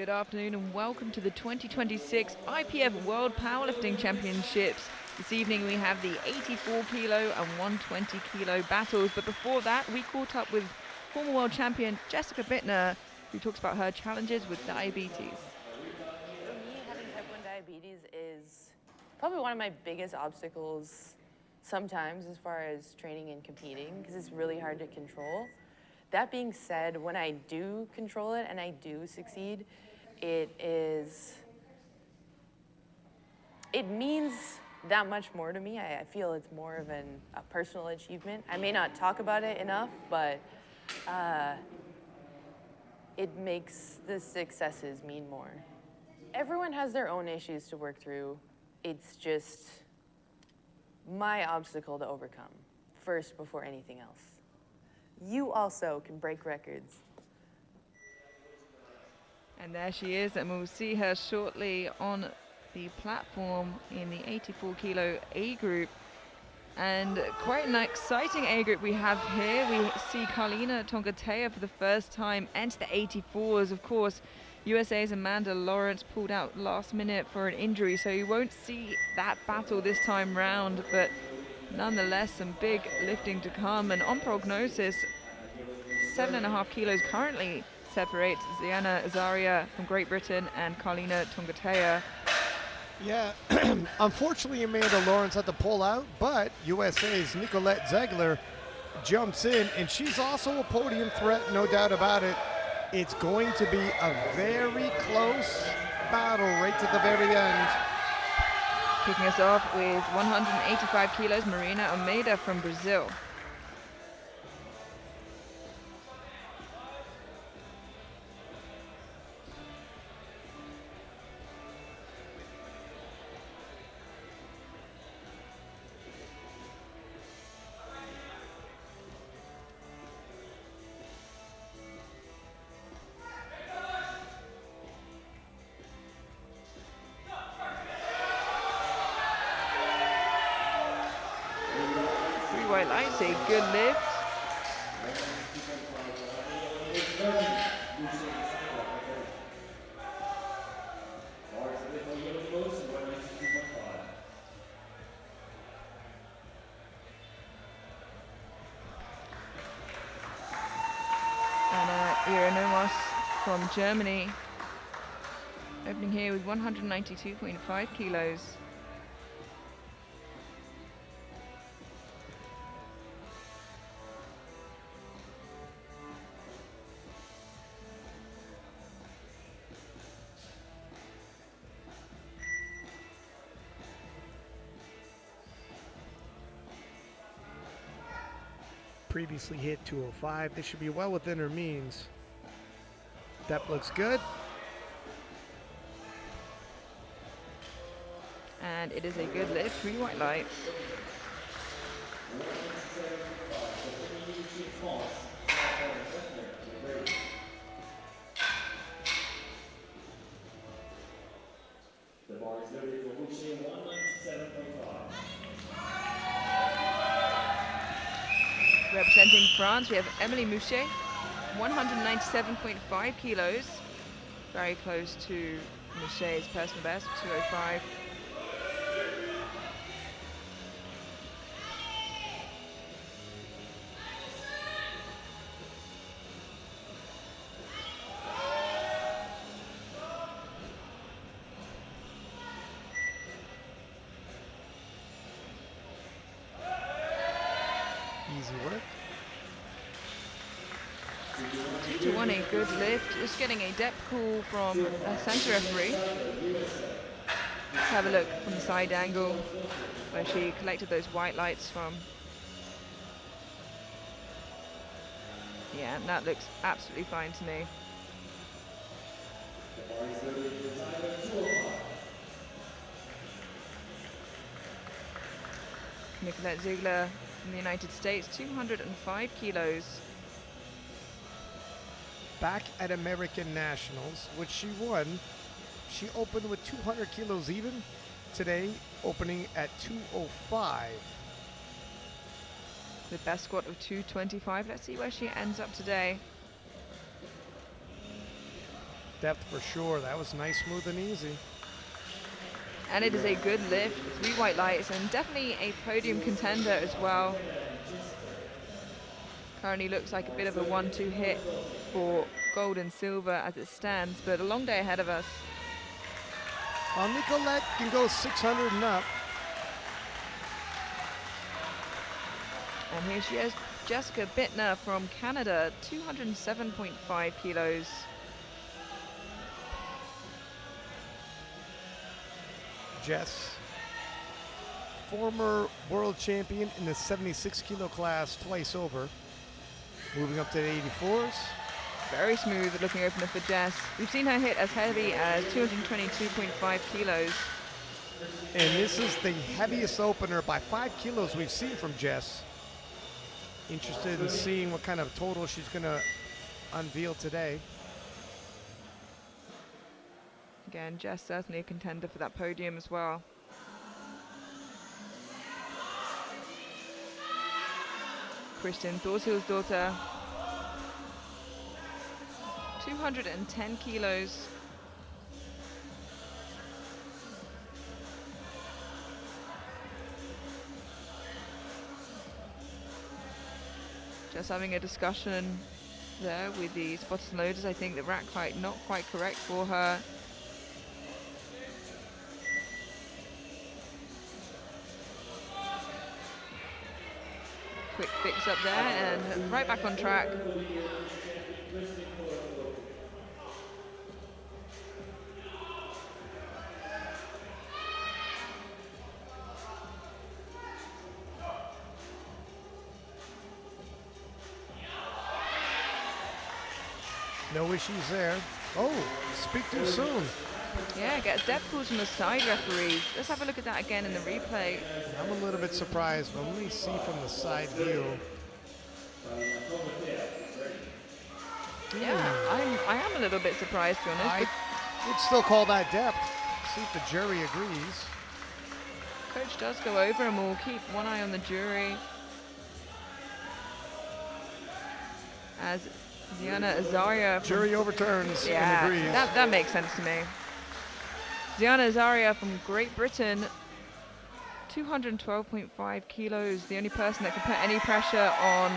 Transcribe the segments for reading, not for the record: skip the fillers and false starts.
Good afternoon and welcome to the 2026 IPF World Powerlifting Championships. This evening we have the 84 kilo and 120 kilo battles, but before that we caught up with former world champion Jessica Bittner, who talks about her challenges with diabetes. For me, having type 1 diabetes is probably one of my biggest obstacles sometimes as far as training and competing, because it's really hard to control. That being said, when I do control it and I do succeed, it means that much more to me. I feel it's more of a personal achievement. I may not talk about it enough, but it makes the successes mean more. Everyone has their own issues to work through. It's just my obstacle to overcome first before anything else. You also can break records. And there she is, and we'll see her shortly on the platform in the 84 kilo A group. And quite an exciting A group we have here. We see Carlina Tongatea for the first time enter the 84s. Of course, USA's Amanda Lawrence pulled out last minute for an injury, so you won't see that battle this time round, but nonetheless some big lifting to come. And on prognosis, 7.5 kilos currently separates Ziana Azaria from Great Britain and Carlina Tongatea. Yeah, unfortunately Amanda Lawrence had to pull out, but USA's Nicolette Ziegler jumps in, and she's also a podium threat, no doubt about it. It's going to be a very close battle right to the very end. Kicking us off with 185 kilos, Marina Almeida from Brazil. White lights, a good lift. Anna Iranomos from Germany, opening here with 192.5 kilos. Previously hit 205. This should be well within her means. That looks good. And it is a good lift, 3 white lights. The bar is loaded for Wuxi 197.5. Representing France, we have Emily Mouchet, 197.5 kilos. Very close to Mouchet's personal best, 205. Easy work. 2 to 1, a good lift. Just getting a depth call from a center referee. Let's have a look from the side angle where she collected those white lights from. Yeah, and that looks absolutely fine to me. Nicolette Ziegler from the United States, 205 kilos. Back at American Nationals, which she won, she opened with 200 kilos even. Today, opening at 205. The best squat of 225. Let's see where she ends up today. depth for sure. That was nice, smooth, and easy. And it is a good lift, 3 white lights, and definitely a podium contender as well. Currently looks like a bit of a 1-2 hit for gold and silver as it stands, but a long day ahead of us. Well, Nicolette can go 600 and up. And here she is, Jessica Bittner from Canada, 207.5 kilos. Jess, former world champion in the 76 kilo class twice over. Moving up to the 84s. Very smooth looking opener for Jess. We've seen her hit as heavy as 222.5 kilos. And this is the heaviest opener by 5 kilos we've seen from Jess. Interested in seeing what kind of total she's going to unveil today. Again, Jess certainly a contender for that podium as well. Christian Thorsill's daughter, 210 kilos. Just having a discussion there with the spotters and loaders. I think the rack height not quite correct for her. Quick fix up there and right back on track. No issues there. Oh, speak too soon. Yeah, gets depth calls from the side referees. Let's have a look at that again in the replay. I'm a little bit surprised, but let me see from the side view. Yeah, I am a little bit surprised, to be honest. I would still call that depth. See if the jury agrees. Coach does go over and we'll keep one eye on the jury. As Ziana Azaria. Jury overturns and agrees. That makes sense to me. Ziana Azaria from Great Britain, 212.5 kilos, the only person that can put any pressure on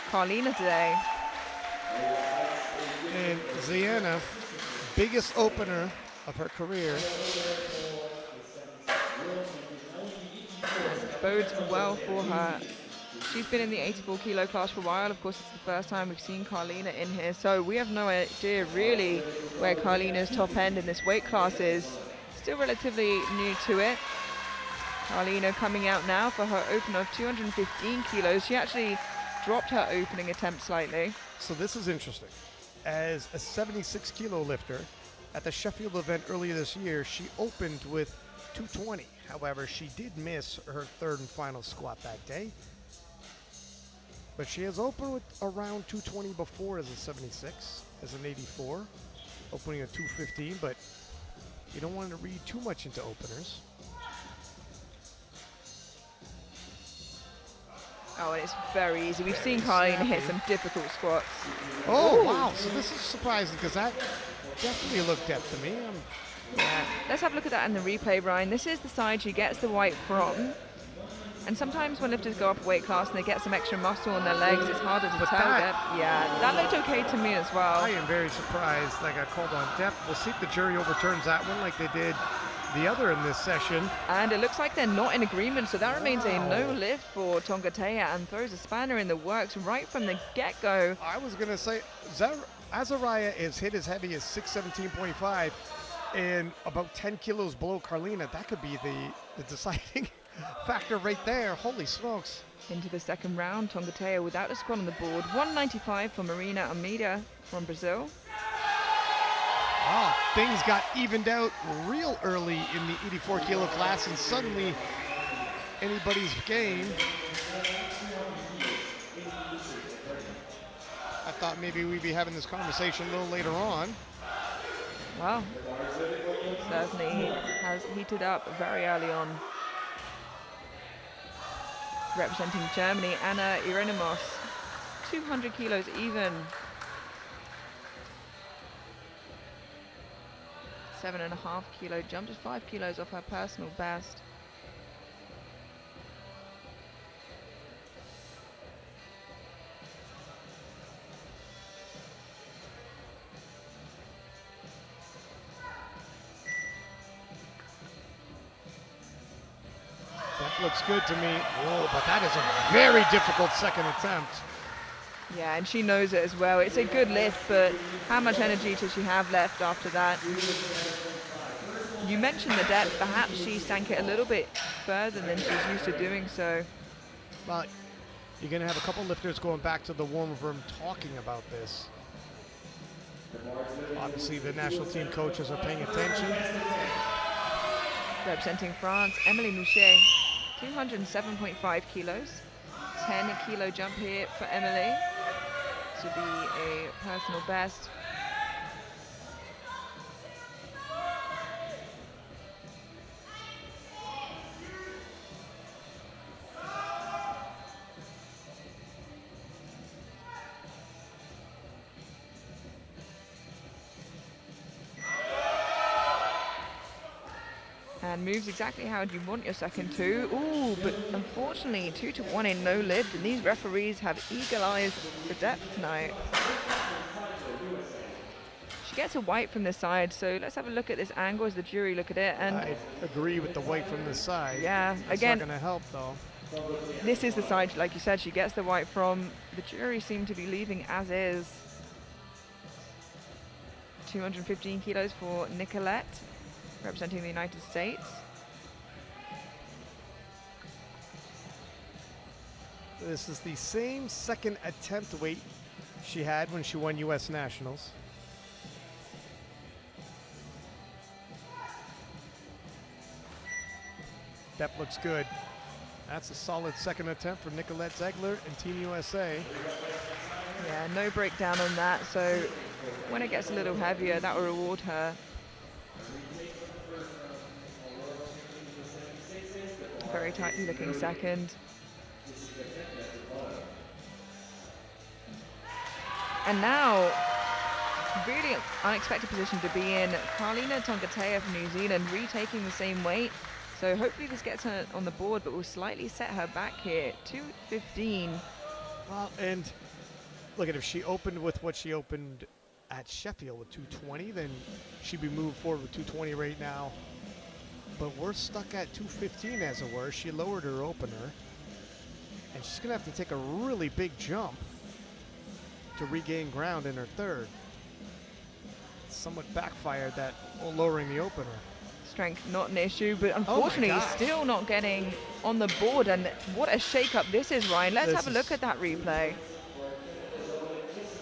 Carlina today. And Ziana, biggest opener of her career. Bodes well for her. She's been in the 84 kilo class for a while. Of course, it's the first time we've seen Carlina in here, so we have no idea really where Carlina's top end in this weight class is. Still relatively new to it. Carlina coming out now for her opener of 215 kilos. She actually dropped her opening attempt slightly. So this is interesting. As a 76 kilo lifter at the Sheffield event earlier this year, she opened with 220. However, she did miss her third and final squat that day. But she has opened with around 220 before as a 76, as an 84, opening at 215, but you don't want to read too much into openers. Oh, and it's very easy. We've seen Carlina hit some difficult squats. Oh, wow. So this is surprising because that definitely looked depth to me. Yeah. Let's have a look at that in the replay, Brian. This is the side she gets the white from. And sometimes when lifters go up a weight class and they get some extra muscle in their legs, it's harder to tell depth. Yeah, that looked okay to me as well. I am very surprised I got called on depth. We'll see if the jury overturns that one like they did the other in this session. And it looks like they're not in agreement, so that remains a no lift for Tongatea and throws a spanner in the works right from the get-go. I was going to say, Azaria is hit as heavy as 617.5 and about 10 kilos below Carlina. That could be the deciding factor right there. Holy smokes. Into the second round, Tongatea without a squat on the board. 195 for Marina Almeida from Brazil. Wow, things got evened out real early in the 84 kilo class and suddenly anybody's game. I thought maybe we'd be having this conversation a little later on. Well, certainly has heated up very early on. Representing Germany, Anna Ironimos, 200 kilos even. 7.5 kilo jump, just 5 kilos off her personal best. That looks good to me. Whoa, but that is a very difficult second attempt. Yeah, and she knows it as well. It's a good lift, but how much energy does she have left after that? You mentioned the depth. Perhaps she sank it a little bit further than she's used to doing so. Well, you're going to have a couple lifters going back to the warm room talking about this. Obviously, the national team coaches are paying attention. Representing France, Emily Mouchet, 207.5 kilos. 10 kilo jump here for Emily to be a personal best. And moves exactly how you want your second two. Ooh, but unfortunately 2-1 in no lift, and these referees have eagle eyes for depth tonight. She gets a white from this side, so let's have a look at this angle as the jury look at it. And I agree with the white from this side. yeah, That's again, not going to help though. this is the side, like you said, she gets the white from. The jury seem to be leaving as is. 215 kilos for Nicolette, representing the United States. This is the same second attempt weight she had when she won U.S. Nationals. That looks good. That's a solid second attempt for Nicolette Ziegler and Team USA. Yeah, no breakdown on that, so when it gets a little heavier, that will reward her. Very tightly looking second. And now, really unexpected position to be in. Carlina Tongatea from New Zealand retaking the same weight. So hopefully this gets her on the board, but will slightly set her back here. 215. Well, and look at if she opened with what she opened at Sheffield with 220, then she'd be moved forward with 220 right now. But we're stuck at 215 as it were. She lowered her opener, and she's gonna have to take a really big jump to regain ground in her third. Somewhat backfired that lowering the opener. Strength not an issue, but unfortunately still not getting on the board. And what a shake-up this is, Ryan. Let's have a look at that replay.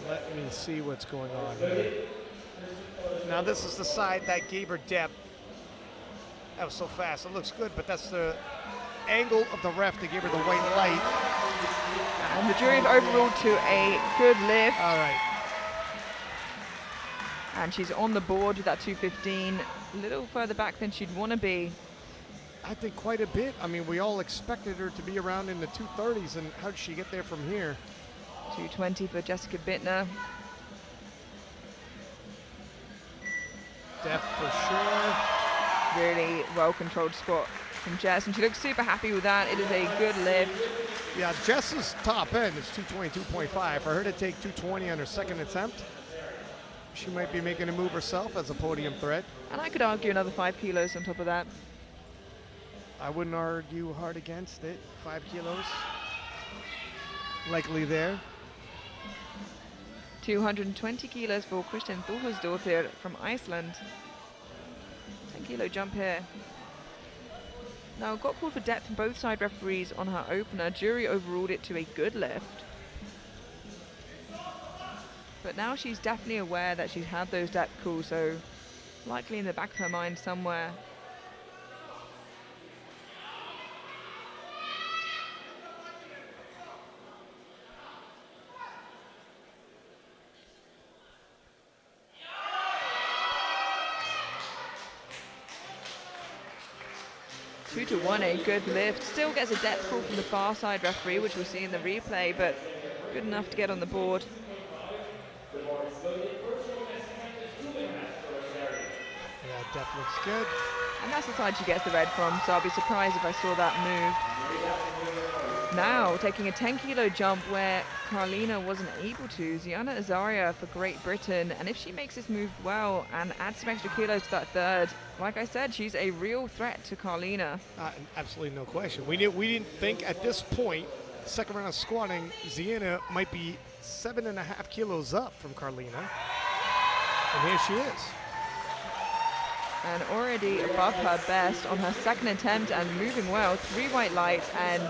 Let me see what's going on here. Now this is the side that gave her depth. That was so fast. It looks good, but that's the angle of the ref to give her the white light. And the jury have overruled to a good lift. All right. And she's on the board with that 215. A little further back than she'd want to be. I think quite a bit. I mean, we all expected her to be around in the 230s, and how did she get there from here? 220 for Jessica Bittner. Depth for sure. Really well-controlled squat from Jess, and she looks super happy with that. It is a good lift. Yeah, Jess's top end is 222.5. For her to take 220 on her second attempt, she might be making a move herself as a podium threat. And I could argue another 5 kilos on top of that. I wouldn't argue hard against it. 5 kilos. Likely there. 220 kilos for Kristin Þórhallsdóttir from Iceland. 10 kilo jump here. Now got called for depth from both side referees on her opener. Jury overruled it to a good lift. But now she's definitely aware that she's had those depth calls, so likely in the back of her mind somewhere. Two to one, a good lift. Still gets a depth call from the far side referee, which we'll see in the replay, but good enough to get on the board. Yeah, Depth looks good. And that's the side she gets the red from, so I'll be surprised if I saw that move. Now, taking a 10-kilo jump where Carlina wasn't able to, Ziana Azaria for Great Britain. And if she makes this move well and adds some extra kilos to that third, like I said, she's a real threat to Carlina. Absolutely no question. We didn't think at this point, second round of squatting, Ziana might be 7.5 kilos up from Carlina. And here she is. And already above her best on her second attempt and moving well. 3 white lights, and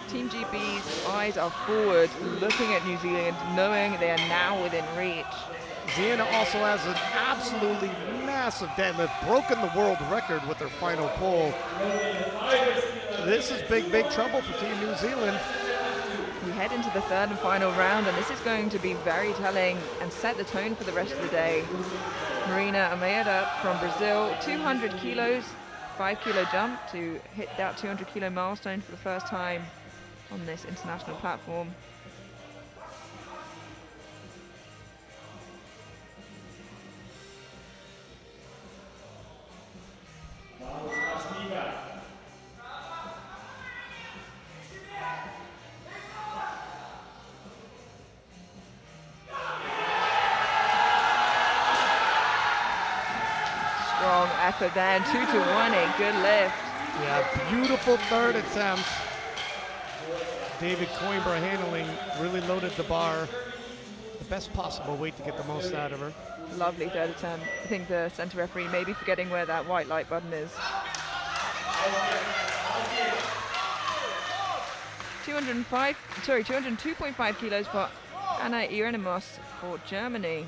Team GB's eyes are forward, looking at New Zealand, knowing they are now within reach. Ziana also has an absolutely massive deadlift, broken the world record with her final pull. This is big, big trouble for Team New Zealand. We head into the third and final round, and this is going to be very telling and set the tone for the rest of the day. Marina Almeida from Brazil, 200 kilos, 5-kilo jump to hit that 200-kilo milestone for the first time on this international platform. Strong effort there, 2 to 1, a good lift. Yeah, beautiful third attempt. David Coimbra handling, really loaded the bar. The best possible way to get the most out of her. Lovely third attempt. I think the center referee may be forgetting where that white light button is. 202.5 kilos for Anna Irenemos for Germany.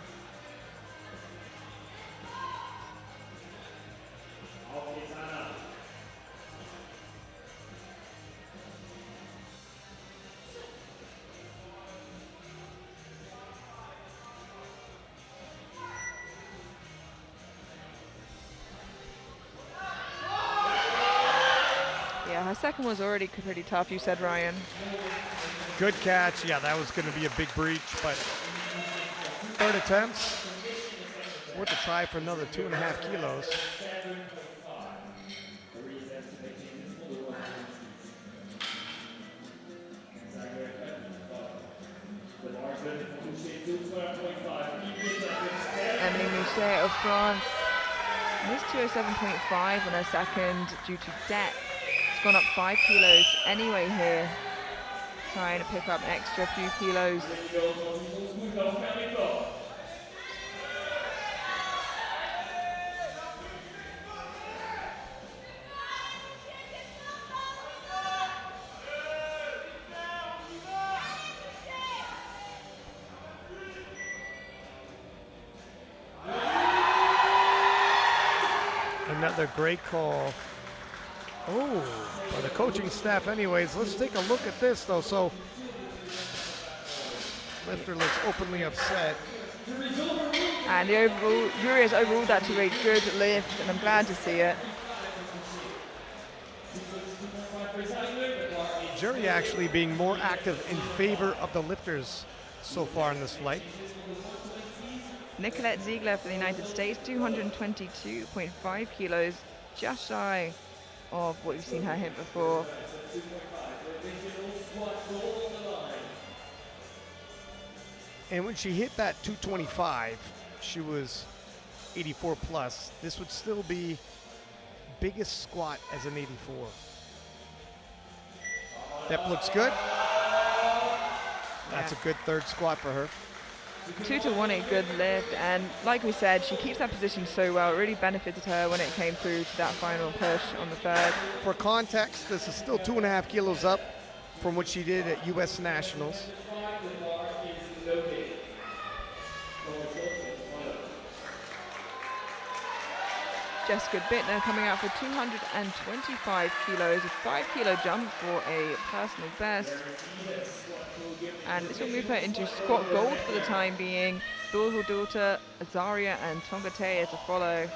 Her second was already pretty tough, you said, Ryan. Good catch. Yeah, that was going to be a big breach, but third attempts. Worth a try for another 2.5 kilos. Emily Mouchet of France missed 207.5 on her second due to depth. It's gone up 5 kilos anyway here. Trying to pick up an extra few kilos. Another great call. Oh, for the coaching staff anyways. Let's take a look at this though. So, lifter looks openly upset. And the jury has overruled that to a good lift, and I'm glad to see it. Jury actually being more active in favor of the lifters so far in this flight. Nicolette Ziegler for the United States, 222.5 kilos, just shy of what we've seen her hit before. And when she hit that 225, she was 84 plus. This would still be biggest squat as an 84. That looks good. That's a good third squat for her. 2 to 1, a good lift, and like we said, she keeps that position so well. It really benefited her when it came through to that final push on the third. For context, this is still 2.5 kilos up from what she did at U.S. Nationals. Jessica Bittner coming out for 225 kilos, a 5-kilo jump for a personal best. And this will move her into squat gold for the time being. Daughter, Azaria and Tongatea to follow.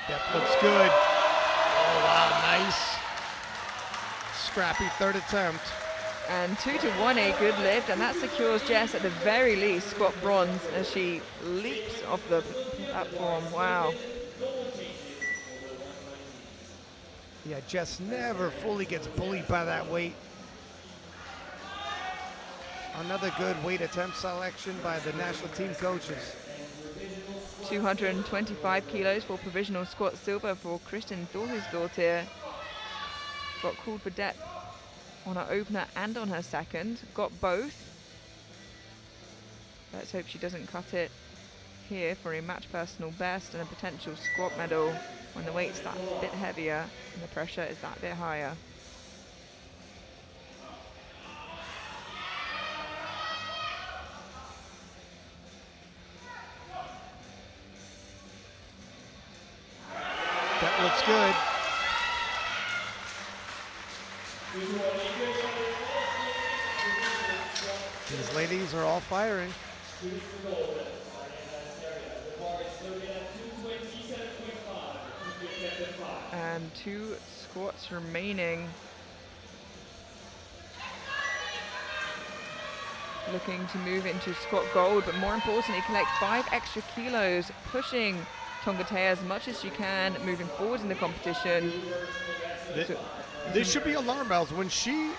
That looks good. Oh, wow, nice. Scrappy third attempt. And 2-1, a good lift, and that secures Jess at the very least squat bronze as she leaps off the platform. Wow. Yeah, Jess never fully gets bullied by that weight. Another good weight attempt selection by the national team coaches. 225 kilos for provisional squat silver for Kristin Thorhusdottir. Got called for depth on her opener and on her second. Got both. Let's hope she doesn't cut it here for a match personal best and a potential squat medal when the weight's that bit heavier and the pressure is that bit higher. That looks good. These ladies are all firing. And 2 squats remaining. Looking to move into squat gold, but more importantly, collect 5 extra kilos, pushing Tongatea as much as she can, moving forward in the competition. This should be alarm bells. When she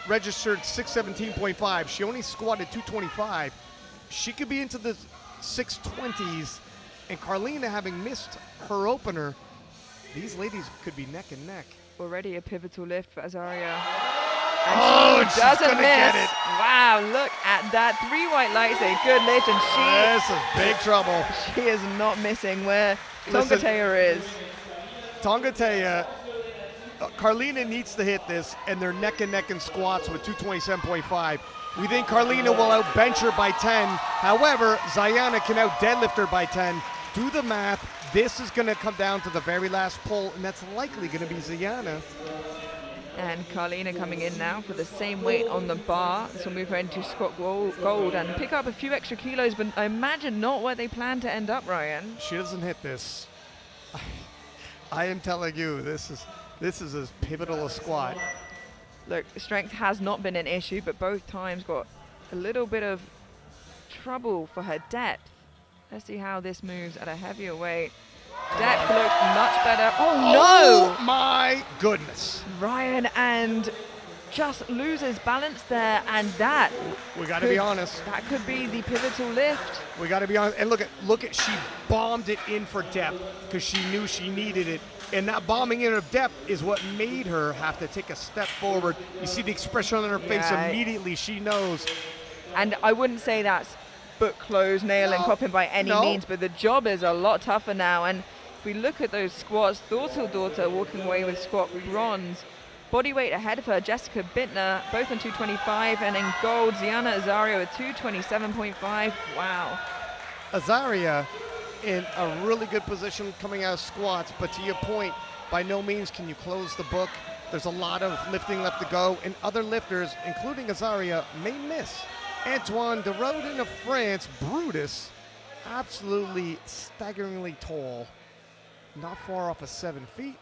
registered 617.5, she only squatted 225. She could be into the 620s, and Carlina, having missed her opener, these ladies could be neck and neck. Already a pivotal lift for Azaria. Oh, And she she's doesn't gonna miss. get it. Wow, look at that. 3 white lights, a good lift, and This is big trouble. she is not missing where Listen. Tongatea is. Tongatea, Carlina needs to hit this, and they're neck and neck in squats with 227.5. We think Carlina will outbench her by 10. However, Zayana can out deadlift her by 10. Do the math. This is going to come down to the very last pull, and that's likely going to be Zayana. And Carlina coming in now for the same weight on the bar. This will move her into squat gold and pick up a few extra kilos, but I imagine not where they plan to end up, Ryan. She doesn't hit this. I am telling you, this is as pivotal a squat. Look, strength has not been an issue, but both times got a little bit of trouble for her depth. Let's see how this moves at a heavier weight. Depth looked much better. Oh Oh my goodness. no! Ryan and just loses balance there, and that We got to be honest. That could be the pivotal lift. We got to be honest. And look at, she bombed it in for depth because she knew she needed it. And that bombing in of depth is what made her have to take a step forward. You see the expression on her face Yeah. immediately. She knows. And I wouldn't say that's book closed, nail and coffin by any No. means, but the job is a lot tougher now. And if we look at those squats, Thorhusdottir walking away with squat bronze. Body weight ahead of her, Jessica Bittner, both on 225, and in gold, Ziana Azaria with 227.5. Wow. Azaria in a really good position coming out of squats, but to your point, by no means can you close the book. There's a lot of lifting left to go, and other lifters, including Azaria, may miss. Antoine de Rodin of France, Brutus, absolutely staggeringly tall, not far off of 7 feet.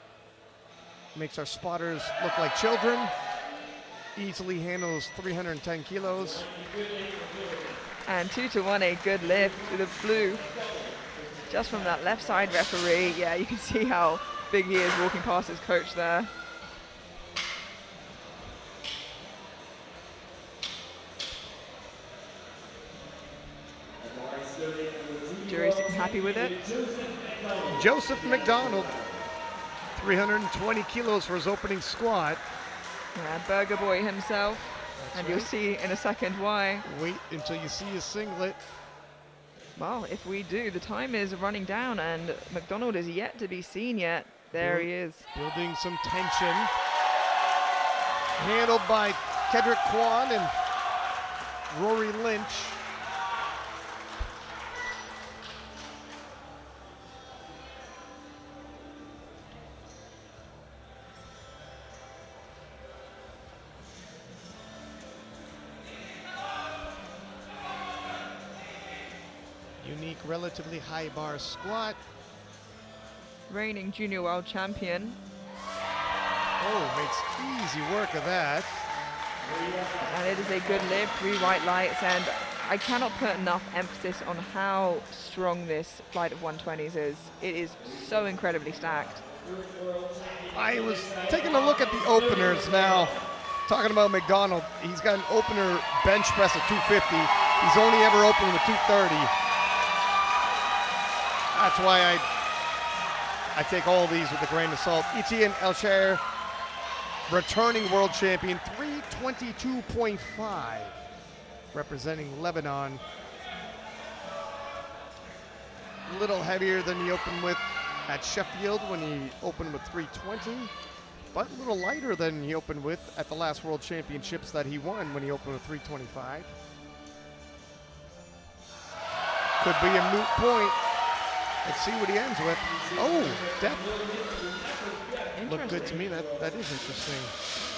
Makes our spotters look like children. Easily handles 310 kilos. And 2-1, a good lift with a flu. Just from that left side referee. Yeah, you can see how big he is walking past his coach there. Jury's happy with it. Joseph McDonald, 320 kilos for his opening squat. Yeah, Burger Boy himself. That's And you'll right. see in a second why. Wait until you see his singlet. Well, if we do, the time is running down and McDonald is yet to be seen yet. There he is. Building some tension. Handled by Kedrick Kwan and Rory Lynch. Unique, relatively high bar squat. Reigning junior world champion. Oh, makes easy work of that. And it is a good lift, 3 white lights, and I cannot put enough emphasis on how strong this flight of 120s is. It is so incredibly stacked. I was taking a look at the openers now. Talking about McDonald, he's got an opener bench press at 250. He's only ever opened with 230. That's why I take all these with a grain of salt. Etienne Elcher, returning world champion, 322.5, representing Lebanon. A little heavier than he opened with at Sheffield when he opened with 320, but a little lighter than he opened with at the last World Championships that he won when he opened with 325. Could be a moot point. Let's see what he ends with. Oh, depth. Looked good to me. That is interesting.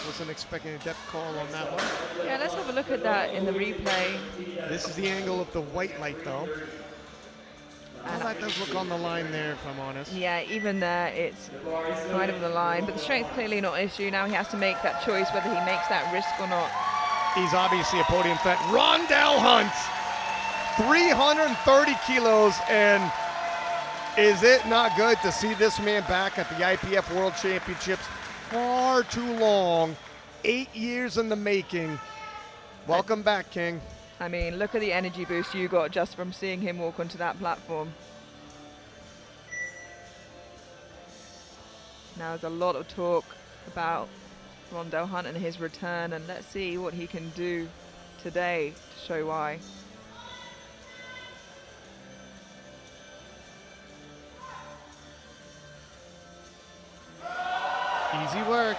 Wasn't expecting a depth call on that one. Yeah, let's have a look at that in the replay. This is the angle of the white light, though. Well, that does look on the line there, if I'm honest. Yeah, even there, it's right over the line. But the strength clearly not an issue. Now he has to make that choice whether he makes that risk or not. He's obviously a podium threat. Rondell Hunt, 330 kilos, and is it not good to see this man back at the IPF World Championships? Far too long, 8 years in the making. Welcome back, King. I mean, look at the energy boost you got just from seeing him walk onto that platform. Now there's a lot of talk about Rondell Hunt and his return, and let's see what he can do today to show why. Easy work.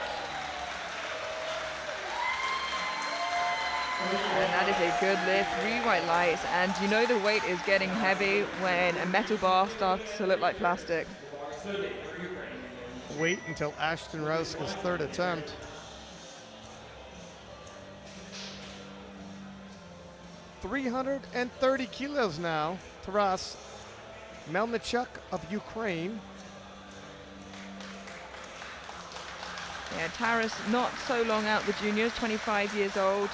And that is a good lift, 3 white lights, and you know the weight is getting heavy when a metal bar starts to look like plastic. Wait until Ashton Rouska's third attempt. .330 kilos now, Taras Melnichuk of Ukraine. Yeah, Taras not so long out the juniors, 25 years old.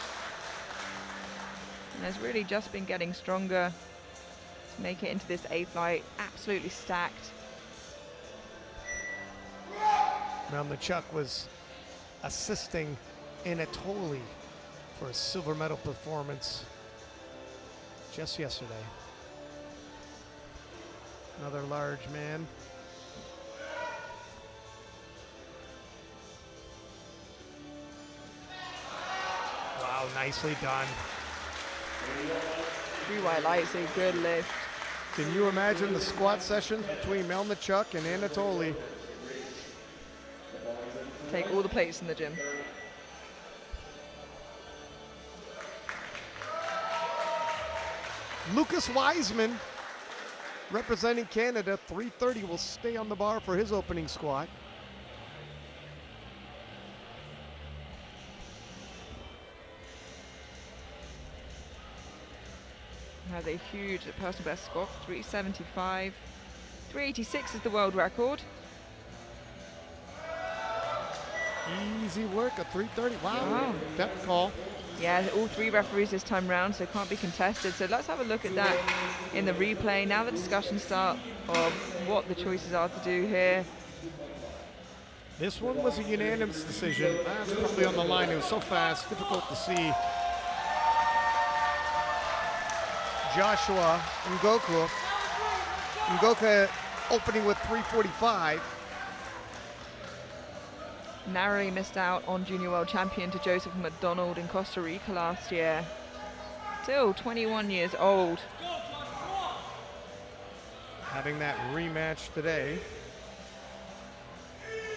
And has really just been getting stronger to make it into this A flight, absolutely stacked. Melnichuk was assisting Anatoly for a silver medal performance just yesterday. Another large man. Wow, nicely done. 3 white lights, a good lift. Can you imagine the squat sessions between Melnichuk and Anatoly? Take all the plates in the gym. Lucas Wiseman, representing Canada, 330, will stay on the bar for his opening squat. Has a huge personal best squat, 375. 386 is the world record. Easy work, a 330. Wow, depth call. Yeah, all 3 referees this time round, so it can't be contested. So let's have a look at that in the replay. Now the discussion starts of what the choices are to do here. This one was a unanimous decision. That's probably on the line. It was so fast, difficult to see. Joshua Ngoka opening with 345. Narrowly missed out on junior world champion to Joseph McDonald in Costa Rica last year. Still 21 years old. Having that rematch today.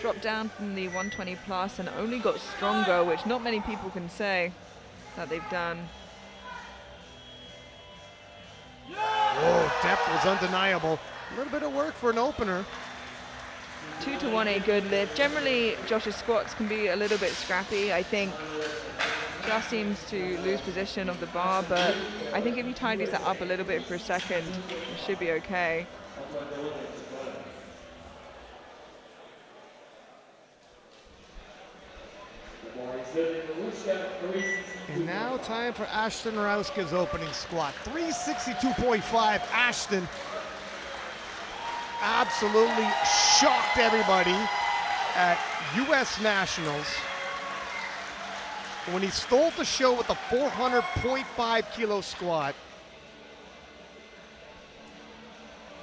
Dropped down from the 120 plus and only got stronger, which not many people can say that they've done. Whoa, depth was undeniable. A little bit of work for an opener. 2 to 1, a good lift. Generally, Josh's squats can be a little bit scrappy. I think just seems to lose position of the bar, but I think if he tidies that up a little bit for a second, it should be okay. The bar is And now time for Ashton Rauska's opening squat. 362.5. Ashton absolutely shocked everybody at US Nationals when he stole the show with a 400.5 kilo squat.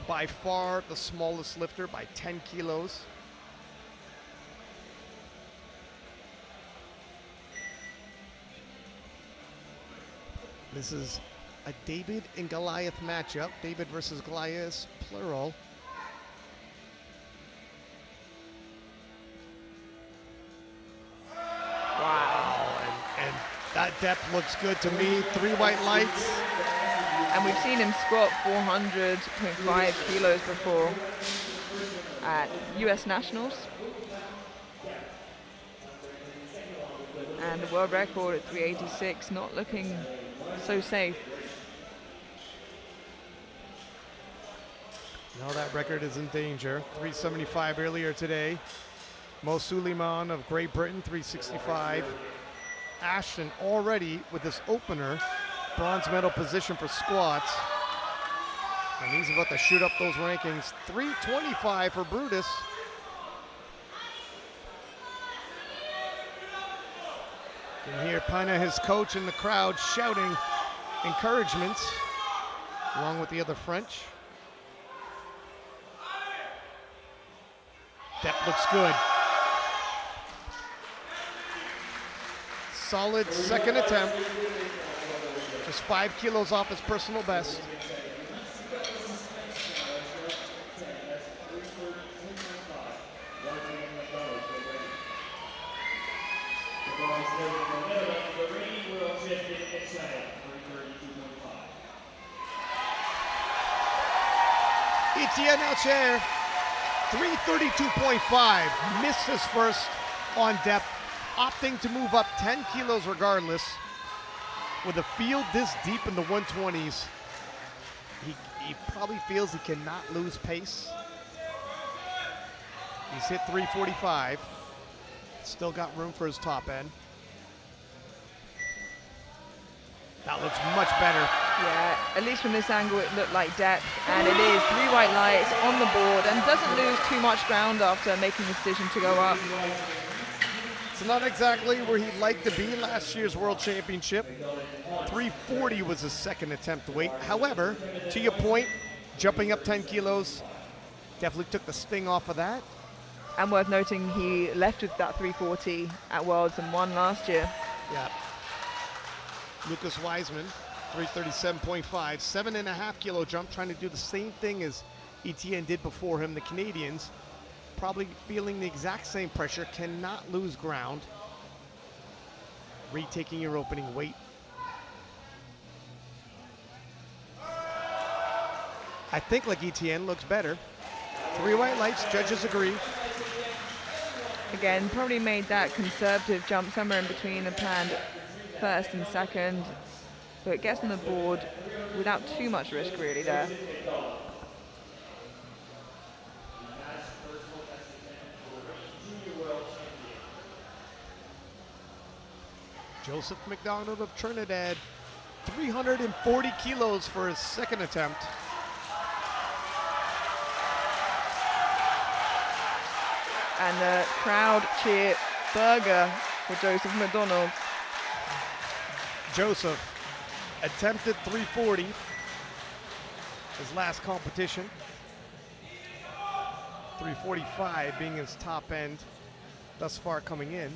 By far the smallest lifter by 10 kilos. This is a David and Goliath matchup. David versus Goliath, plural. Wow, and that depth looks good to me. 3 white lights. And we've seen him squat 400.5 kilos before at US Nationals. And the world record at 386, not looking so safe. No, that record is in danger. 375 earlier today. Mo Suleiman of Great Britain, 365. Ashton already with this opener, bronze medal position for squats. And he's about to shoot up those rankings. 325 for Brutus. You can hear Pana, his coach, in the crowd shouting encouragements, along with the other French. Depth looks good. Solid second attempt. Just 5 kilos off his personal best. Etienne Alcher, 332.5, missed his first on depth, opting to move up 10 kilos regardless. With a field this deep in the 120s, he probably feels he cannot lose pace. He's hit 345, still got room for his top end. That looks much better. Yeah, at least from this angle it looked like depth, and it is 3 white lights on the board and doesn't lose too much ground after making the decision to go up. It's not exactly where he'd like to be. Last year's World Championship, 340 was his second attempt weight. However, to your point, jumping up 10 kilos definitely took the sting off of that. And worth noting, he left with that 340 at Worlds and won last year. Yeah. Lucas Wiseman, 337.5, 7.5 kilo jump, trying to do the same thing as Etienne did before him. The Canadians probably feeling the exact same pressure, cannot lose ground. Retaking your opening weight. I think like Etienne looks better. 3 white lights, judges agree. Again, probably made that conservative jump somewhere in between the planned first and second, but it gets on the board without too much risk really there. Joseph McDonald of Trinidad, 340 kilos for his second attempt. And the crowd cheer burger for Joseph McDonald. Joseph attempted 340, his last competition. 345 being his top end thus far coming in.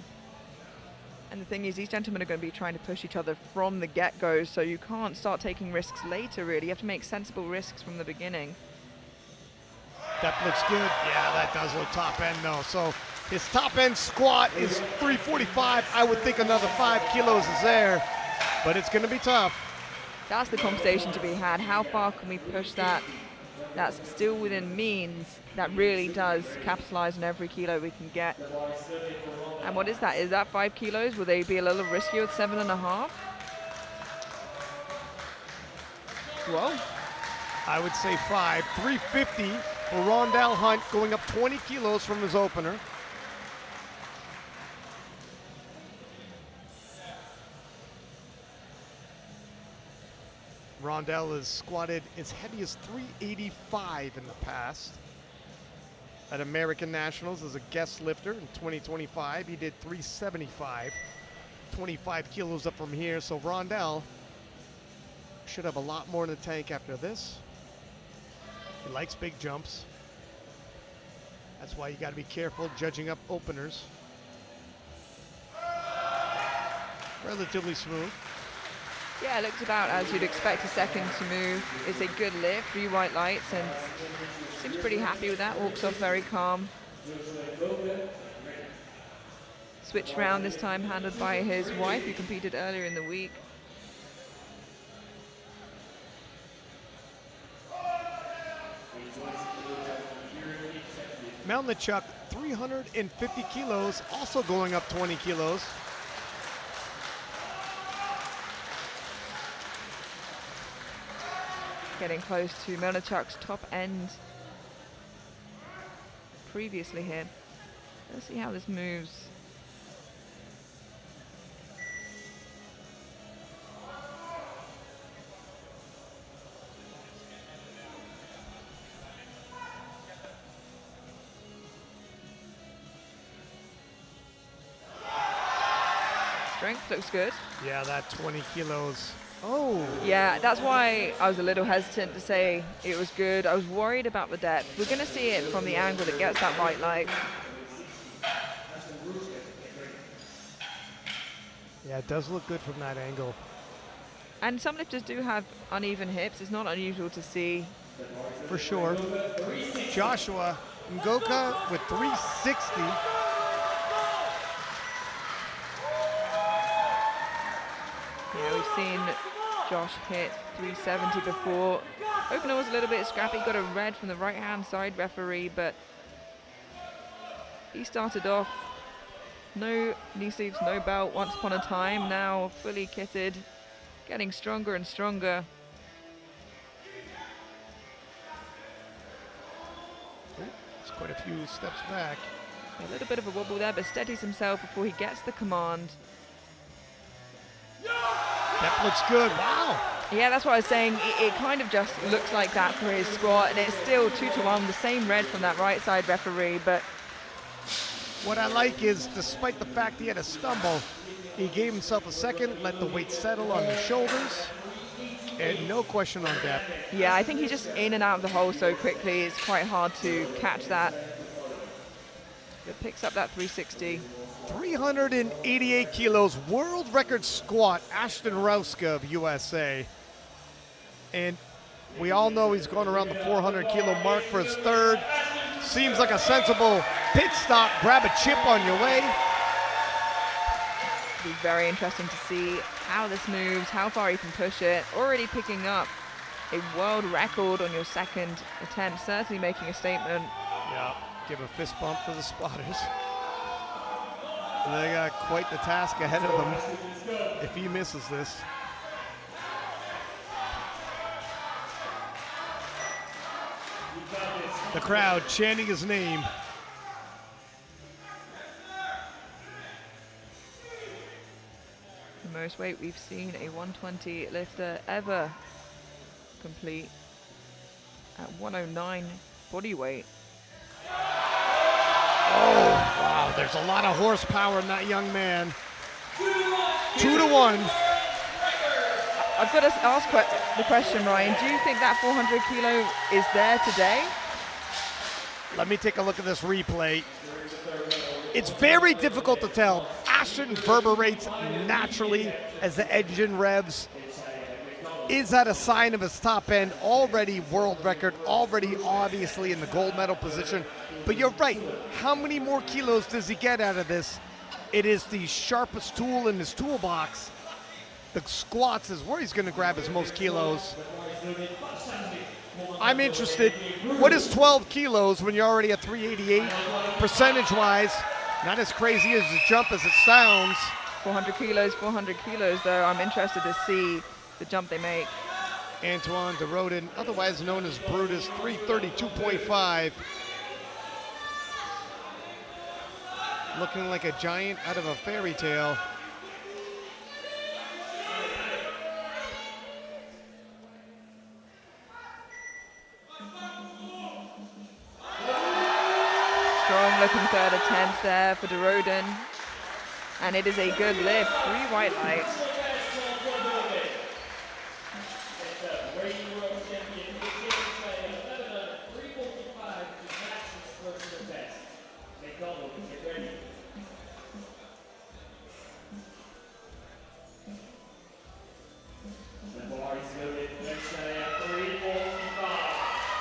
And the thing is, these gentlemen are going to be trying to push each other from the get-go, so you can't start taking risks later, really. You have to make sensible risks from the beginning. That looks good. Yeah, that does look top end, though. So his top end squat is 345. I would think another 5 kilos is there, but it's going to be tough. That's the conversation to be had. How far can we push that? That's still within means. That really does capitalize on every kilo we can get. And what is that? Is that 5 kilos? Will they be a little riskier with 7.5? Whoa. I would say 5. 350 for Rondell Hunt, going up 20 kilos from his opener. Rondell has squatted as heavy as 385 in the past. At American Nationals as a guest lifter in 2025, he did 375. 25 kilos up from here, so Rondell should have a lot more in the tank after this. He likes big jumps. That's why you got to be careful judging up openers. Relatively smooth. Yeah, it looks about as you'd expect a second to move. It's a good lift, 3 white lights, and seems pretty happy with that. Walks off very calm. Switch round this time, handled by his wife, who competed earlier in the week. Melnichuk, 350 kilos, also going up 20 kilos. Getting close to Melnichuk's top end previously here. Let's see how this moves. Strength looks good. Yeah, that 20 kilos. Oh. Yeah, that's why I was a little hesitant to say it was good. I was worried about the depth. We're going to see it from the angle that gets that white light. Yeah, it does look good from that angle. And some lifters do have uneven hips. It's not unusual to see. For sure. Joshua Ngoka with 360. Yeah, we've seen Josh hit 370 before. Opener was a little bit scrappy, got a red from the right-hand side referee, but he started off no knee sleeves, no belt once upon a time, now fully kitted, getting stronger and stronger. It's quite a few steps back. A little bit of a wobble there, but steadies himself before he gets the command. That looks good. Wow. Yeah, that's what I was saying. It kind of just looks like that for his squat, and it's still 2-1, the same red from that right side referee. But what I like is, despite the fact he had a stumble, he gave himself a second, let the weight settle on the shoulders, and no question on depth. Yeah, I think he's just in and out of the hole so quickly. It's quite hard to catch that. But picks up that 360. 388 kilos, world record squat, Ashton Rauska of USA. And we all know he's going around the 400 kilo mark for his third. Seems like a sensible pit stop, grab a chip on your way. It'll be very interesting to see how this moves, how far he can push it. Already picking up a world record on your second attempt, certainly making a statement. Yeah, give a fist bump to the spotters. They got quite the task ahead of them if he misses this. The crowd chanting his name. The most weight we've seen a 120 lifter ever complete at 109 body weight. Oh, wow, there's a lot of horsepower in that young man. 2-1. I've got to ask the question, Ryan, do you think that 400 kilo is there today? Let me take a look at this replay. It's very difficult to tell. Ashton reverberates naturally as the engine revs. Is that a sign of his top end? Already world record, already obviously in the gold medal position. But you're right, how many more kilos does he get out of this? It is the sharpest tool in his toolbox. The squats is where he's gonna grab his most kilos. I'm interested, what is 12 kilos when you're already at 388? Percentage-wise, not as crazy as the jump as it sounds. 400 kilos though. I'm interested to see the jump they make. Antoine de Rodin, otherwise known as Brutus, 332.5. Looking like a giant out of a fairy tale. strong looking third attempt there for DeRoden. And it is a good lift, 3 white lights.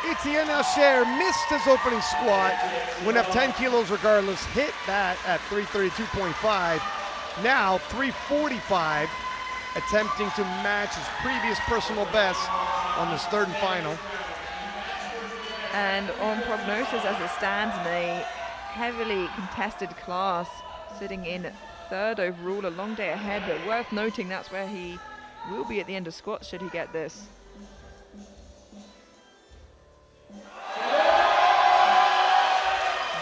Etienne Alcher missed his opening squat, went up 10 kilos regardless, hit that at 332.5. Now 345, attempting to match his previous personal best on this third and final. And on prognosis as it stands in a heavily contested class, sitting in third overall, a long day ahead, but worth noting that's where he will be at the end of squats should he get this.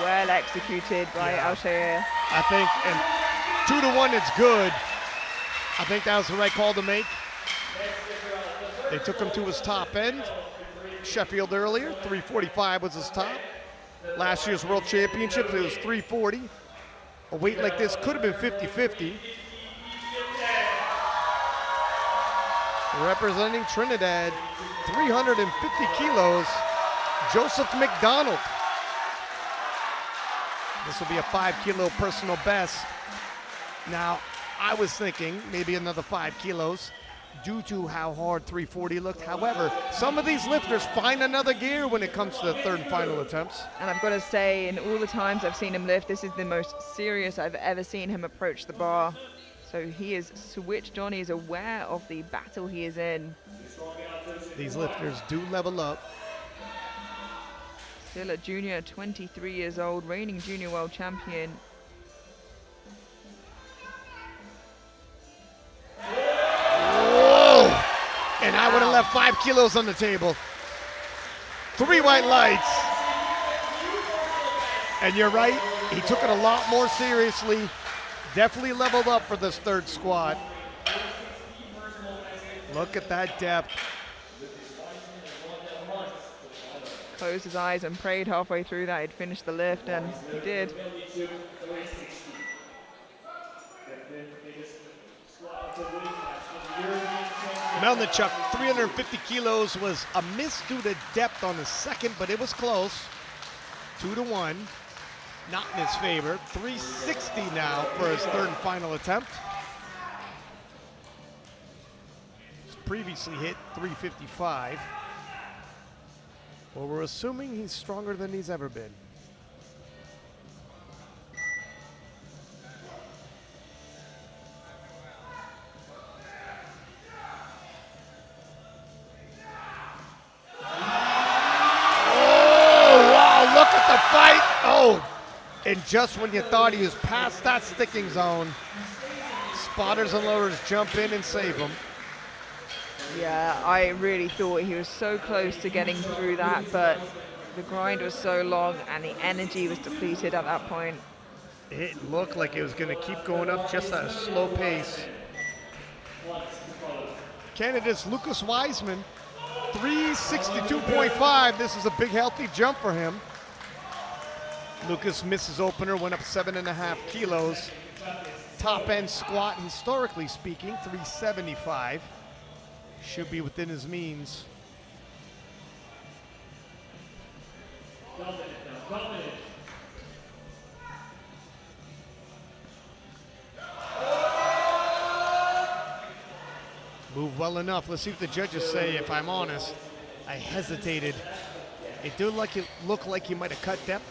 Well executed by Alshair. I think, and 2-1, it's good. I think that was the right call to make. They took him to his top end. Sheffield earlier, 345 was his top. Last year's World Championships, it was 340. A weight like this could have been 50-50. Representing Trinidad, 350 kilos, Joseph McDonald. This will be a 5-kilo personal best. Now, I was thinking maybe another 5 kilos due to how hard 340 looked. However, some of these lifters find another gear when it comes to the third and final attempts. And I've got to say, in all the times I've seen him lift, this is the most serious I've ever seen him approach the bar. So he is switched on, he is aware of the battle he is in. These lifters do level up. Still a junior, 23 years old, reigning junior world champion. Whoa! And I would have left 5 kilos on the table. 3 white lights. And you're right, he took it a lot more seriously. Definitely leveled up for this third squat. Look at that depth. Closed his eyes and prayed halfway through that he'd finish the lift, and he did. Melnichuk, 350 kilos, was a miss due to depth on the second, but it was close. 2-1, not in his favor. 360 now for his third and final attempt. He's previously hit 355. Well, we're assuming he's stronger than he's ever been. Oh, wow, look at the fight. Oh, and just when you thought he was past that sticking zone, spotters and loaders jump in and save him. Yeah, I really thought he was so close to getting through that, but the grind was so long and the energy was depleted at that point. It looked like it was going to keep going up just at a slow pace. Canada's Lucas Wiseman, 362.5. This is a big, healthy jump for him. Lucas misses opener, went up 7.5 kilos. Top end squat, historically speaking, 375. Should be within his means. Move well enough. Let's see what the judges say. If I'm honest, I hesitated. It did look like he might have cut depth.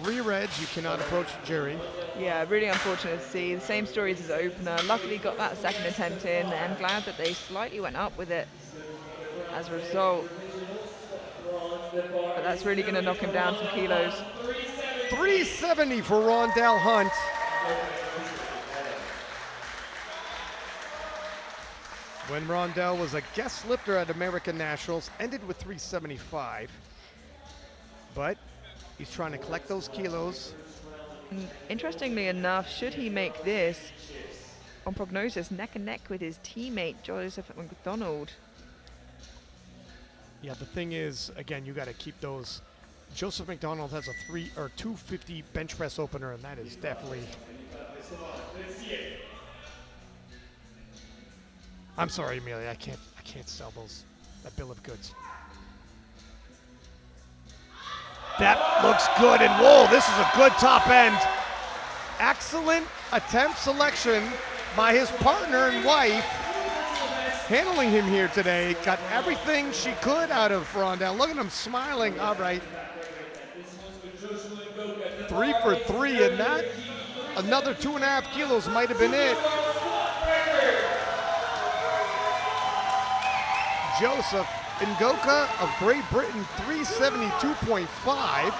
3 reds, you cannot approach Jerry. Yeah, really unfortunate to see. The same story as his opener. Luckily got that second attempt in, and glad that they slightly went up with it as a result. But that's really going to knock him down some kilos. 370 for Rondell Hunt. When Rondell was a guest lifter at American Nationals, ended with 375. But he's trying to collect those kilos. And interestingly enough, should he make this, on prognosis, neck and neck with his teammate Joseph McDonald. Yeah, the thing is, again, you got to keep those Joseph McDonald has a 250 bench press opener, and that is definitely. I'm sorry, Amelia. I can't sell that bill of goods. That looks good, and whoa, this is a good top end. Excellent attempt selection by his partner and wife, handling him here today. Got everything she could out of Rondell. Look at him smiling. All right. 3 for 3, and that another 2.5 kilos might have been it. Joseph Ngoka of Great Britain, 372.5.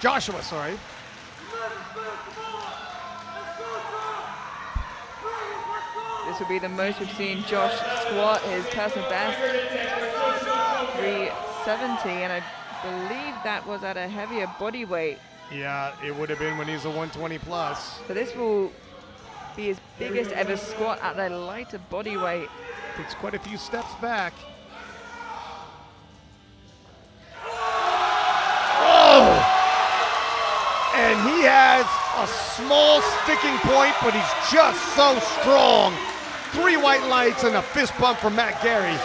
Joshua, sorry. This will be the most we've seen Josh squat, his personal best, 370, and I believe that was at a heavier body weight. Yeah, it would have been when he's a 120 plus. So this will be his biggest ever squat at a lighter body weight. Takes quite a few steps back. Oh! And he has a small sticking point, but he's just so strong. 3 white lights and a fist bump from Matt Gary.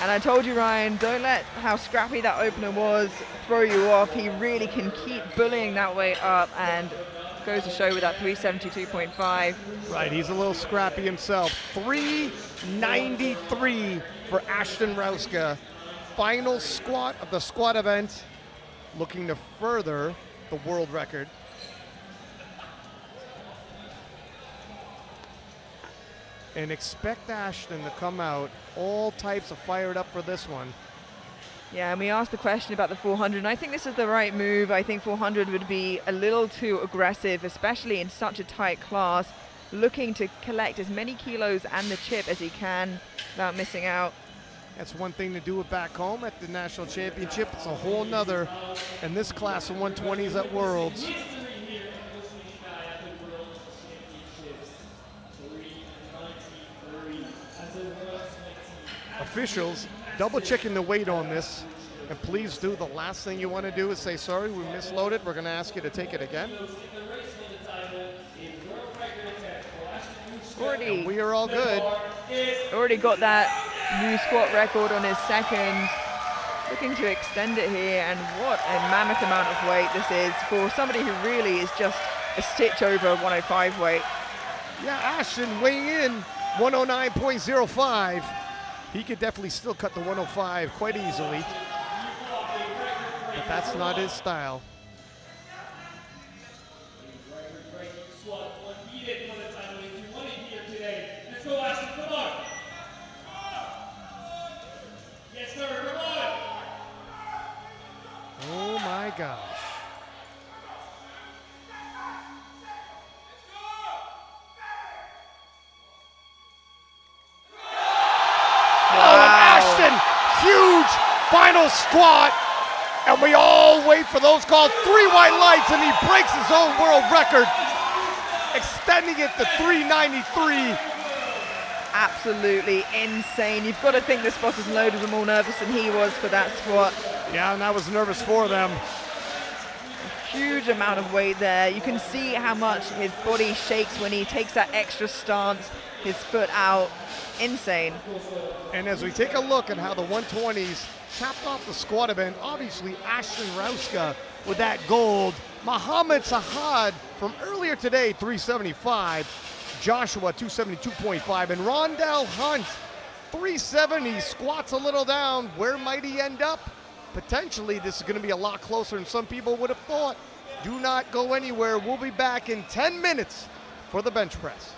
And I told you, Ryan, don't let how scrappy that opener was throw you off. He really can keep bullying that weight up, and goes to show with that 372.5. Right, he's a little scrappy himself. 393 for Ashton Rauska. Final squat of the squat event, looking to further the world record. And expect Ashton to come out all types of fired up for this one. Yeah, and we asked the question about the 400, and I think this is the right move. I think 400 would be a little too aggressive, especially in such a tight class, looking to collect as many kilos and the chip as he can without missing out. That's one thing to do it back home at the national championship. It's a whole nother in this class of 120s at Worlds. Officials double checking the weight on this, and please do, the last thing you want to do is say, sorry, we misloaded, we're going to ask you to take it again. And we are all good. Already got that new squat record on his second, looking to extend it here, and what a mammoth amount of weight this is for somebody who really is just a stitch over 105 weight. Yeah, Ashton weighing in 109.05. He could definitely still cut the 105 quite easily, but that's not his style. Oh my gosh. Huge final squat, and we all wait for those called 3 white lights, and he breaks his own world record, extending it to 393. Absolutely insane. You've got to think the spotters loaded were more nervous than he was for that squat. Yeah, and I was nervous for them. Huge amount of weight there. You can see how much his body shakes when he takes that extra stance, his foot out. Insane. And as we take a look at how the 120s capped off the squat event, obviously Ashton Rauska with that gold. Mohammed Sahad from earlier today, 375. Joshua, 272.5. And Rondell Hunt, 370. Squats a little down. Where might he end up? Potentially, this is going to be a lot closer than some people would have thought. Do not go anywhere. We'll be back in 10 minutes for the bench press.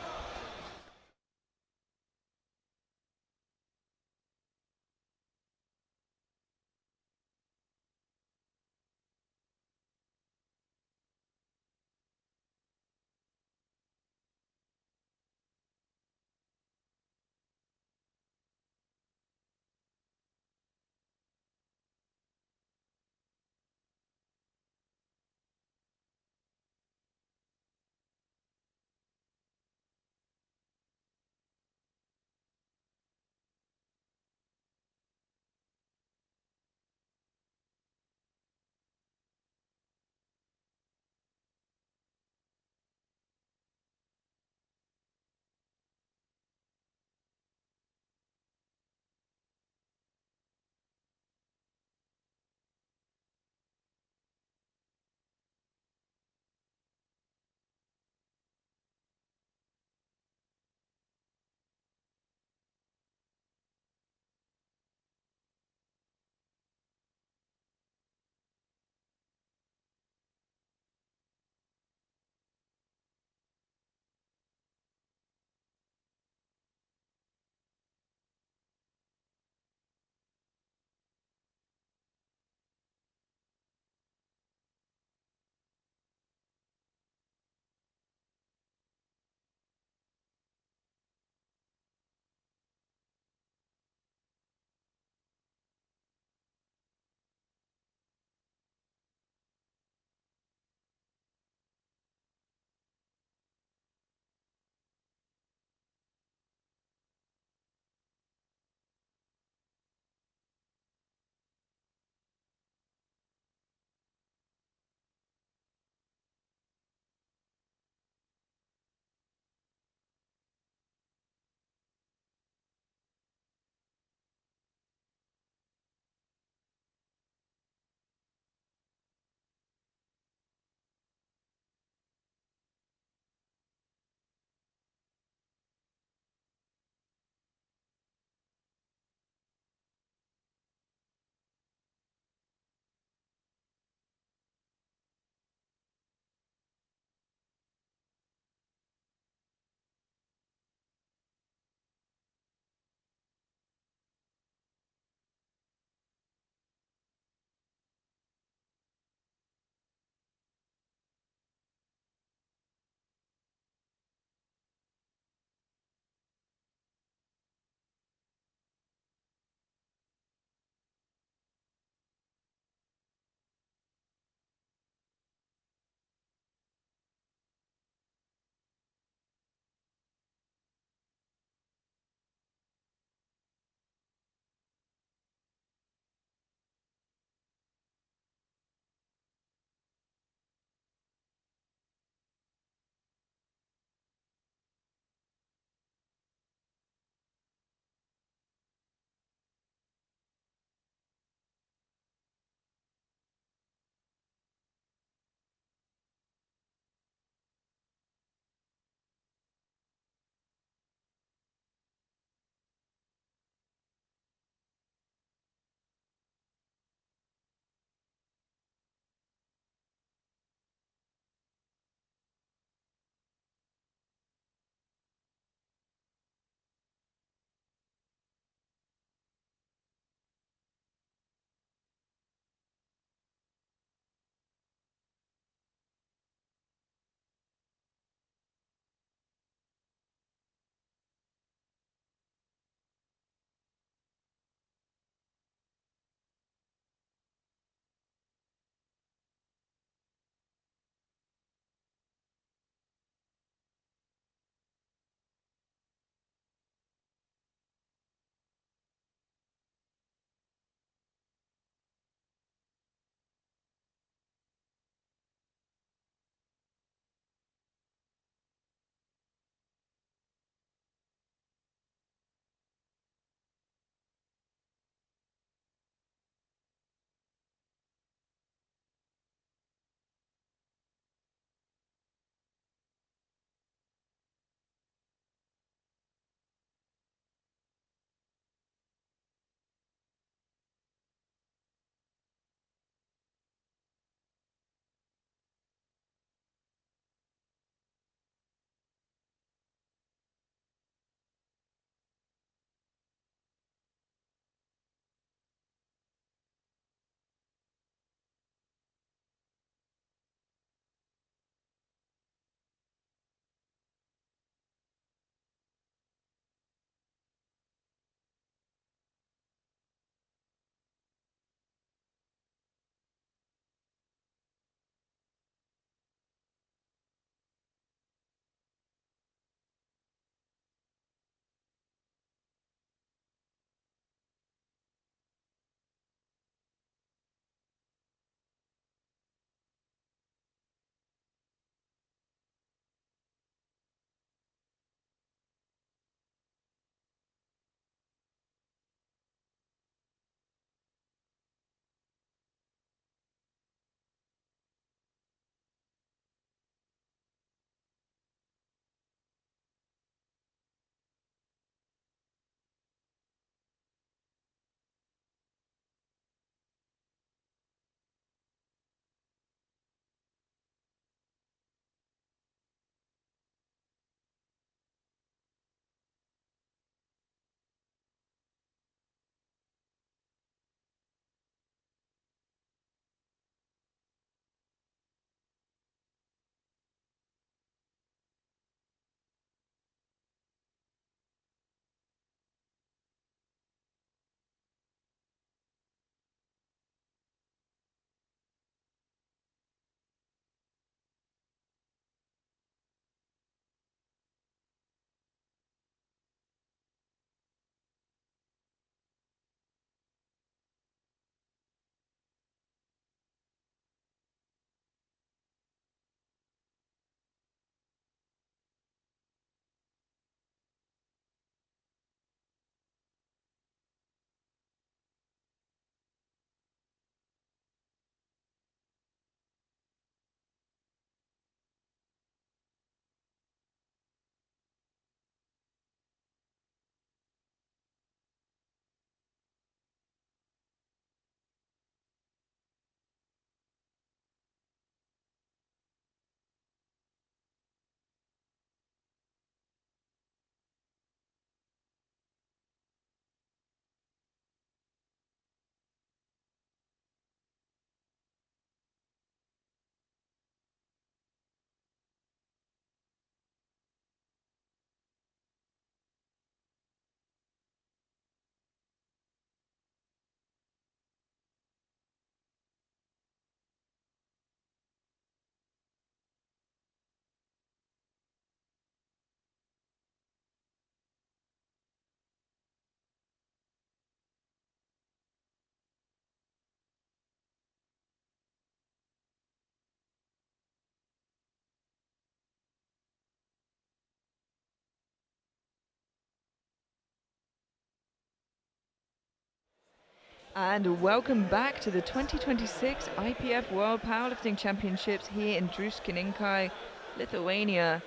And welcome back to the 2026 IPF World Powerlifting Championships here in Druskininkai, Lithuania.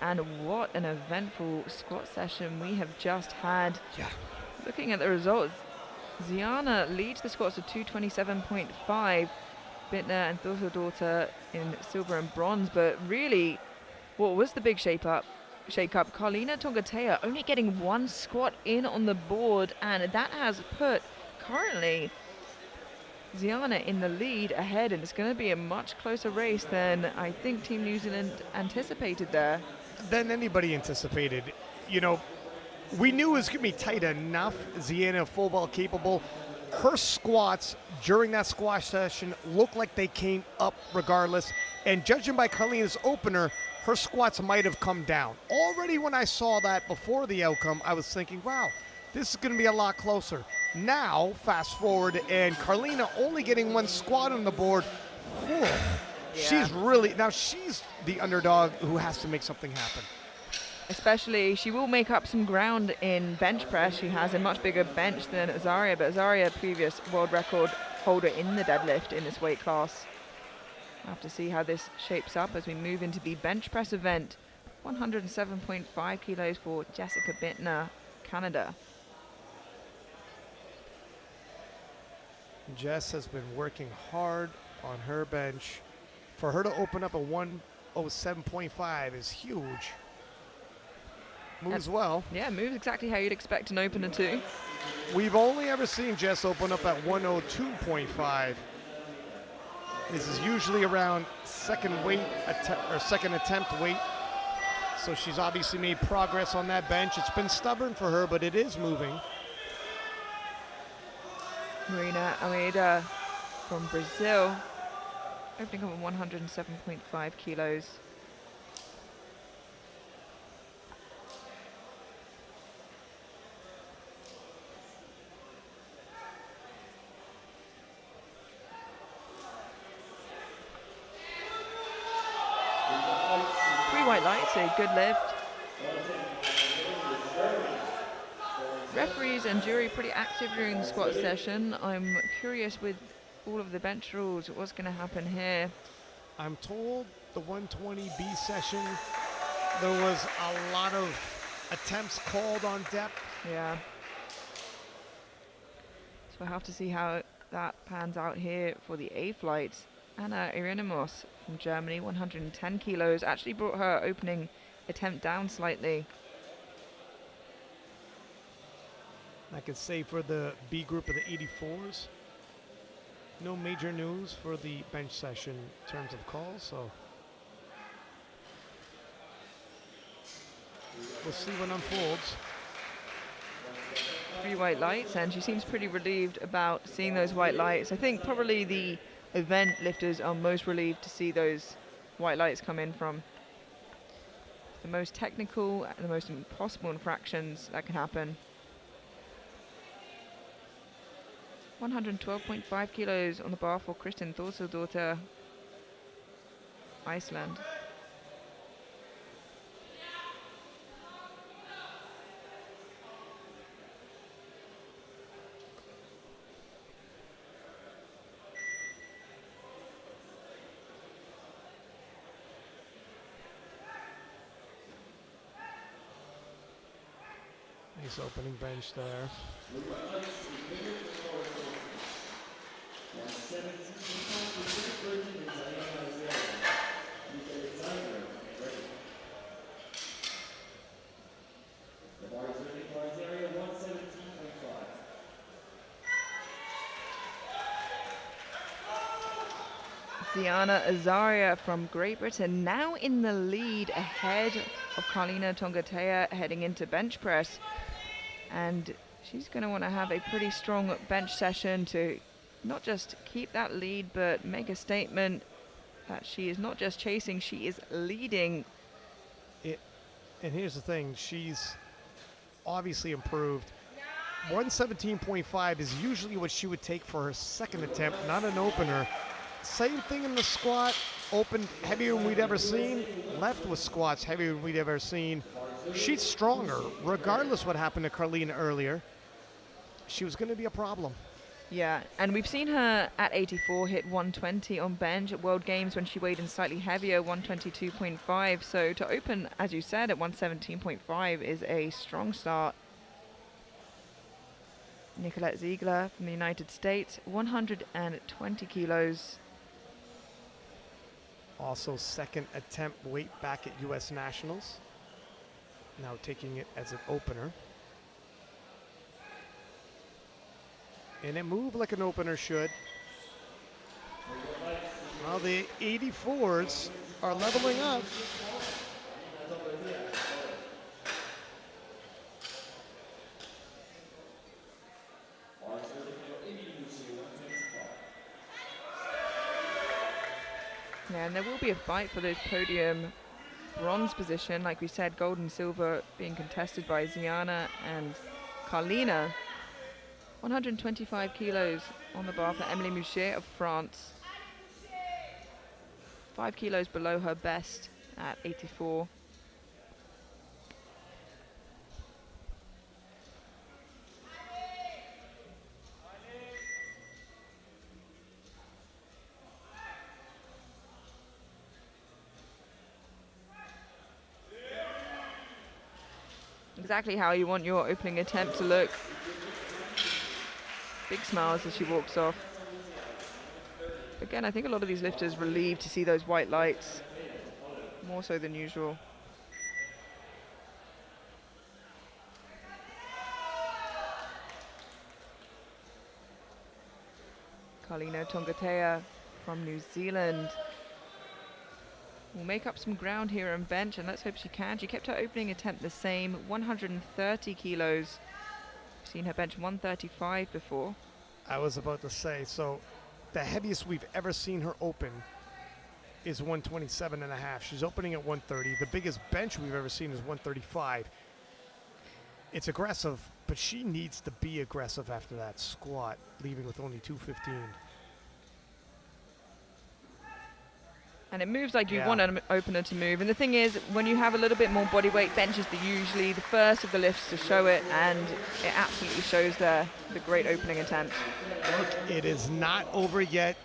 And what an eventful squat session we have just had. Yeah. Looking at the results, Ziana leads the squats to 227.5. Bittner and Thorsadottir in silver and bronze, but really, what was the big shake-up? Carlina Tongatea only getting one squat in on the board, and that has put currently Ziana in the lead ahead, and it's going to be a much closer race than I think Team New Zealand anticipated there. Than anybody anticipated. You know, we knew it was going to be tight enough. Ziana full ball capable. Her squats during that squash session looked like they came up regardless. And judging by Carlina's opener, her squats might have come down. Already when I saw that before the outcome, I was thinking, wow, this is going to be a lot closer. Now, fast forward, and Carlina only getting one squat on the board. Whew, she's really, now she's the underdog who has to make something happen. Especially, she will make up some ground in bench press. She has a much bigger bench than Azaria, but Azaria, previous world record holder in the deadlift in this weight class. We'll have to see how this shapes up as we move into the bench press event. 107.5 kilos for Jessica Bittner, Canada. Jess has been working hard on her bench. For her to open up a 107.5 is huge. Moves well. Yeah, moves exactly how you'd expect an opener to. We've only ever seen Jess open up at 102.5. This is usually around second attempt weight. So she's obviously made progress on that bench. It's been stubborn for her, but it is moving. Marina Almeida from Brazil, opening up at 107.5 kilos. Three white lights, a good lift. Referees and jury pretty active during the squat session. I'm curious with all of the bench rules, what's going to happen here. I'm told the 120B session, there was a lot of attempts called on depth. Yeah. So we'll have to see how that pans out here for the A flight. Anna Irenemos from Germany, 110 kilos, actually brought her opening attempt down slightly. I could say for the B group of the 84s, no major news for the bench session in terms of calls, so we'll see what unfolds. Three white lights, and she seems pretty relieved about seeing those white lights. I think probably the event lifters are most relieved to see those white lights come in from. The most technical and the most impossible infractions that can happen. 112.5 kilos on the bar for Kristin Thorsadottir, Iceland. Nice opening bench there. Ziana Azaria from Great Britain now in the lead ahead of Carlina Tongatea heading into bench press. And she's going to want to have a pretty strong bench session to not just keep that lead, but make a statement that she is not just chasing, she is leading. And here's the thing, she's obviously improved. 117.5 is usually what she would take for her second attempt, not an opener. Same thing in the squat, opened heavier than we'd ever seen, left with squats heavier than we'd ever seen. She's stronger, regardless what happened to Carlina earlier. She was going to be a problem. Yeah, and we've seen her at 84 hit 120 on bench at World Games when she weighed in slightly heavier, 122.5. So to open, as you said, at 117.5 is a strong start. Nicolette Ziegler from the United States, 120 kilos. Also second attempt weight back at U.S. Nationals. Now taking it as an opener. And it moved like an opener should. Well, the 84s are leveling up. Yeah, and there will be a fight for those podium bronze position. Like we said, gold and silver being contested by Ziana and Carlina. 125 kilos on the bar for Emily Mouchet of France. 5 kilos below her best at 84. Exactly how you want your opening attempt to look. Big smiles as she walks off. Again, I think a lot of these lifters relieved to see those white lights, more so than usual. Carlina Tongatea from New Zealand will make up some ground here on bench, and let's hope she can. She kept her opening attempt the same, 130 kilos. We've seen her bench 135 before. I was about to say, so the heaviest we've ever seen her open is 127 and a half. She's opening at 130. The biggest bench we've ever seen is 135. It's aggressive, but she needs to be aggressive after that squat, leaving with only 215. And it moves like you Yeah. want an opener to move. And the thing is, when you have a little bit more body weight, benches are usually the first of the lifts to show it, and it absolutely shows there the great opening attempt. Look, it is not over yet.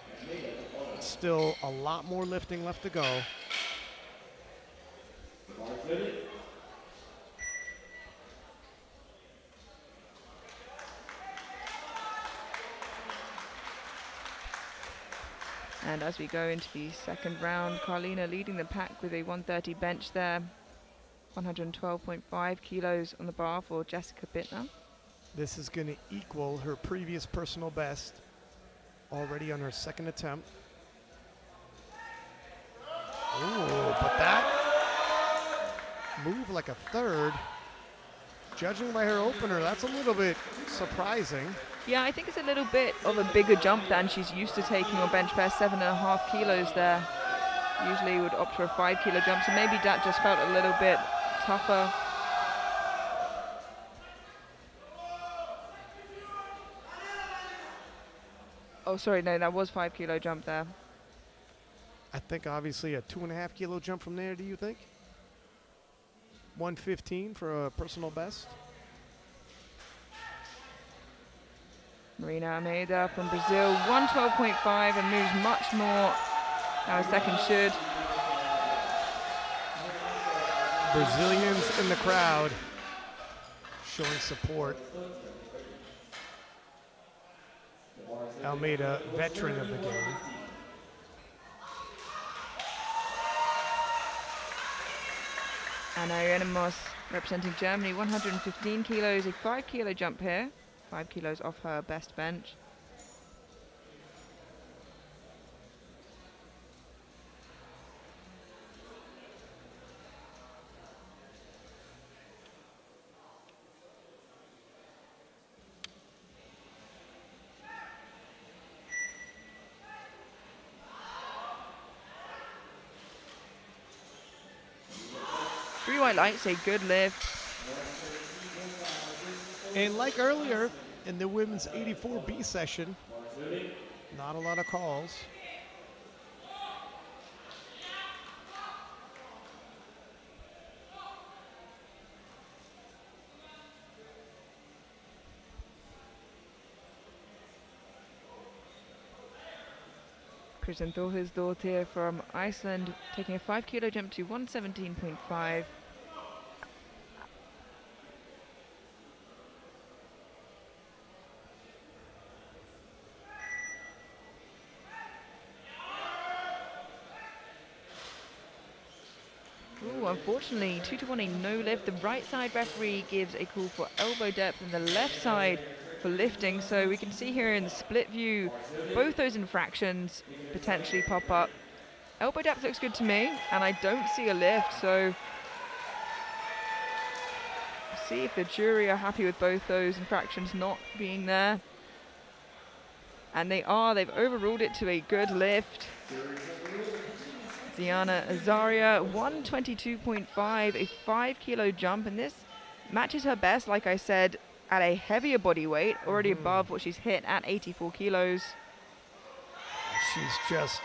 Still a lot more lifting left to go. And as we go into the second round, Carlina leading the pack with a 130 bench there. 112.5 kilos on the bar for Jessica Bittner. This is going to equal her previous personal best already on her second attempt. Ooh, but that move like a third. Judging by her opener, that's a little bit surprising. Yeah, I think it's a little bit of a bigger jump than she's used to taking on bench press, 7.5 kilos there. Usually would opt for a 5 kilo jump, so maybe that just felt a little bit tougher. Oh, sorry, no, that was 5 kilo jump there. I think obviously a 2.5 kilo jump from there, do you think? 115 for a personal best. Marina Almeida from Brazil, 112.5 and moves much more how a second should. Brazilians in the crowd showing support. Almeida, veteran of the game. Anna Enemas representing Germany, 115 kilos, a 5 kilo jump here. 5 kilos off her best bench. Three white lights, a good lift. And like earlier in the women's 84B session, not a lot of calls. Kristen Thorhirsdottir from Iceland taking a 5 kilo jump to 117.5. Ooh, unfortunately, 2 to 1 a no lift. The right side referee gives a call for elbow depth and the left side for lifting. So we can see here in the split view, both those infractions potentially pop up. Elbow depth looks good to me, and I don't see a lift. So see if the jury are happy with both those infractions not being there. And they are. They've overruled it to a good lift. Ziana Azaria, 122.5, a 5 kilo jump, and this matches her best, like I said, at a heavier body weight, already above what she's hit at 84 kilos. She's just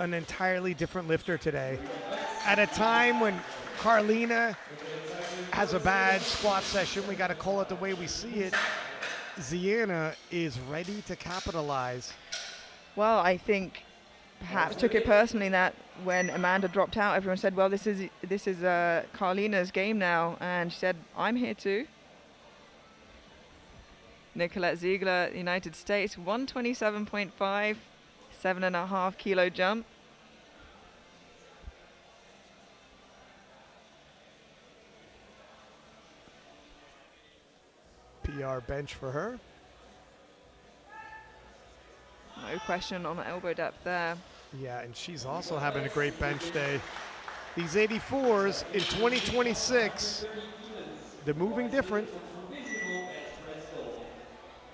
an entirely different lifter today. At a time when Carlina has a bad squat session, we got to call it the way we see it. Ziana is ready to capitalize. Well, I think perhaps took it personally that when Amanda dropped out, everyone said, well, this is Carlina's game now, and she said, I'm here too. Nicolette Ziegler, United States, 127.5, 7.5 kilo jump. PR bench for her. No question on the elbow depth there. Yeah, and she's also having a great bench day. These 84s in 2026, they're moving different.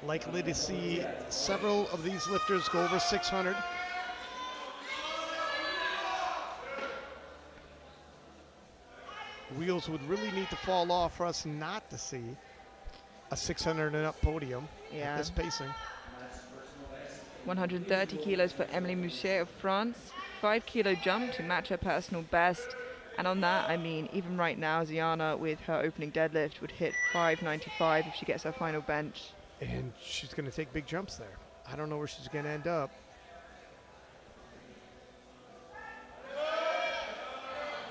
Likely to see several of these lifters go over 600. Wheels would really need to fall off for us not to see a 600 and up podium at this pacing. 130 kilos for Emily Mouchet of France. 5 kilo jump to match her personal best. And on that, I mean, even right now, Ziana with her opening deadlift would hit 595 if she gets her final bench. And she's going to take big jumps there. I don't know where she's going to end up.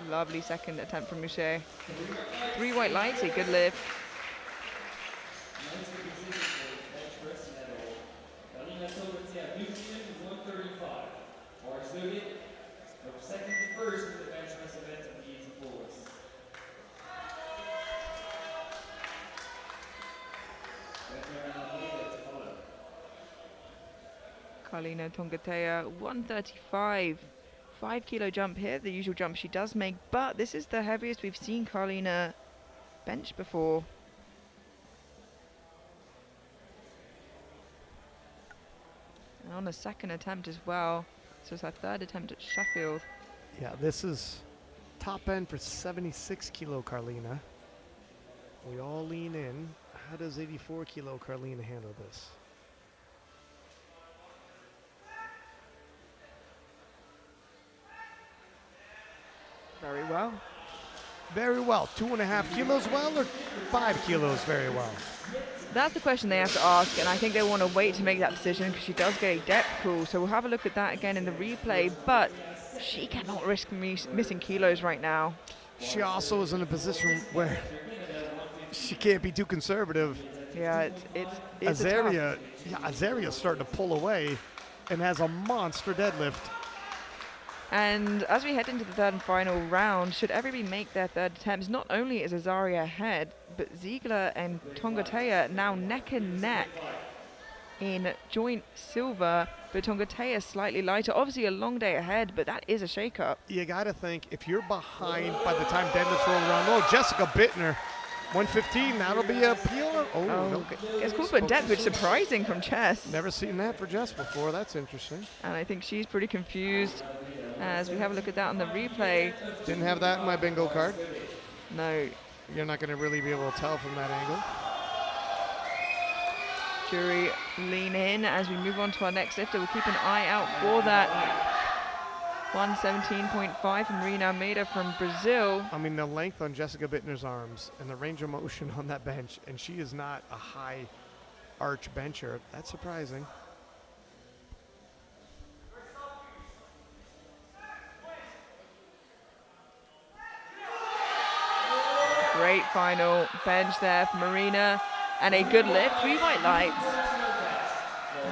Lovely second attempt from Mouchet. 3 white lights, a good lift. Second to first in the bench press event of the 84s. Carlina Tongatea, 135. 5 kilo jump here, the usual jump she does make, but this is the heaviest we've seen Carlina bench before. And on a second attempt as well. So it's our third attempt at Sheffield. Yeah, this is top end for 76 kilo Carlina. We all lean in. How does 84 kilo Carlina handle this? Very well. Very well. 2.5 kilos well or 5 kilos very well? That's the question they have to ask, and I think they want to wait to make that decision because she does get a depth call. So we'll have a look at that again in the replay, but she cannot risk missing kilos right now. She also is in a position where she can't be too conservative. Yeah, it's Azaria's starting to pull away and has a monster deadlift. And as we head into the third and final round, should everybody make their third attempts, not only is Azaria ahead, but Ziegler and Tongatea now neck and neck in joint silver, but Tongatea slightly lighter. Obviously a long day ahead, but that is a shake-up. You got to think, if you're behind by the time deadlifts roll around, oh, Jessica Bittner, 115, that'll be a PR. Oh, no. It's called for depth, which is surprising from Chess. Never seen that for Jess before. That's interesting. And I think she's pretty confused as we have a look at that on the replay. Didn't have that in my bingo card. No. You're not going to really be able to tell from that angle. Jury lean in as we move on to our next lifter. We'll keep an eye out for that. 117.5 from Rina Almeida from Brazil. I mean, the length on Jessica Bittner's arms and the range of motion on that bench, and she is not a high arch bencher. That's surprising. Great final bench there for Marina. And a good lift, 3 white lights.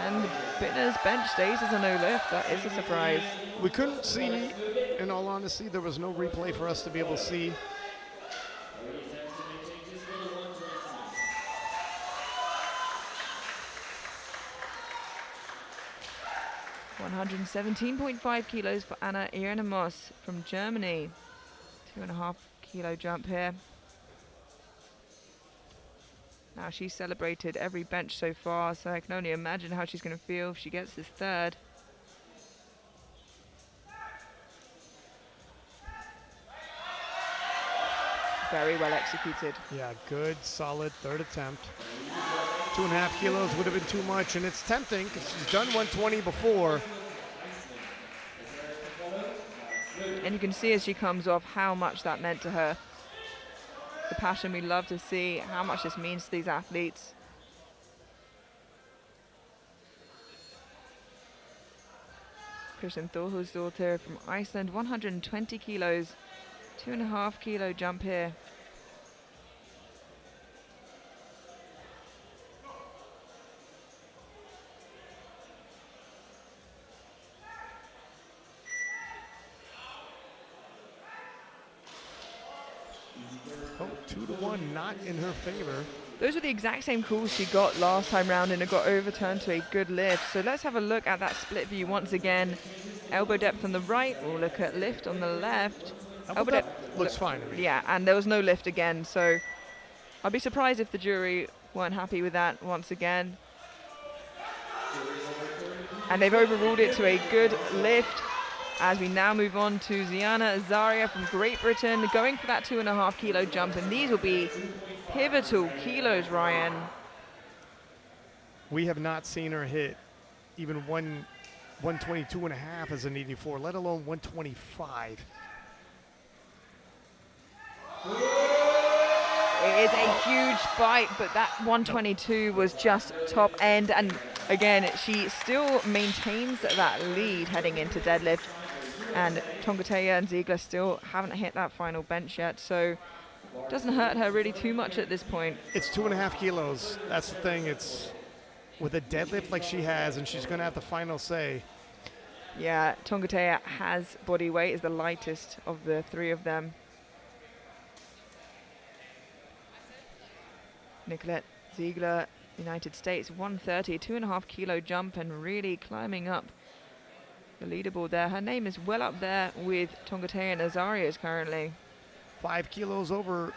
And Bitner's bench stays as a no lift. That is a surprise. We couldn't see, in all honesty, there was no replay for us to be able to see. 117.5 kilos for Anna Irenamos from Germany. 2.5 kilo jump here. Now she's celebrated every bench so far, so I can only imagine how she's going to feel if she gets this third. Very well executed. Yeah, good, solid third attempt. 2.5 kilos would have been too much, and it's tempting because she's done 120 before. And you can see as she comes off how much that meant to her. The passion we love to see, how much this means to these athletes. Christian Thorhusdóttir from Iceland, 120 kilos, 2.5 kilo jump here. Oh, 2-1, not in her favor. Those were the exact same calls she got last time round, and it got overturned to a good lift. So let's have a look at that split view once again. Elbow depth on the right, we'll look at lift on the left. Elbow depth looks fine to me. Yeah, and there was no lift again, so I'd be surprised if the jury weren't happy with that once again. And they've overruled it to a good lift. As we now move on to Ziana Azaria from Great Britain, going for that 2.5 kilo jump, and these will be pivotal kilos, Ryan. We have not seen her hit even 122.5 as an 84, let alone 125. It is a huge fight, but that 122 was just top end. And again, she still maintains that lead heading into deadlift. And Tongatea and Ziegler still haven't hit that final bench yet, so it doesn't hurt her really too much at this point. It's 2.5 kilos. That's the thing. It's with a deadlift like she has, and she's going to have the final say. Yeah, Tongatea has body weight, is the lightest of the three of them. Nicolette Ziegler, United States, 130, 2.5 kilo jump, and really climbing up the leaderboard there. Her name is well up there with Tongatea and Azaria's currently. 5 kilos over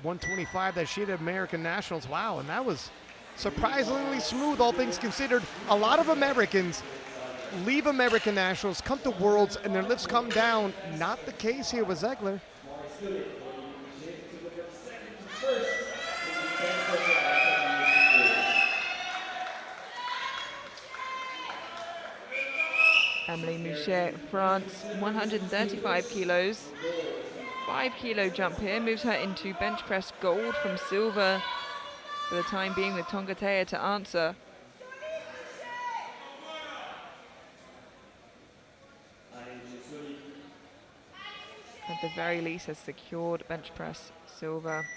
125 that she had at American Nationals. Wow, and that was surprisingly smooth, all things considered. A lot of Americans leave American Nationals, come to Worlds, and their lifts come down. Not the case here with Ziegler. Emily Mouchet, France, 135 kilos. 5 kilo jump here, moves her into bench press gold from silver for the time being, with Tongatea to answer. At the very least has secured bench press silver.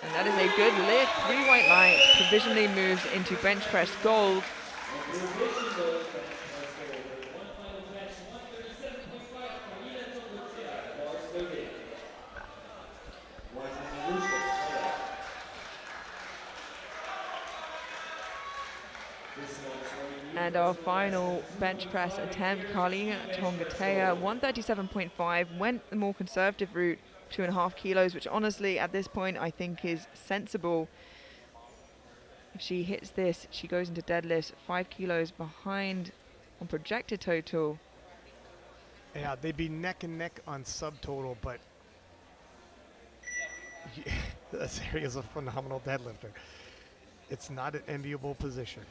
And that is a good lift. 3 white lights, provisionally moves into bench press gold. And our final bench press attempt, Carlina Tongatea, 137.5, went the more conservative route, 2.5 kilos, which honestly at this point I think is sensible. If she hits this, she goes into deadlifts 5 kilos behind on projected total. Yeah, they'd be neck and neck on subtotal, but Azaria's a phenomenal deadlifter. It's not an enviable position.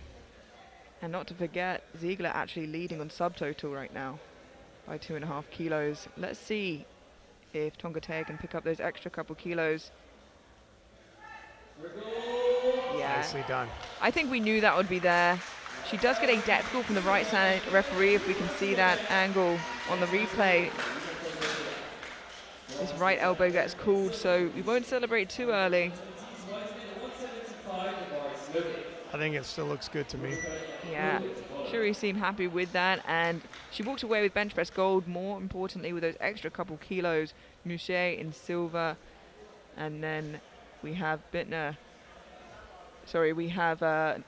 And not to forget, Ziegler actually leading on subtotal right now by 2.5 kilos. Let's see if Tongatea can pick up those extra couple kilos. Yeah. Nicely done. I think we knew that would be there. She does get a death call from the right side referee, if we can see that angle on the replay. This right elbow gets called, so we won't celebrate too early. I think it still looks good to me. Yeah, Shuri seemed happy with that, and she walked away with bench press gold, more importantly with those extra couple kilos. Mouchet in silver, and then we have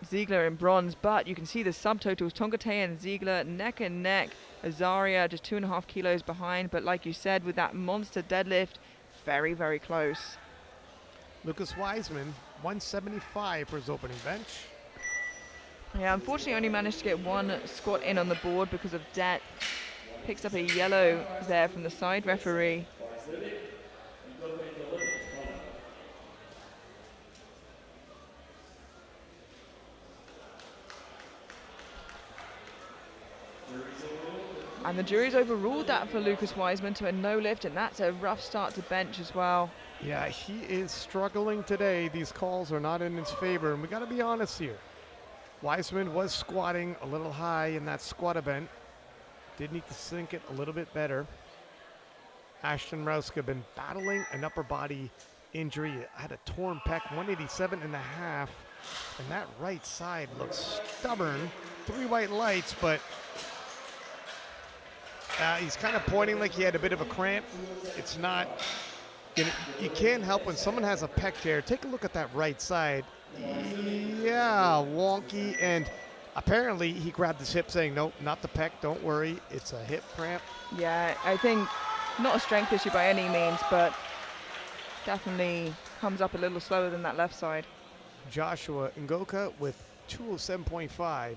Ziegler in bronze, but you can see the subtotals. Tongatea and Ziegler neck and neck. Azaria just 2.5 kilos behind, but like you said, with that monster deadlift, very, very close. Lucas Wiseman, 175 for his opening bench. Yeah, unfortunately only managed to get one squat in on the board because of debt. Picks up a yellow there from the side referee. And the jury's overruled that for Lucas Wiseman to a no lift, and that's a rough start to bench as well. Yeah, he is struggling today. These calls are not in his favor, and we got to be honest here. Wiseman was squatting a little high in that squat event. Did need to sink it a little bit better. Ashton Rauska been battling an upper body injury. Had a torn pec, 187 and a half, and that right side looks stubborn. 3 white lights, but he's kind of pointing like he had a bit of a cramp. It's not, you can't help when someone has a pec tear. Take a look at that right side. Yeah, wonky, and apparently he grabbed his hip saying, nope, not the pec, don't worry, it's a hip cramp. Yeah, I think not a strength issue by any means, but definitely comes up a little slower than that left side. Joshua Ngoka with 207.5.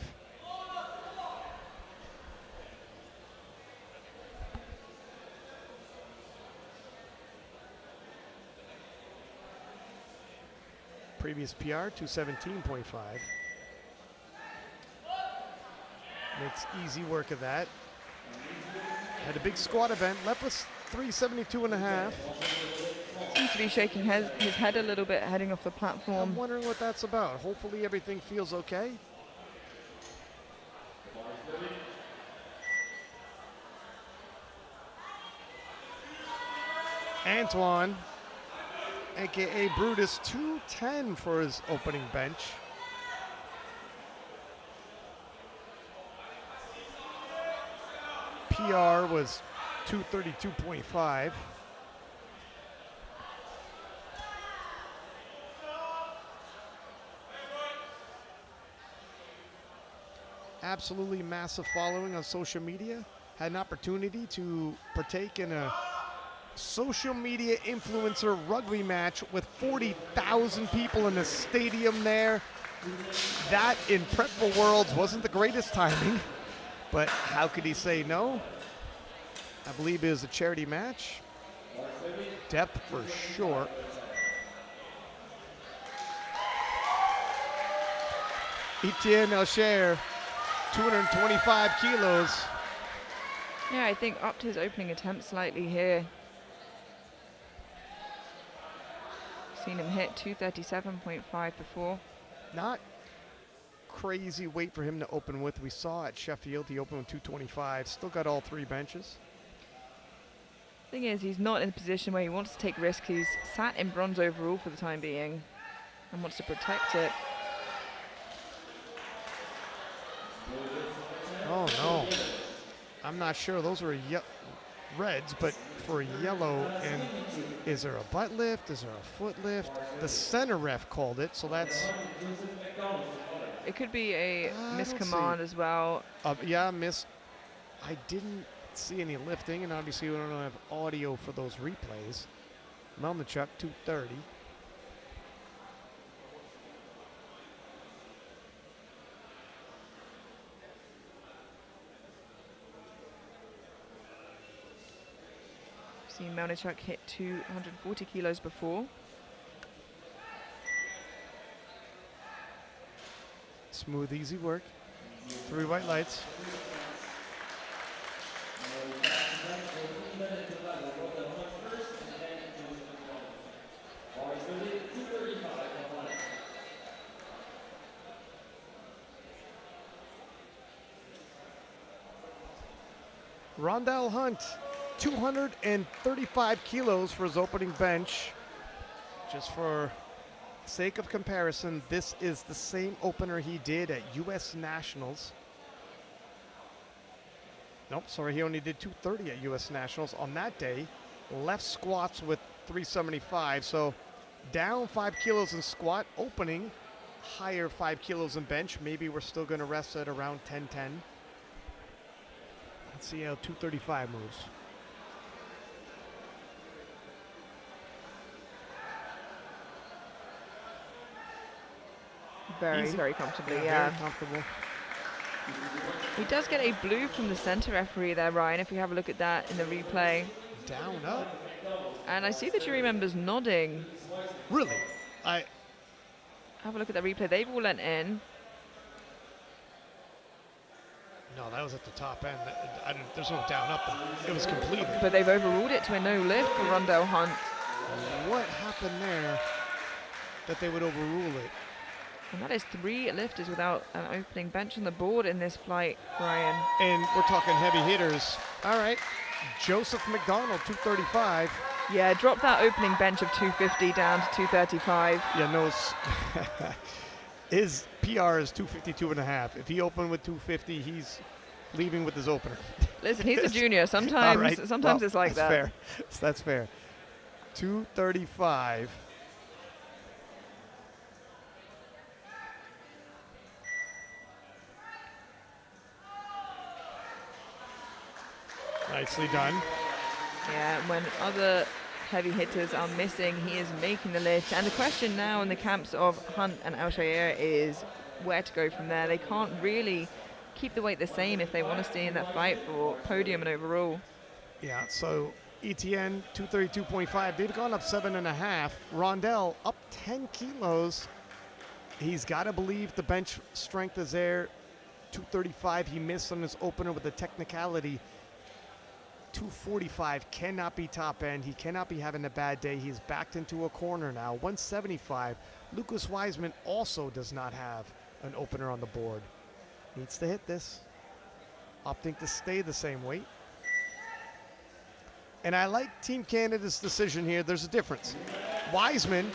Previous PR, 217.5. Makes easy work of that. Had a big squat event, left with 372 and a half. Seems to be shaking his head a little bit heading off the platform. I'm wondering what that's about. Hopefully everything feels okay. Antoine, aka Brutus, 210 for his opening bench. PR was 232.5. Absolutely massive following on social media. Had an opportunity to partake in a social media influencer rugby match with 40,000 people in the stadium there. That in Prep for Worlds wasn't the greatest timing, but how could he say no? I believe it was a charity match. Depth for sure. Etienne Elcher, 225 kilos. Yeah, I think upped his opening attempt slightly here. Seen him hit 237.5 before. Not crazy weight for him to open with. We saw at Sheffield he opened with 225. Still got all 3 benches. Thing is, he's not in a position where he wants to take risks. He's sat in bronze overall for the time being and wants to protect it. Oh no, I'm not sure. Those were reds, but for yellow. And is there a butt lift? Is there a foot lift? The center ref called it, so that's. It could be a miscommand as well. Yeah, missed. I didn't see any lifting, and obviously we don't have audio for those replays. Melnichuk, 230. Seen Melnichuk hit 240 kilos before. Smooth, easy work. 3 white lights. Rondell Hunt, 235 kilos for his opening bench. Just for sake of comparison, this is the same opener he did at U.S. Nationals. Nope, sorry, he only did 230 at U.S. Nationals. On that day, left squats with 375, so down 5 kilos in squat, opening higher 5 kilos in bench. Maybe we're still going to rest at around 10-10. Let's see how 235 moves. Very, Easy. very comfortably, Very yeah. comfortable. He does get a blue from the center referee there, Ryan, if we have a look at that in the replay. Down, up. And I see the jury members nodding. Really? Have a look at the replay. They've all lent in. No, that was at the top end. There's no down, up. It was completed. But they've overruled it to a no lift for Rondell Hunt. What happened there that they would overrule it? And that is 3 lifters without an opening bench on the board in this flight, Ryan. And we're talking heavy hitters. All right. Joseph McDonald, 235. Yeah, drop that opening bench of 250 down to 235. Yeah, no, his PR is 252 and a half. If he opened with 250, he's leaving with his opener. Listen, he's a junior. Sometimes, All right. sometimes Well, it's like that's that. Fair. That's fair. 235. Nicely done. Yeah, when other heavy hitters are missing, he is making the lift. And the question now in the camps of Hunt and El Shayer is where to go from there. They can't really keep the weight the same if they want to stay in that fight for podium and overall. Yeah, so ETN 232.5. They've gone up 7.5. Rondell up 10 kilos. He's got to believe the bench strength is there. 235. He missed on his opener with a technicality. 245 cannot be top end. He cannot be having a bad day. He's backed into a corner now. 175. Lucas Wiseman also does not have an opener on the board. Needs to hit this. Opting to stay the same weight. And I like Team Canada's decision here. There's a difference. Wiseman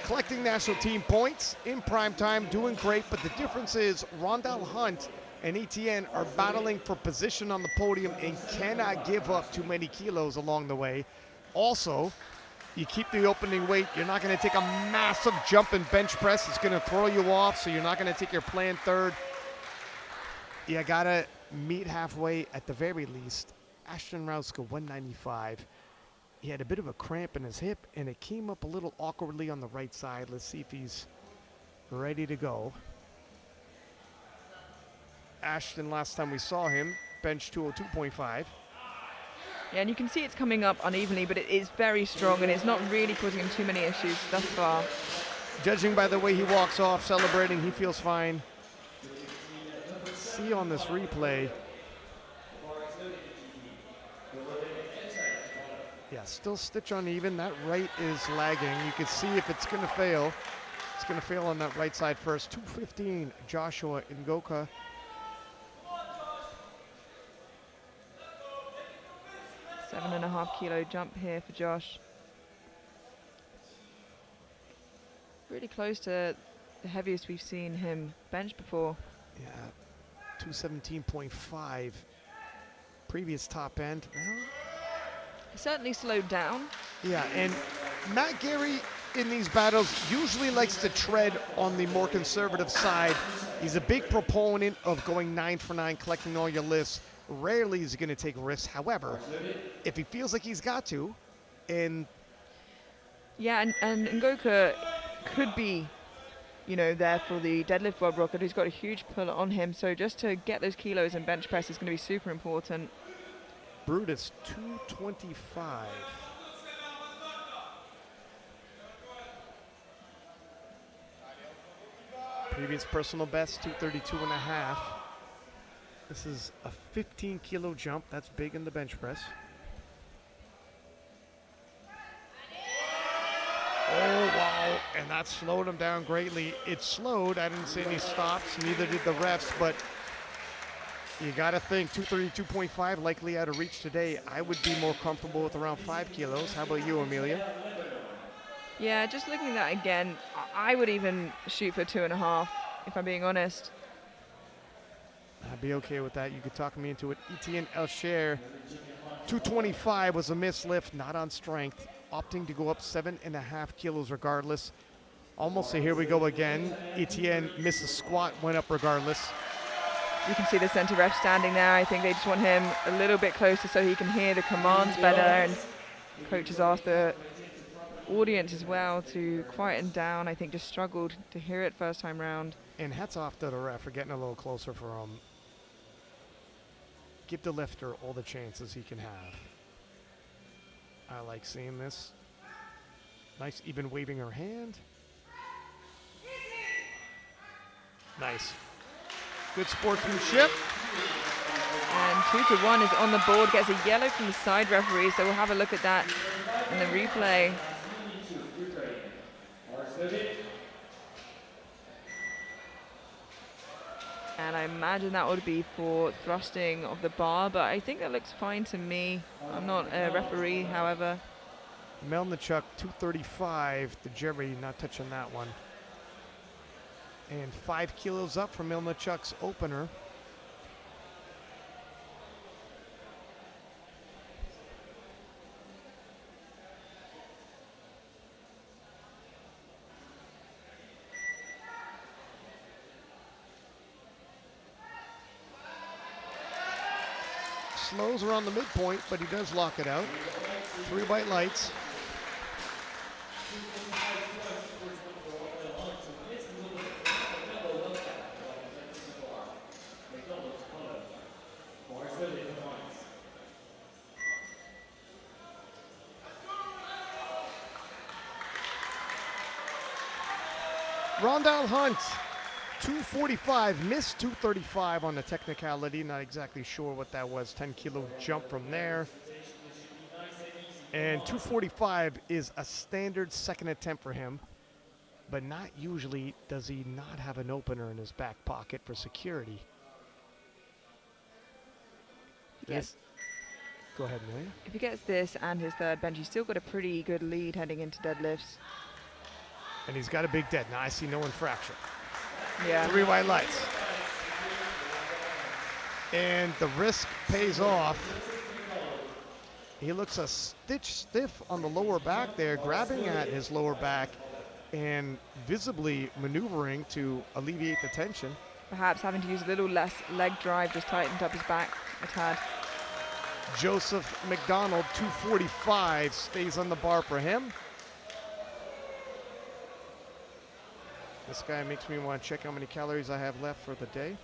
collecting national team points in prime time, doing great, but the difference is Rondell Hunt and ETN are battling for position on the podium and cannot give up too many kilos along the way. Also, you keep the opening weight. You're not going to take a massive jump in bench press. It's going to throw you off, so you're not going to take your planned third. You got to meet halfway at the very least. Ashton Rauska, 195. He had a bit of a cramp in his hip, and it came up a little awkwardly on the right side. Let's see if he's ready to go. Ashton, last time we saw him, bench 202.5. Yeah, and you can see it's coming up unevenly, but it is very strong, and it's not really causing him too many issues thus far. Judging by the way he walks off, celebrating, he feels fine. Let's see on this replay. Yeah, still stitch uneven. That right is lagging. You can see if it's going to fail. It's going to fail on that right side first. 215, Joshua Ngoka. Seven and a half kilo jump here for Josh. Really close to the heaviest we've seen him bench before. Yeah, 217.5. Previous top end. Well, He certainly slowed down. yeah, and Matt Gary in these battles usually likes to tread on the more conservative side. He's a big proponent of going 9 for 9, collecting all your lifts. Rarely is he going to take risks. However, if he feels like he's got to, and Yeah, and Ngoka could be, you know, there for the deadlift world record. He's got a huge pull on him, so just to get those kilos in bench press is going to be super important. Brutus 225. Previous personal best 232 and a half. This is a 15 kilo jump. That's big in the bench press. Oh, wow. And that slowed him down greatly. It slowed. I didn't see any stops. Neither did the refs, but You got to think 232.5 likely out of reach today. I would be more comfortable with around 5 kilos. How about you, Amelia? Yeah, just looking at that again, I would even shoot for 2.5, if I'm being honest. I'd be okay with that. You could talk me into it. Etienne Elcher, 225 was a missed lift, not on strength. Opting to go up 7.5 kilos regardless. Almost a here we go again. Etienne missed a squat, went up regardless. You can see the center ref standing there. I think they just want him a little bit closer so he can hear the commands better. And coaches asked the audience as well to quieten down. I think just struggled to hear it first time round. And hats off to the ref for getting a little closer for him. Give the lifter all the chances he can have. I like seeing this. Nice, even waving her hand. Nice. Good sportsmanship. And 2-1 is on the board, gets a yellow from the side referee, so we'll have a look at that in the replay. And I imagine that would be for thrusting of the bar, but I think that looks fine to me. I'm not a referee, however. Melnichuk, 235. The Jerry not touching that one. And 5 kilos up from Melnichuk's opener. Slows around the midpoint, but he does lock it out. 3 white lights. Rondell Hunt, 245, missed 235 on the technicality. Not exactly sure what that was. 10 kilo jump from there. And 245 is a standard second attempt for him, but not usually does he not have an opener in his back pocket for security. Yes. Go ahead, Amelia. If he gets this and his third bench, he's still got a pretty good lead heading into deadlifts. And he's got a big dead. Now I see no infraction. Yeah. 3 white lights. And the risk pays off. He looks a stitch stiff on the lower back there, grabbing at his lower back and visibly maneuvering to alleviate the tension. Perhaps having to use a little less leg drive just tightened up his back a tad. Joseph McDonald, 245, stays on the bar for him. This guy makes me want to check how many calories I have left for the day.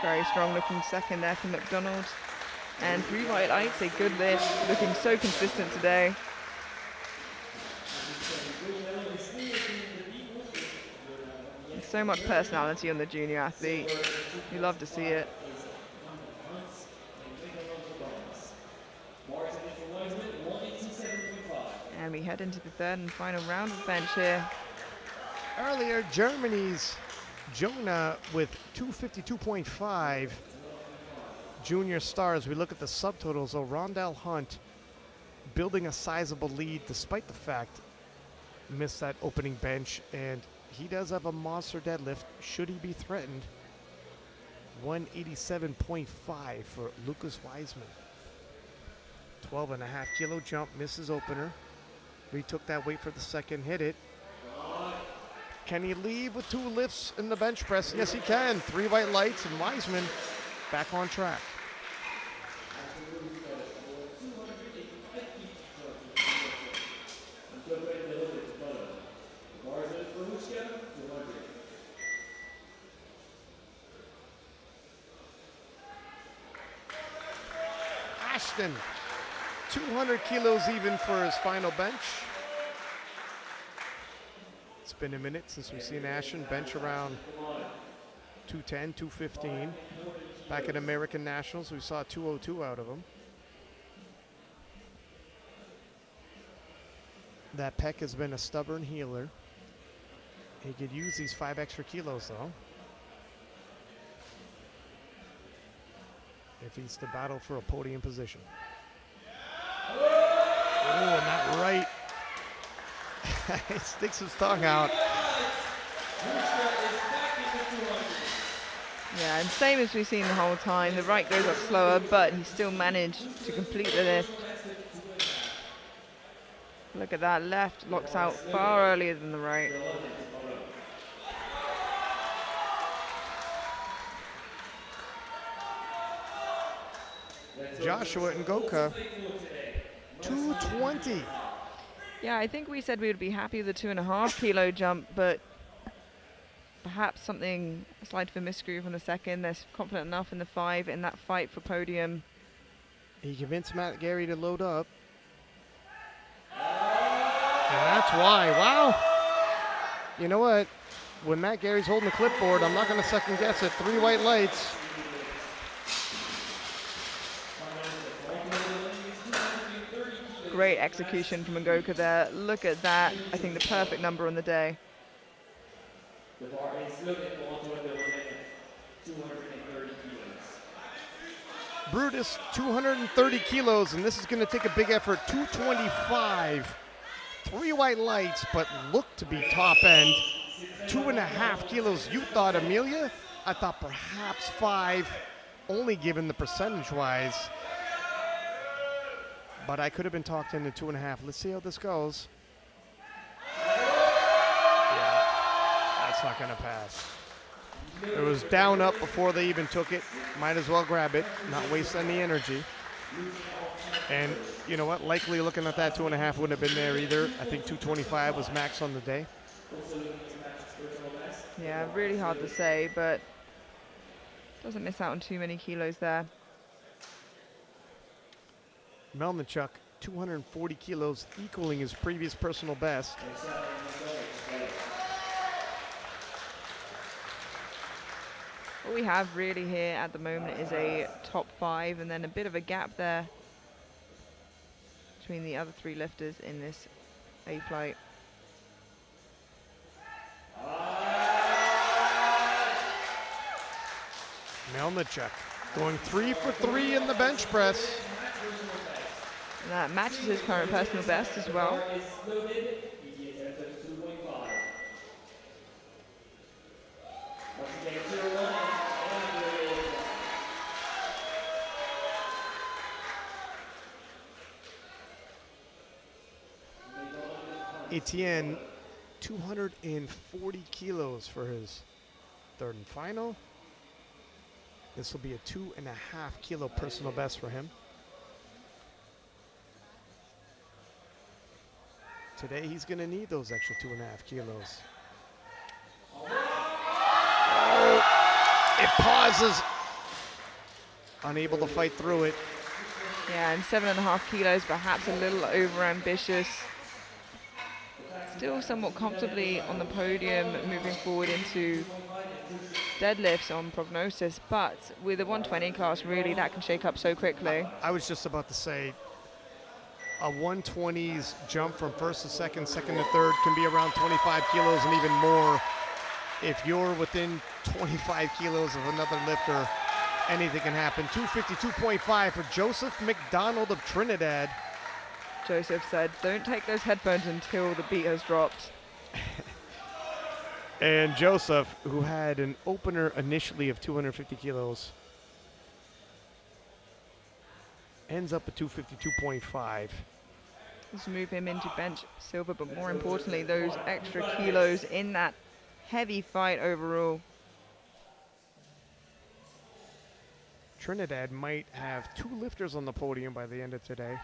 Very strong looking second there from McDonald. And 3 white lights, a good lift, looking so consistent today. There's so much personality on the junior athlete. You love to see it. And we head into the third and final round of bench here. Earlier, Germany's Jonah with 252.5 junior stars. We look at the subtotals. So Rondell Hunt building a sizable lead despite the fact missed that opening bench, and he does have a monster deadlift should he be threatened. 187.5 for Lucas Wiseman. 12.5 kilo jump, misses opener. Retook that weight for the second, hit it. Can he leave with 2 lifts in the bench press? Yes, he can. 3 white lights, and Wiseman back on track. Ashton, 200 kilos even for his final bench. It's been a minute since we've seen Ashton bench around 210, 215. Back at American Nationals, we saw 202 out of him. That pec has been a stubborn healer. He could use these 5 extra kilos though, if he's to battle for a podium position. Oh, not right. He sticks his tongue out. Yeah, and same as we've seen the whole time. The right goes up slower, but he still managed to complete the lift. Look at that, left locks out far earlier than the right. Joshua Ngoka, 220. Yeah, I think we said we would be happy with the 2.5 kilo jump, but perhaps something, a slight of a misgroove on the second. They're confident enough in the 5 in that fight for podium. He convinced Matt Gary to load up. And that's why, wow. You know what? When Matt Gary's holding the clipboard, I'm not going to second guess it. 3 white lights. Great execution from Ngoka there. Look at that. I think the perfect number on the day. The bar is looking for 230 kilos. Brutus, 230 kilos, and this is going to take a big effort. 225. 3 white lights, but look to be top end. 2.5 kilos. You thought, Amelia? I thought perhaps 5, only given the percentage-wise. But I could have been talked into 2.5. Let's see how this goes. Yeah, that's not going to pass. It was down up before they even took it. Might as well grab it, not waste any energy. And you know what? Likely looking at that 2.5 wouldn't have been there either. I think 225 was max on the day. Yeah, really hard to say, but doesn't miss out on too many kilos there. Melnichuk, 240 kilos, equaling his previous personal best. What we have really here at the moment is a top 5 and then a bit of a gap there between the other 3 lifters in this A flight. Melnichuk going 3 for 3 in the bench press. And that matches his current personal best as well. Etienne, 240 kilos for his 3rd and final. This will be a 2.5 kilo personal best for him. Today he's going to need those extra 2.5 kilos. Oh, it pauses. Unable to fight through it. Yeah, and 7.5 kilos, perhaps a little over ambitious. Still somewhat comfortably on the podium, moving forward into deadlifts on prognosis, but with a 120 class, really that can shake up so quickly. I was just about to say, a 120s jump from 1st to 2nd, 2nd to 3rd can be around 25 kilos and even more. If you're within 25 kilos of another lifter, anything can happen. 252.5 for Joseph McDonald of Trinidad. Joseph said, don't take those headphones until the beat has dropped. And Joseph, who had an opener initially of 250 kilos, ends up at 252.5. Let's move him into bench silver, but more importantly, those extra kilos in that heavy fight overall. Trinidad might have 2 lifters on the podium by the end of today.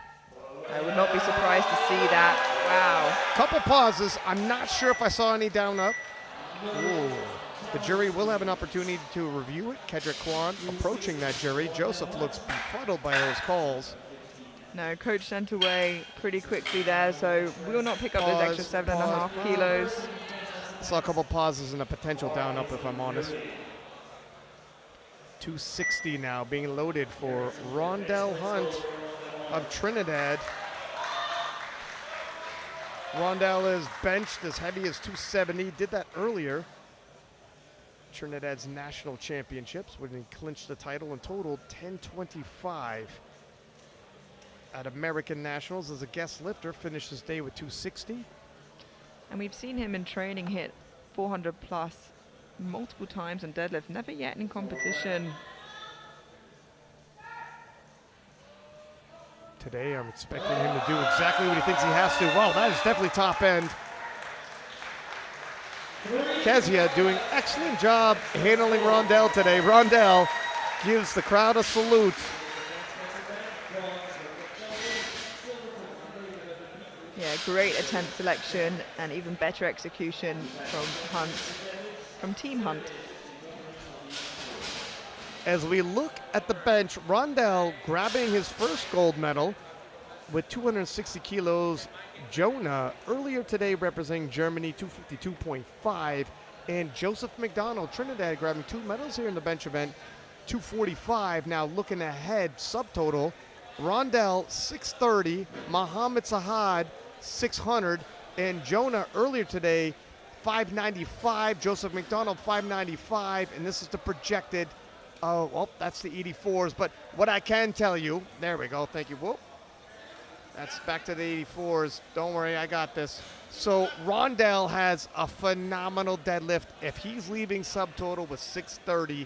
I would not be surprised to see that. Wow. Couple pauses. I'm not sure if I saw any down up. Ooh. The jury will have an opportunity to review it. Kedrick Kwan approaching that jury. Joseph looks befuddled by those calls. No, coach sent away pretty quickly there, so will not pick up those extra Pause, 7.5 pause. kilos. Saw a couple pauses and a potential down up, if I'm honest. 260 now being loaded for Rondell Hunt of Trinidad. Rondell is benched as heavy as 270. Did that earlier. Trinidad's national championships when he clinched the title and totaled 1025. At American Nationals as a guest lifter, finished his day with 260. And we've seen him in training hit 400 plus multiple times on deadlift, never yet in competition. Today, I'm expecting him to do exactly what he thinks he has to. Wow, that is definitely top end. Kezia doing excellent job handling Rondell today. Rondell gives the crowd a salute. Yeah, great attempt selection and even better execution from Hunt, from Team Hunt. As we look at the bench, Rondell grabbing his first gold medal with 260 kilos. Jonah earlier today representing Germany, 252.5. And Joseph McDonald, Trinidad, grabbing 2 medals here in the bench event, 245. Now looking ahead, subtotal, Rondell 630, Mohammed Sahad 600, and Jonah earlier today 595, Joseph McDonald 595, and this is the projected. Oh, well, that's the 84s, but what I can tell you, there we go, thank you. Whoop. That's back to the 84s. Don't worry, I got this. So Rondell has a phenomenal deadlift. If he's leaving subtotal with 630,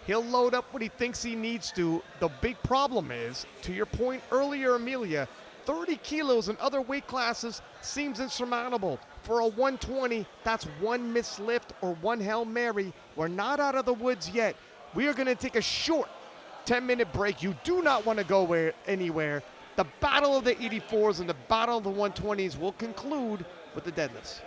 he'll load up what he thinks he needs to. The big problem is, to your point earlier, Amelia, 30 kilos in other weight classes seems insurmountable. For a 120, that's one missed lift or one Hail Mary. We're not out of the woods yet. We are going to take a short 10-minute break. You do not want to go anywhere. The battle of the 84s and the battle of the 120s will conclude with the deadlifts.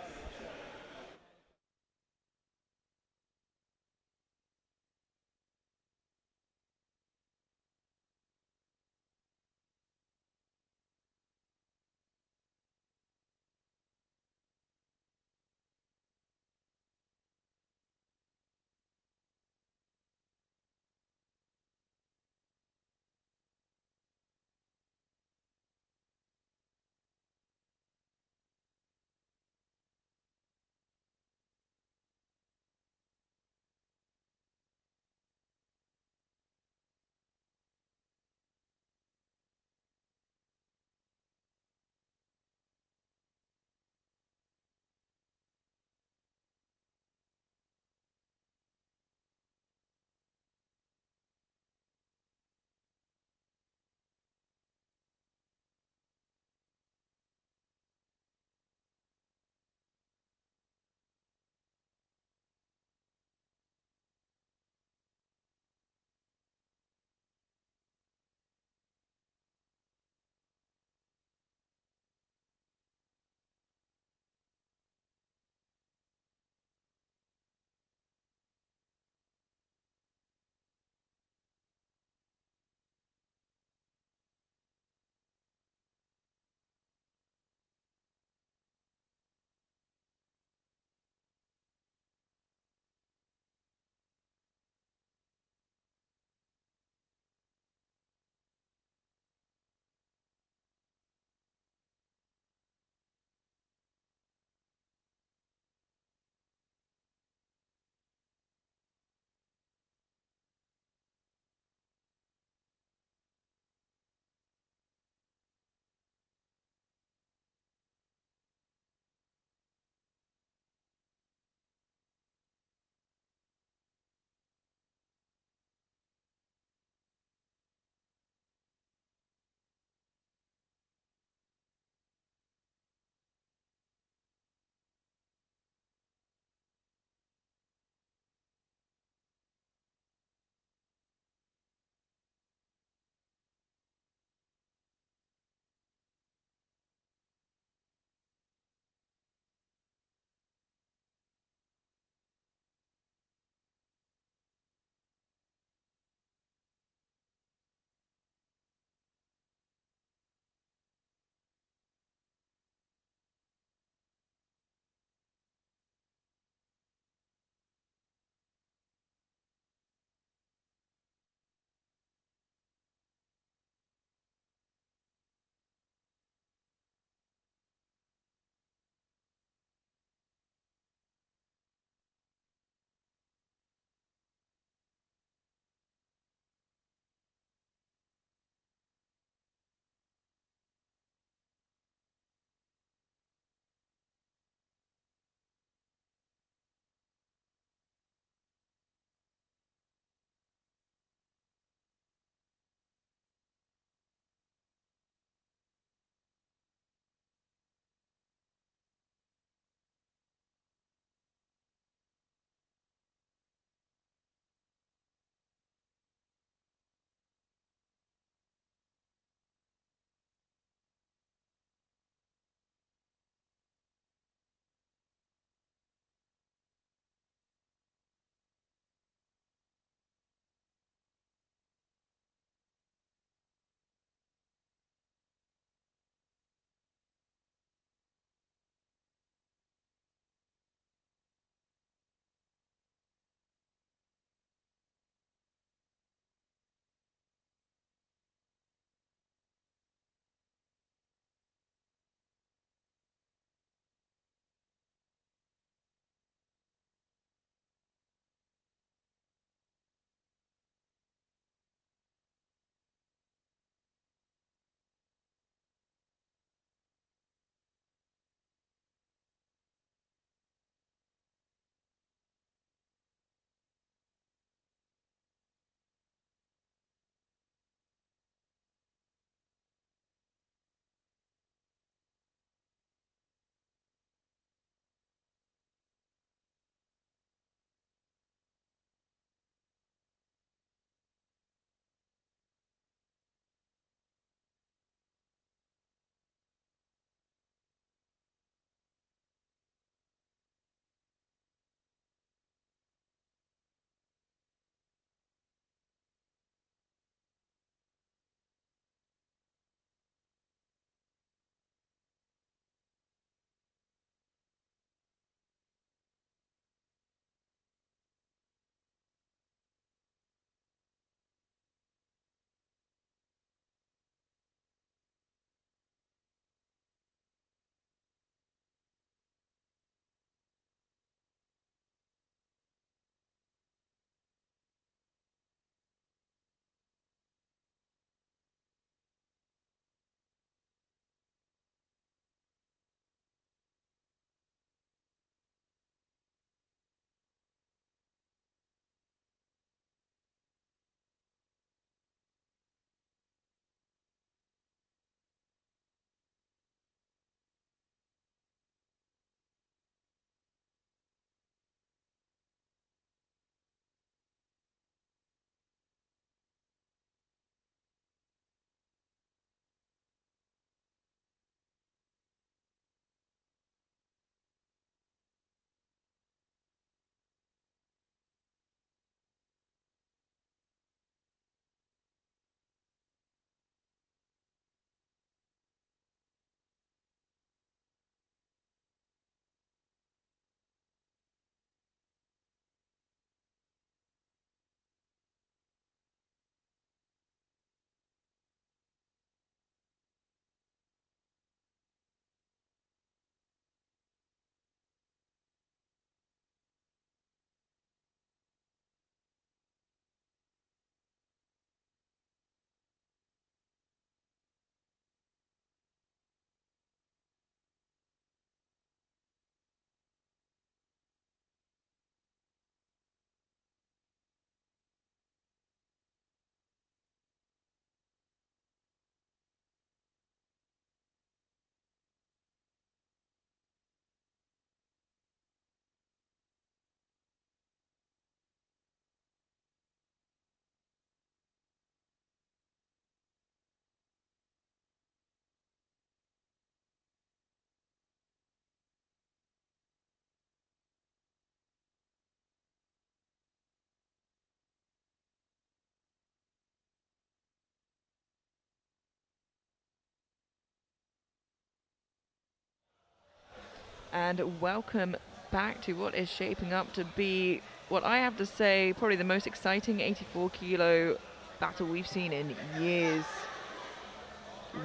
and welcome back to what is shaping up to be, what I have to say, probably the most exciting 84 kilo battle we've seen in years.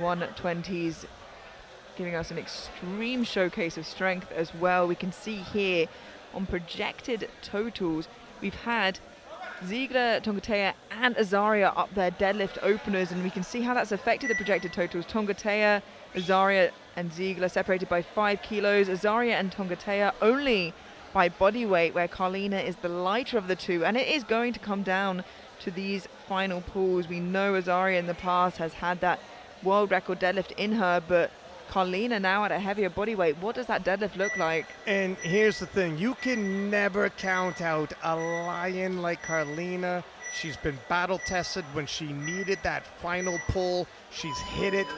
120s giving us an extreme showcase of strength as well. We can see here on projected totals, we've had Ziegler, Tongatea and Azaria up their deadlift openers, and we can see how that's affected the projected totals. Tongatea, Azaria and Ziegler separated by 5 kilos. Azaria and Tongatea only by body weight, where Carlina is the lighter of the two, and it is going to come down to these final pulls. We know Azaria in the past has had that world record deadlift in her, but Carlina now at a heavier body weight. What does that deadlift look like? And here's the thing, you can never count out a lion like Carlina. She's been battle tested. When she needed that final pull, she's hit it.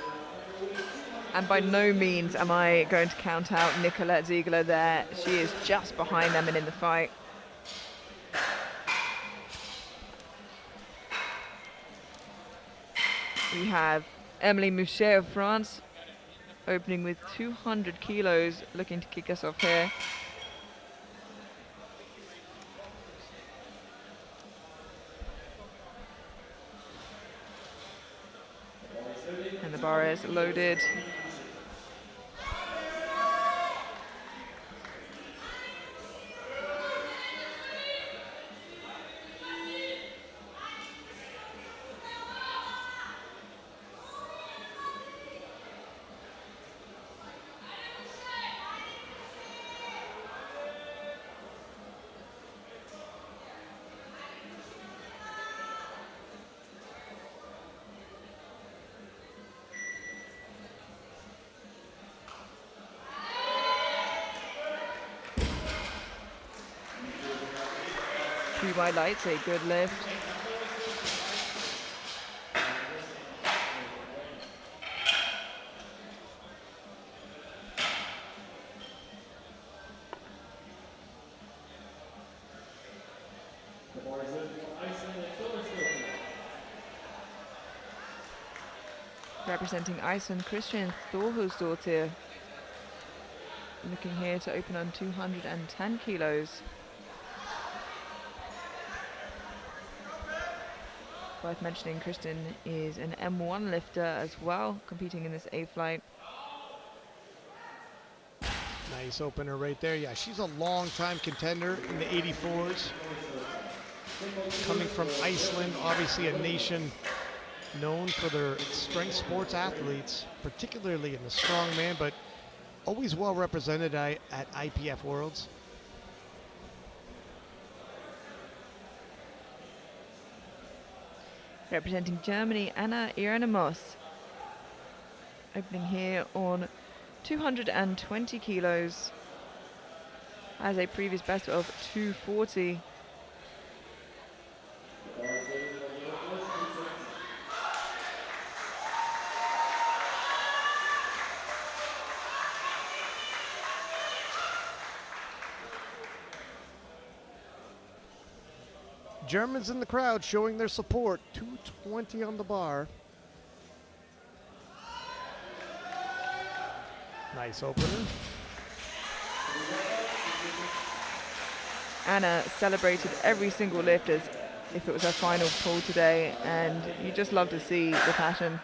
And by no means am I going to count out Nicolette Ziegler there. She is just behind them and in the fight. We have Emily Mouchet of France opening with 200 kilos, looking to kick us off here. And the bar is loaded. Two wide lights, a good lift. Representing Iceland, Christian Thorhusdottir, looking here to open on 210 kilos. Worth mentioning, Kristen is an M1 lifter as well, competing in this A flight. Nice opener right there. Yeah, she's a long-time contender in the 84s. Coming from Iceland, obviously a nation known for their strength sports athletes, particularly in the strongman, but always well represented at IPF Worlds. Representing Germany, Anna Irenemos, opening here on 220 kilos, has a previous best of 240. Germans in the crowd showing their support. 220 on the bar. Nice opener. Anna celebrated every single lift as if it was her final pull today, and you just love to see the passion.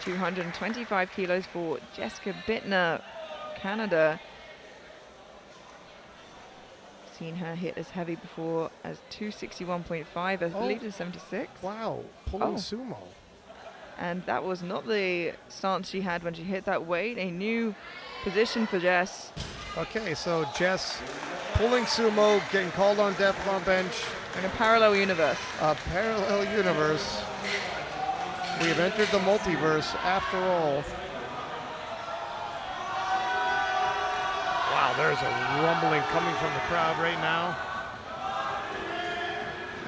$225 kilos for Jessica Bittner, Canada. Seen her hit as heavy before as 261.5, I believe it's 76. Wow, pulling sumo. And that was not the stance she had when she hit that weight. A new position for Jess. Okay, so Jess pulling sumo, getting called on Deflon bench. In a parallel universe. A parallel universe. We have entered the multiverse after all. Wow, there's a rumbling coming from the crowd right now.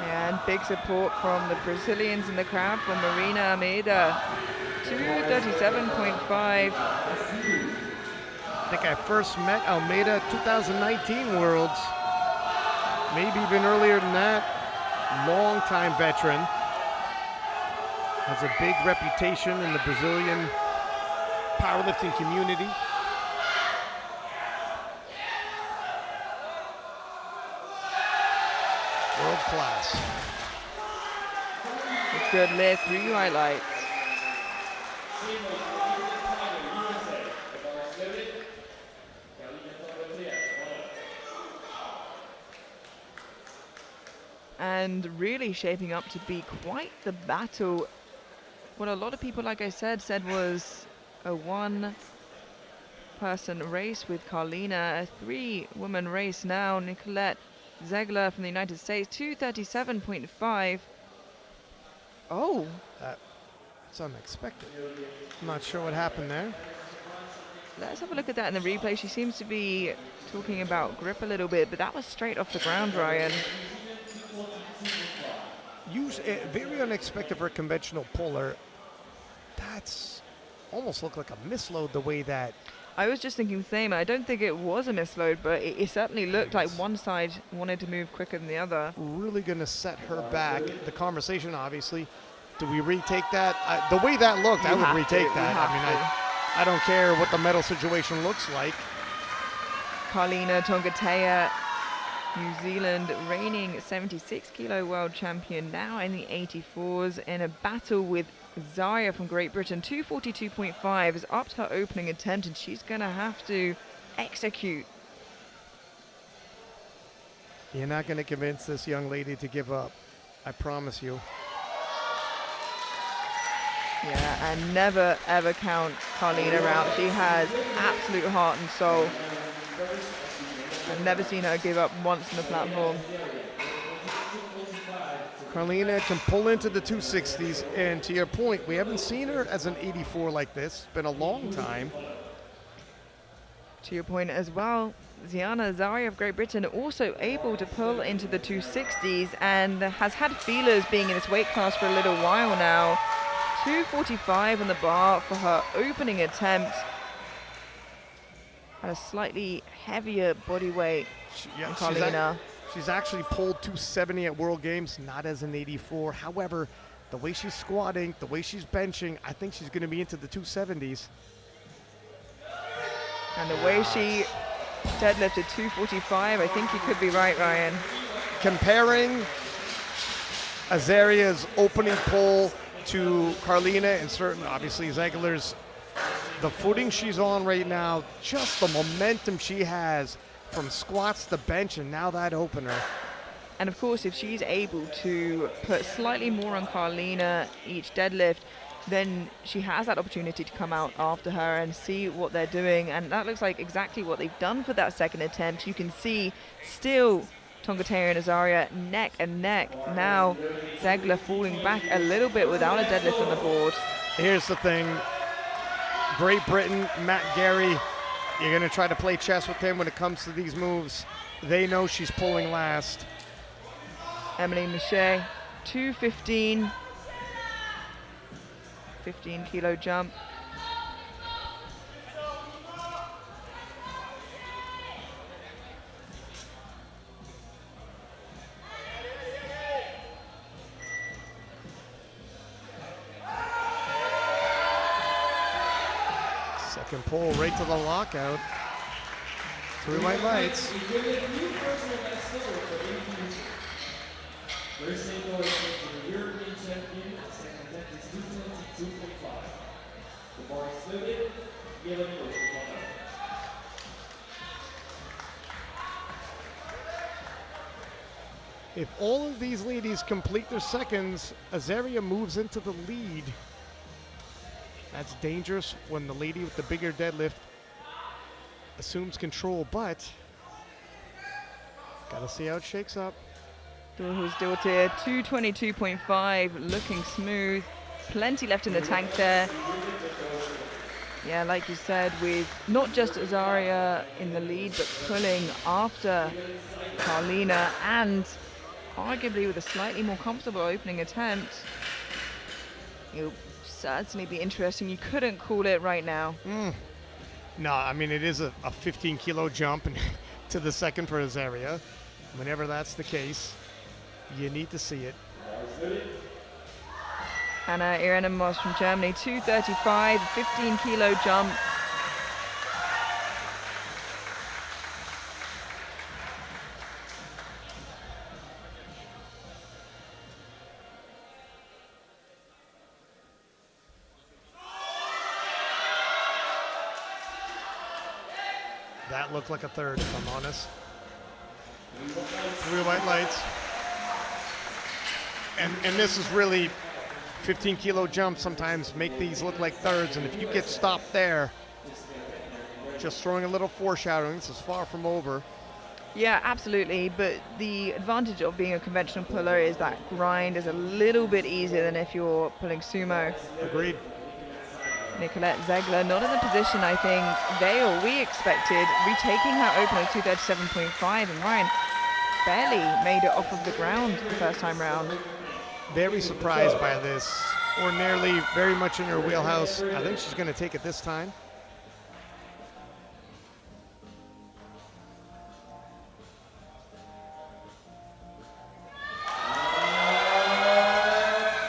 And big support from the Brazilians in the crowd, from Marina Almeida. 237.5. think I first met Almeida 2019 Worlds, maybe even earlier than that. Long-time veteran. Has a big reputation in the Brazilian powerlifting community. World class. Good lift, 3 highlights. And really shaping up to be quite the battle. What a lot of people, like I said was a one-person race with Carlina, a 3-woman race now. Nicolette Zegler from the United States, 237.5. Oh. That's unexpected. I'm not sure what happened there. Let's have a look at that in the replay. She seems to be talking about grip a little bit, but that was straight off the ground, Ryan. Very unexpected for a conventional puller. That's almost looked like a misload the way that. I was just thinking the same. I don't think it was a misload, but it certainly looked like one side wanted to move quicker than the other. Really going to set her back. The conversation, obviously. Do we retake that? The way that looked, I would retake that. I mean, I don't care what the medal situation looks like. Carlina Tongatea, New Zealand, reigning 76-kilo world champion, now in the 84s, in a battle with Zaria from Great Britain. 242.5 is up to her opening attempt, and she's going to have to execute. You're not going to convince this young lady to give up. I promise you. Yeah, and never ever count Carlina out. She has absolute heart and soul. I've never seen her give up once on the platform. Carlina can pull into the 260s, and to your point, we haven't seen her as an 84 like this. It's been a long time. To your point as well, Ziana Zaria of Great Britain also able to pull into the 260s and has had feelers being in this weight class for a little while now. 245 on the bar for her opening attempt. At a slightly heavier body weight than Carlina. She's actually pulled 270 at World Games, not as an 84. However, the way she's squatting, the way she's benching, I think she's going to be into the 270s. And the way she deadlifted 245, I think you could be right, Ryan. Comparing Azaria's opening pull to Carlina, and certainly, obviously, Zegler's, the footing she's on right now, just the momentum she has from squats to bench, and now that opener. And of course, if she's able to put slightly more on Carlina each deadlift, then she has that opportunity to come out after her and see what they're doing. And that looks like exactly what they've done for that second attempt. You can see still Tongatea and Azaria neck and neck. Now Zegler falling back a little bit without a deadlift on the board. Here's the thing. Great Britain, Matt Gary, you're going to try to play chess with him when it comes to these moves. They know she's pulling last. Emily Miche, 215, 15-kilo jump. Second pull right to the lockout. 3 white lights. First name goes to the European champion, second attempt is 222.5. The bar is loaded, yellow goes to one. If all of these ladies complete their seconds, Azaria moves into the lead. That's dangerous when the lady with the bigger deadlift assumes control, but gotta see how it shakes up. Dorhus Dortier, 222.5, looking smooth. Plenty left in the tank there. Yeah, like you said, with not just Azaria in the lead, but pulling after Carlina, and arguably with a slightly more comfortable opening attempt. It'll certainly be interesting. You couldn't call it right now. No, I mean, it is a 15-kilo jump to the second for Azaria. Whenever that's the case, you need to see it. Anna Irenemus from Germany, 235, 15-kilo jump. That looked like a third, if I'm honest. 3 white lights. And this is really 15-kilo jumps sometimes make these look like thirds, and if you get stopped there, just throwing a little foreshadowing, this is far from over. Yeah, absolutely, but the advantage of being a conventional puller is that grind is a little bit easier than if you're pulling sumo. Agreed. Nicolette Ziegler not in the position I think they or we expected, retaking her opener 237.5, and Ryan barely made it off of the ground the first time round. Very surprised by this. Ordinarily very much in her wheelhouse. I think she's going to take it this time.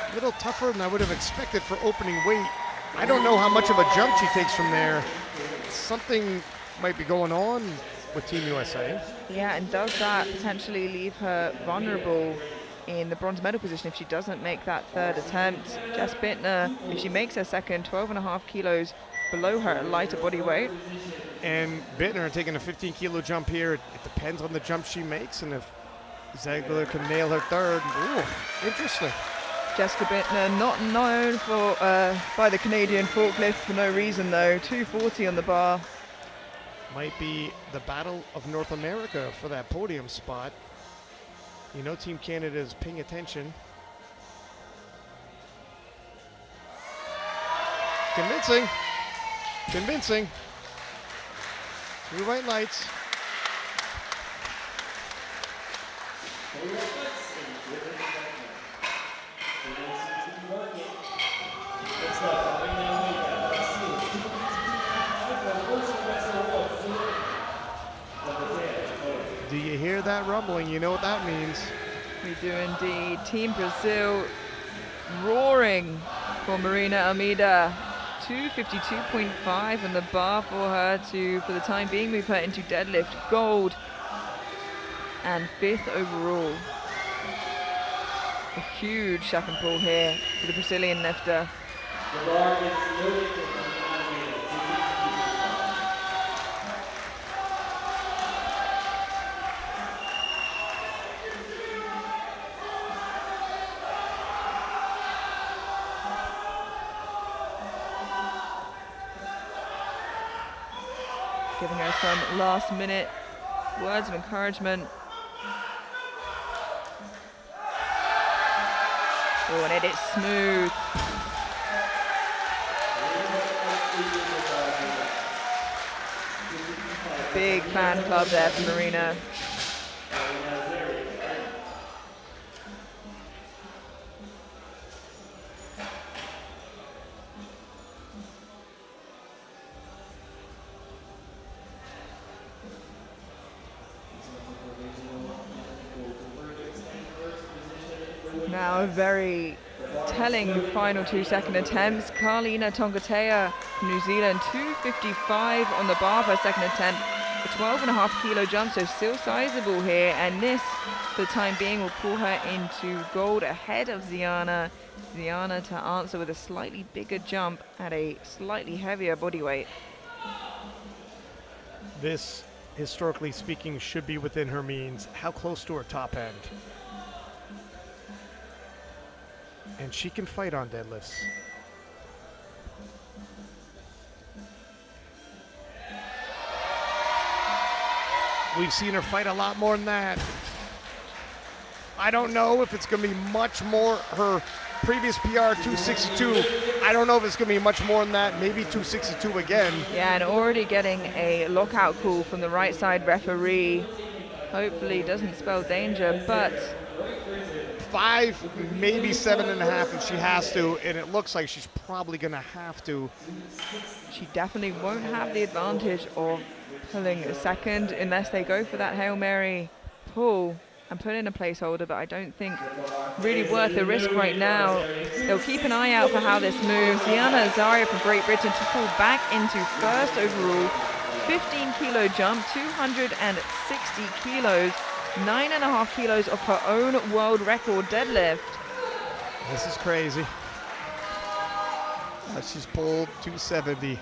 A little tougher than I would have expected for opening weight. I don't know how much of a jump she takes from there. Something might be going on with Team USA. Yeah, and does that potentially leave her vulnerable in the bronze medal position if she doesn't make that third attempt? Jess Bittner, if she makes her second, 12.5 kilos below her at lighter body weight. And Bittner taking a 15-kilo jump here. It depends on the jump she makes, and if Ziegler can nail her third. Ooh, interesting. Jessica Bittner, not known for by the Canadian forklift for no reason though. 240 on the bar. Might be the battle of North America for that podium spot. You know, Team Canada is paying attention. Convincing. Convincing. 3 white lights. Do you hear that rumbling? You know what that means. We do indeed. Team Brazil roaring for Marina Almeida. 252.5 on the bar for her to, for the time being, move her into deadlift gold and 5th overall. A huge shuck and pull here for the Brazilian lifter. Giving her some last minute words of encouragement. Oh, and it is smooth. Big fan club there for Marina. Now a very telling final 2-second attempts. Carlina Tongatea, New Zealand, 255 on the bar for her second attempt. A 12.5 kilo jump, so still sizable here. And this, for the time being, will pull her into gold ahead of Ziana. Ziana to answer with a slightly bigger jump at a slightly heavier body weight. This, historically speaking, should be within her means. How close to her top end? And she can fight on deadlifts. We've seen her fight a lot more than that. I don't know if it's going to be much more. Her previous PR, 262. I don't know if it's going to be much more than that. Maybe 262 again. Yeah, and already getting a lockout call from the right side referee. Hopefully doesn't spell danger, but 5, maybe 7.5 if she has to, and it looks like she's probably going to have to. she definitely won't have the advantage of pulling a second unless they go for that Hail Mary pull and put in a placeholder, but I don't think really worth the risk right now. They'll keep an eye out for how this moves. Ziana Azaria from Great Britain to pull back into first overall. 15 kilo jump, 260 kilos, 9.5 kilos of her own world record deadlift. This is crazy. She's pulled 270.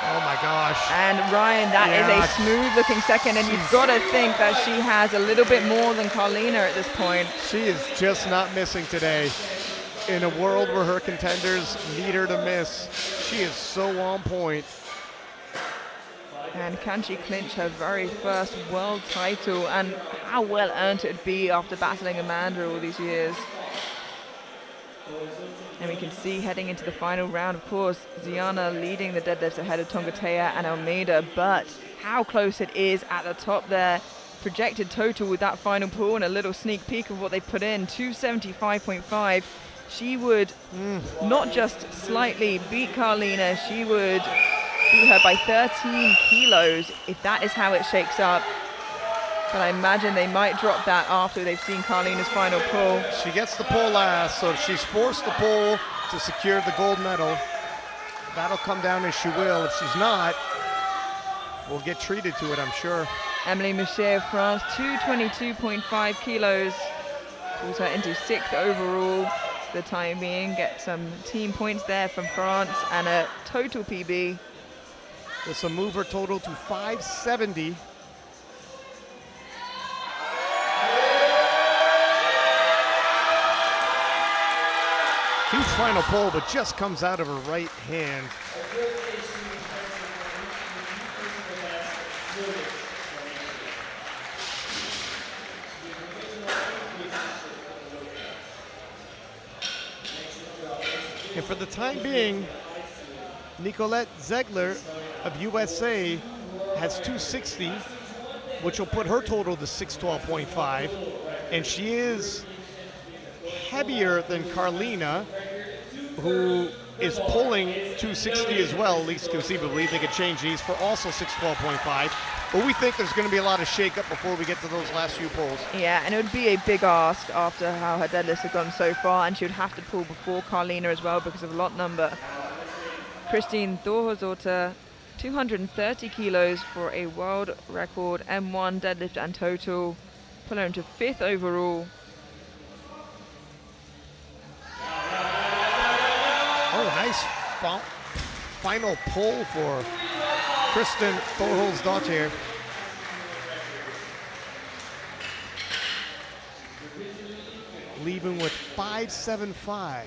Oh my gosh. And Ryan, that is a smooth looking second, and you've got to think that she has a little bit more than Carlina at this point. She is just not missing today. In a world where her contenders need her to miss, she is so on point. And can she clinch her very first world title, and how well earned it would be after battling Amanda all these years. And we can see heading into the final round, of course, Ziana leading the deadlifts ahead of Tongatea and Almeida, but how close it is at the top there. Projected total with that final pull and a little sneak peek of what they put in, 275.5. She would not just slightly beat Carlina, she would beat her by 13 kilos if that is how it shakes up. But I imagine they might drop that after they've seen Carlina's final pull. She gets the pull last, so if she's forced to pull to secure the gold medal, that'll come down as she will. If she's not, we'll get treated to it, I'm sure. Emily Mouchet of France, 222.5 kilos. Pulls her into 6th overall for the time being. Get some team points there from France and a total PB. This will move her total to 570. Huge final pull, but just comes out of her right hand. And for the time being, Nicolette Ziegler of USA has 260, which will put her total to 612.5. And she is heavier than Carlina, who is pulling 260 as well, at least conceivably. They could change these for also 612.5. But we think there's going to be a lot of shake-up before we get to those last few pulls. Yeah, and it would be a big ask after how her deadlifts have gone so far, and she would have to pull before Carlina as well because of lot number. Christine Thorhauser, 230 kilos for a world record M1 deadlift and total. Pull her into 5th overall. Oh, nice final pull for Kristen Thorhauser. Leaving with 575.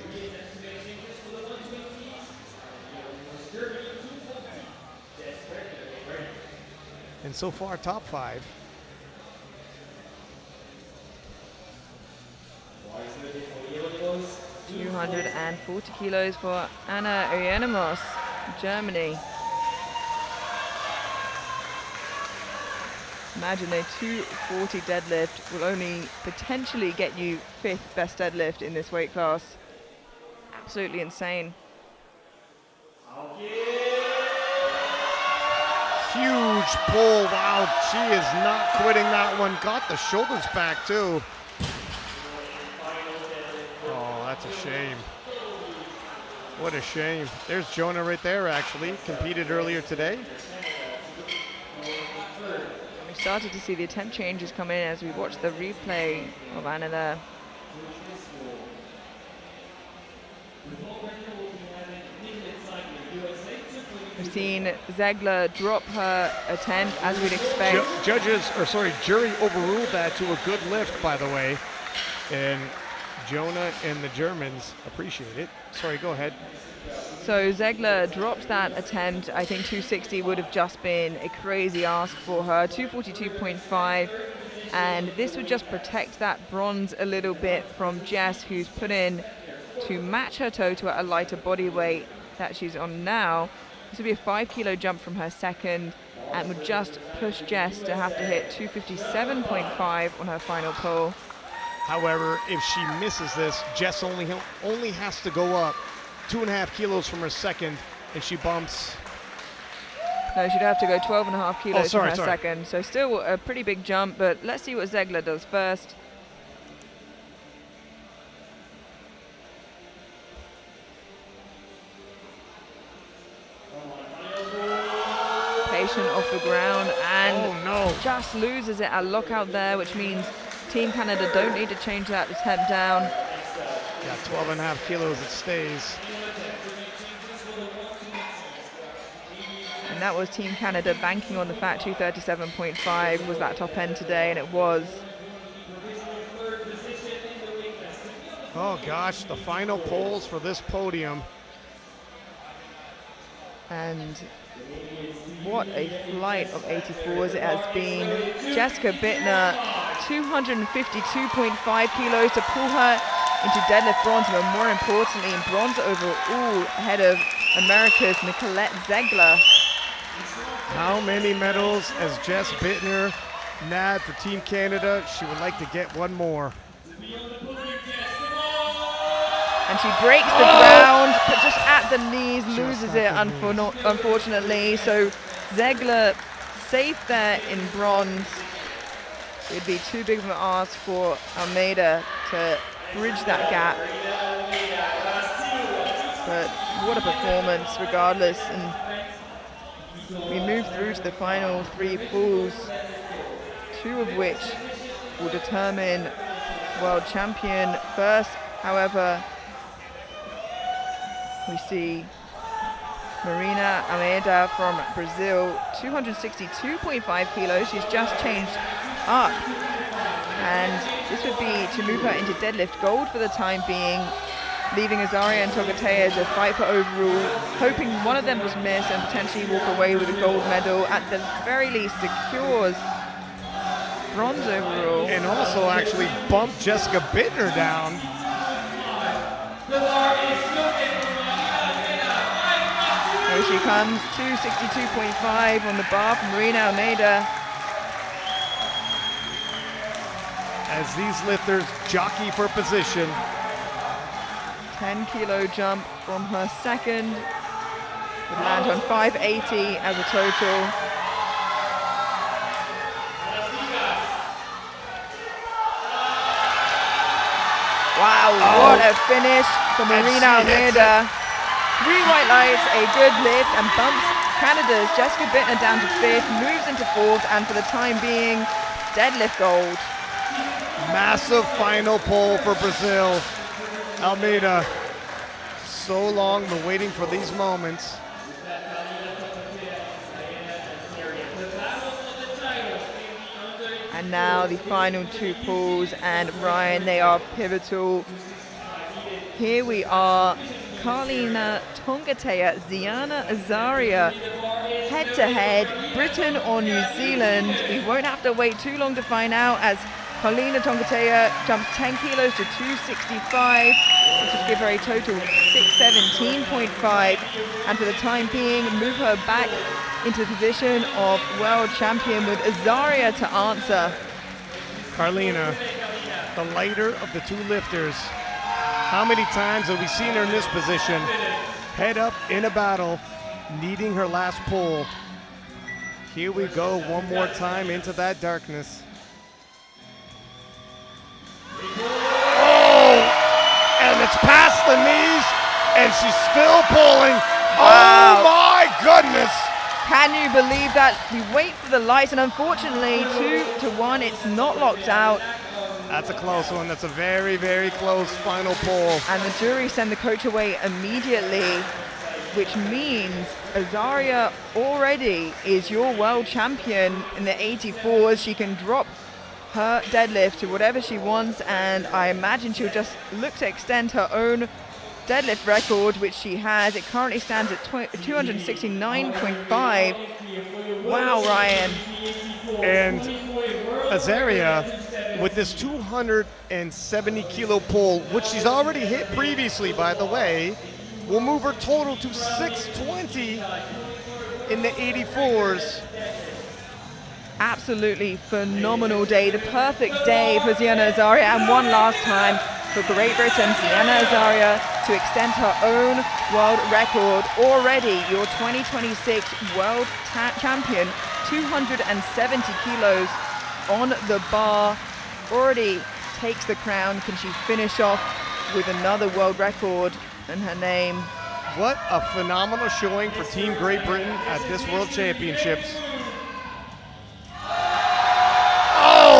And so far, top 5. $240 kilos for Anna Oyenamos, Germany. Imagine a 240 deadlift will only potentially get you 5th best deadlift in this weight class. Absolutely insane. Huge pull. Wow, she is not quitting that one. Got the shoulders back too. Oh, that's a shame. What a shame. There's Jonah right there, actually. Competed earlier today. We started to see the attempt changes come in as we watched the replay of Anna there. We've seen Ziegler drop her attempt as we'd expect. Jury overruled that to a good lift, by the way. And Jonah and the Germans appreciate it. Sorry, go ahead. So Ziegler dropped that attempt. I think 260 would have just been a crazy ask for her. 242.5. And this would just protect that bronze a little bit from Jess, who's put in to match her total at a lighter body weight that she's on now. This would be a 5 kilo jump from her second and would just push Jess to have to hit 257.5 on her final pull. However, if she misses this, Jess only has to go up 2.5 kilos from her second, and she bumps. No, she'd have to go 12.5 kilos from her sorry. second. So still a pretty big jump, but let's see what Zegler does first. Patient off the ground and just loses it at lockout there, which means Team Canada don't need to change that attempt down. Yeah, 12.5 kilos, it stays. And that was Team Canada banking on the fact 237.5 was that top end today, and it was. Oh gosh, the final polls for this podium. And what a flight of 84s it has been. Jessica Bittner, 252.5 kilos to pull her into deadlift bronze, but more importantly, in bronze overall, ahead of America's Nicolette Zegler. How many medals has Jess Bittner nabbed for Team Canada? She would like to get one more. And she breaks the ground, but just at the knees, loses it, unfortunately. So Zegler safe there in bronze. It would be too big of an ask for Almeida to bridge that gap. But what a performance, regardless. And we move through to the final 3 pools, 2 of which will determine world champion. First, however, we see Marina Almeida from Brazil, 262.5 kilos. She's just changed up. And this would be to move her into deadlift gold for the time being, leaving Azaria and Togatea to fight for overall, hoping one of them does miss and potentially walk away with a gold medal. At the very least, secures bronze overall. And also actually bump Jessica Bittner down. Here she comes, 262.5 on the bar from Marina Almeida. As these lifters jockey for position. 10 kilo jump from her second. Would land on 580 as a total. Wow, what a finish for Marina Almeida. 3 white lights, a good lift, and bumps Canada's Jessica Bittner down to 5th, moves into 4th, and for the time being, deadlift gold. Massive final pole for Brazil. Almeida, so long been waiting for these moments. And now the final 2 pools, and Ryan, they are pivotal. Here we are, Carlina Tongatea, Ziana Azaria, head-to-head, Britain or New Zealand. We won't have to wait too long to find out, as Carlina Tongatea jumps 10 kilos to 265, which would give her a total 617.5, and for the time being, move her back into the position of world champion with Azaria to answer. Carlina, the lighter of the 2 lifters. How many times have we seen her in this position? Head up in a battle, needing her last pull. Here we go one more time into that darkness. Oh, and it's past the knees, and she's still pulling. Wow. Oh my goodness. Can you believe that? We wait for the lights, and unfortunately, 2-1, it's not locked out. That's a close one. That's a very, very close final pull. And the jury send the coach away immediately, which means Azaria already is your world champion in the 84s. She can drop her deadlift to whatever she wants, and I imagine she'll just look to extend her own deadlift record, which she has. It currently stands at 269.5. Wow, Ryan. And Azaria, with this 270 kilo pull, which she's already hit previously, by the way, will move her total to 620, in the 84s. Absolutely phenomenal day. The perfect day for Ziana Azaria, and one last time for Great Britain, Ziana Azaria, to extend her own world record. Already your 2026 world champion, 270 kilos on the bar, already takes the crown. Can she finish off with another world record in her name? What a phenomenal showing for Team Great Britain at this World Championships.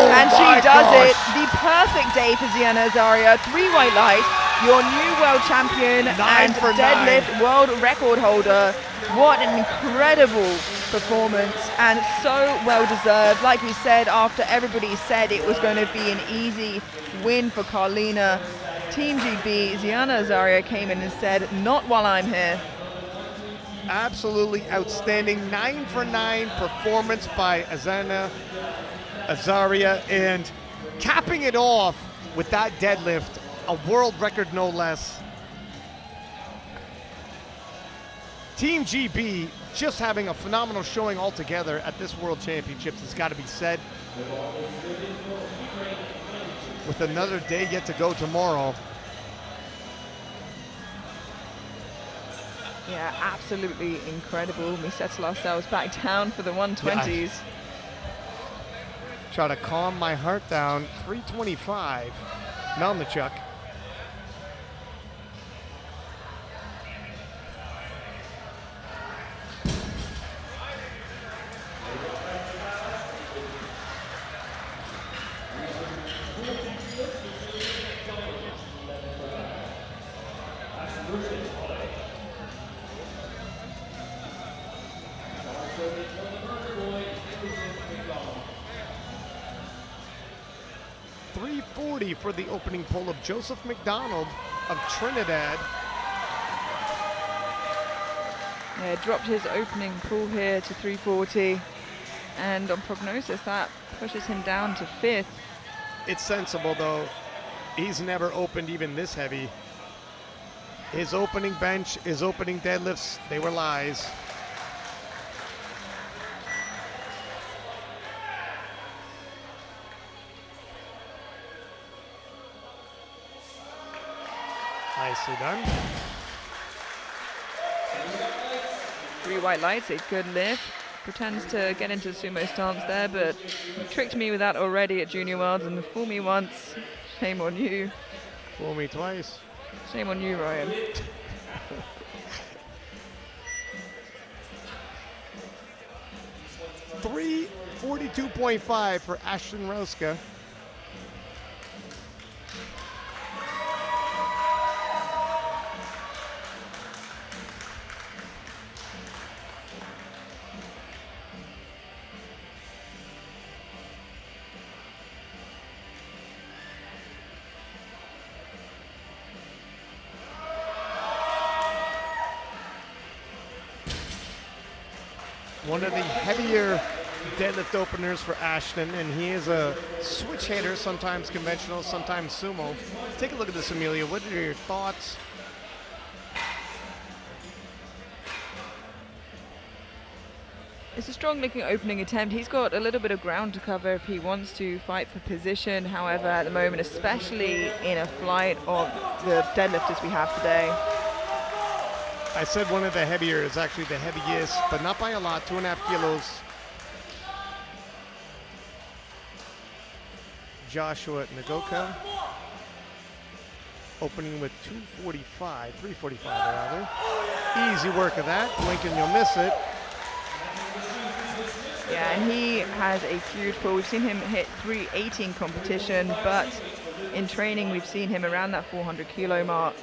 And she my does gosh. it. The perfect day for Ziana Azaria. 3 white lights, your new world champion and for deadlift world record holder. What an incredible performance, and so well deserved. Like we said, after everybody said it was going to be an easy win for Carlina, Team GB, Ziana Azaria came in and said, not while I'm here. Absolutely outstanding 9 for 9 performance by Ziana Azaria, and capping it off with that deadlift, a world record no less. Team GB just having a phenomenal showing altogether at this World Championships, has got to be said. With another day yet to go tomorrow. Yeah, absolutely incredible. We settle ourselves back down for the 120s. Try to calm my heart down. 325. Melnichuk. For the opening pull of Joseph McDonald of Trinidad. Yeah, dropped his opening pull here to 340, and on prognosis that pushes him down to 5th. It's sensible though. He's never opened even this heavy. His opening bench, his opening deadlifts, they were lies. Nicely done. 3 white lights, a good lift. Pretends to get into sumo stance there, but you tricked me with that already at Junior Worlds, and fool me once, shame on you. Fool me twice. Shame on you, Ryan. $342.5 for Ashton Rauska. One of the heavier deadlift openers for Ashton, and he is a switch hitter, sometimes conventional, sometimes sumo. Take a look at this, Amelia. What are your thoughts? It's a strong looking opening attempt. He's got a little bit of ground to cover if he wants to fight for position. However, at the moment, especially in a flight of the deadlifters we have today, I said one of the heavier is actually the heaviest, but not by a lot, 2.5 kilos. Joshua Nagoka, opening with 245, 345 rather. Easy work of that, blink and you'll miss it. yeah, and he has a huge pull. We've seen him hit 318 competition, but in training we've seen him around that 400 kilo mark.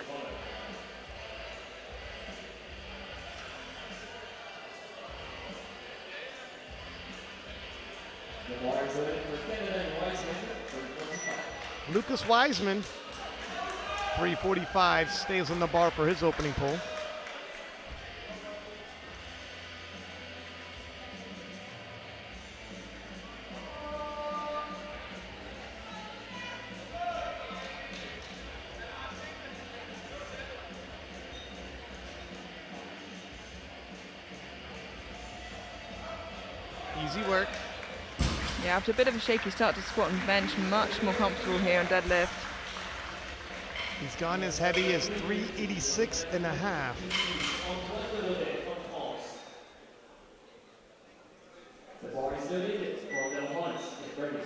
Lucas Wiseman, 345, stays on the bar for his opening pull. work. Yeah, after a bit of a shaky start to squat and bench, much more comfortable here on deadlift. He's gone as heavy as 386 and a half. The bar is loaded. Rondell Hunt is ready.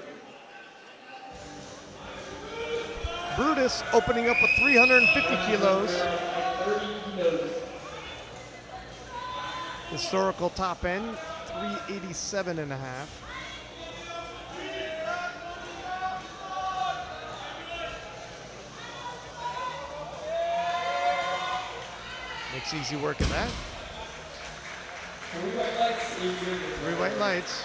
Brutus opening up with 350 kilos. 30 kilos. Historical top end, 387 and a half. Makes easy work of that. 3 white lights. 3 white lights.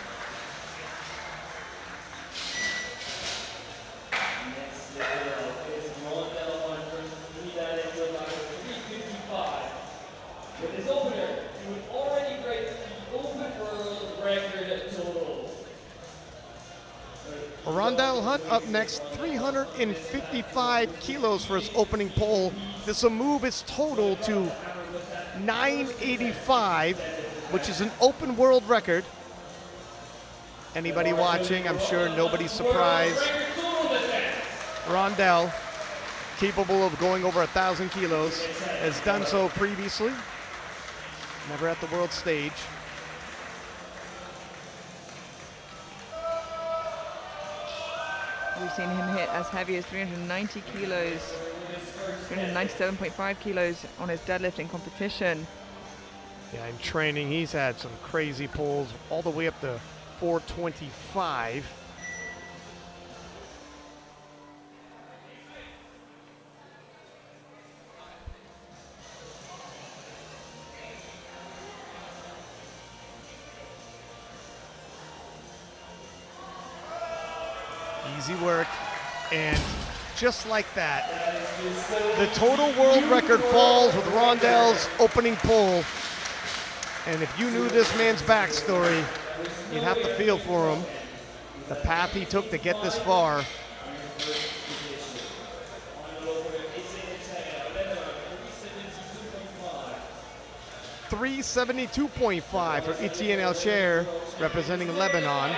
Next level is Rondell Hunt versus Unidad and 355. With his opener, he would already break the open world record total. Rondell Hunt up next, 355 kilos for his opening pull. This will move his total to 985, which is an open world record. Anybody watching, I'm sure nobody's surprised. Rondell, capable of going over 1,000 kilos, has done so previously. Never at the world stage. We've seen him hit as heavy as 390 kilos, 397.5 kilos on his deadlift in competition. Yeah, in training, he's had some crazy pulls all the way up to 425. Easy work, and just like that, the total world record falls with Rondell's opening pull. And if you knew this man's backstory, you'd have to feel for him. The path he took to get this far. $372.5 for Etienne Elcher, representing Lebanon.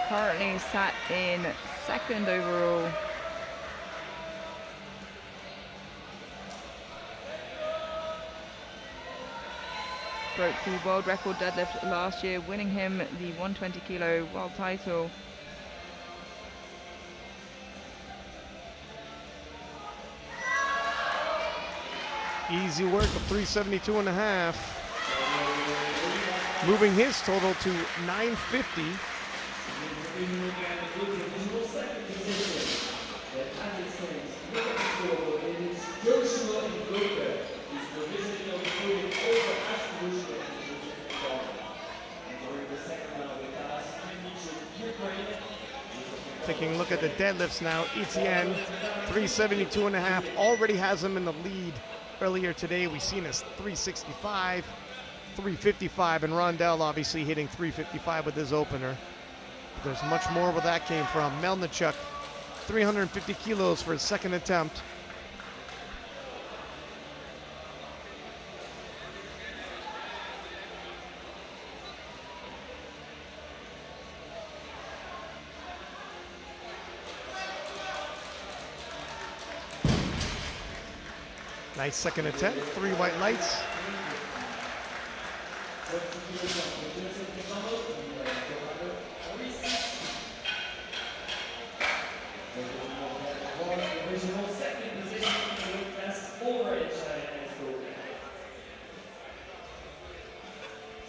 Currently sat in second overall. Broke the world record deadlift last year, winning him the 120 kilo world title. Easy work of 372 and a half. Moving his total to 950. Taking a look at the deadlifts now, Etienne, 372 and a half, already has him in the lead. Earlier today, we seen his 365, 355, and Rondell obviously hitting 355 with his opener. There's much more where that came from. Melnichuk, 350 kilos for his second attempt. Nice second attempt, 3 white lights.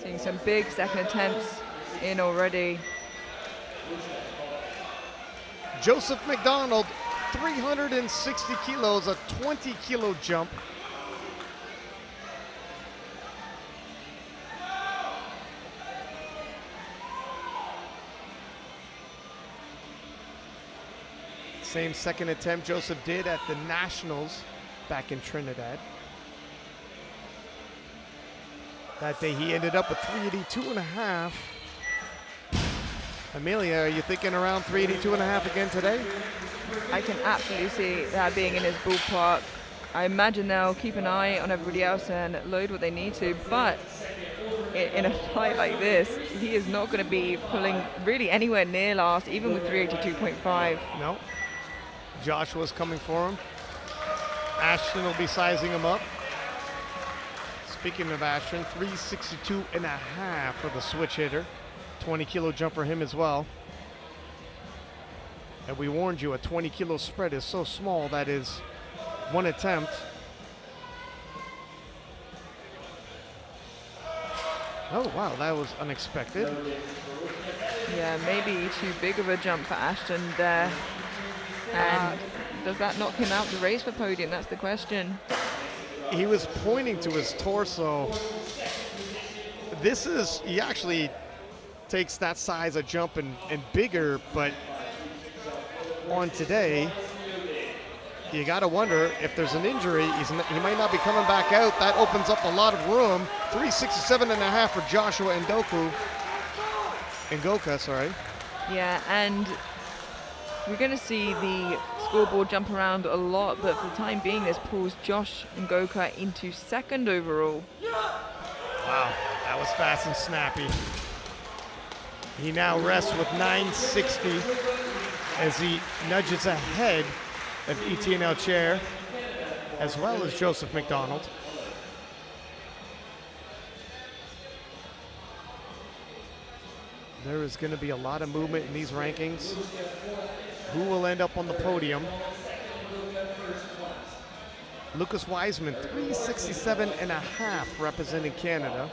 Seeing some big second attempts in already. Joseph McDonald, 360 kilos, a 20 kilo jump. Same second attempt Joseph did at the Nationals back in Trinidad. That day he ended up with 382 and a half. Amelia, are you thinking around 382 and a half again today? I can absolutely see that being in his ballpark. I imagine they'll keep an eye on everybody else and load what they need to, but in a fight like this, he is not going to be pulling really anywhere near last, even with 382.5. No. Joshua's coming for him. Ashton will be sizing him up. Speaking of Ashton, 362.5 for the switch hitter. 20-kilo jump for him as well. And we warned you, a 20-kilo spread is so small that is one attempt. Oh, wow, that was unexpected. Yeah, maybe too big of a jump for Ashton there. And does that knock him out the race for podium? That's the question. He was pointing to his torso. He actually takes that size of jump and bigger, but on today, you got to wonder if there's an injury. He might not be coming back out. That opens up a lot of room. 367.5 for Joshua Ngoka, sorry. Yeah, and we're going to see the scoreboard jump around a lot, but for the time being, this pulls Josh Ngoka into second overall. Wow, that was fast and snappy. He now rests with 960 as he nudges ahead of Etienne Elcher, as well as Joseph McDonald. There is going to be a lot of movement in these rankings. Who will end up on the podium? Lucas Wiseman, 367.5, representing Canada.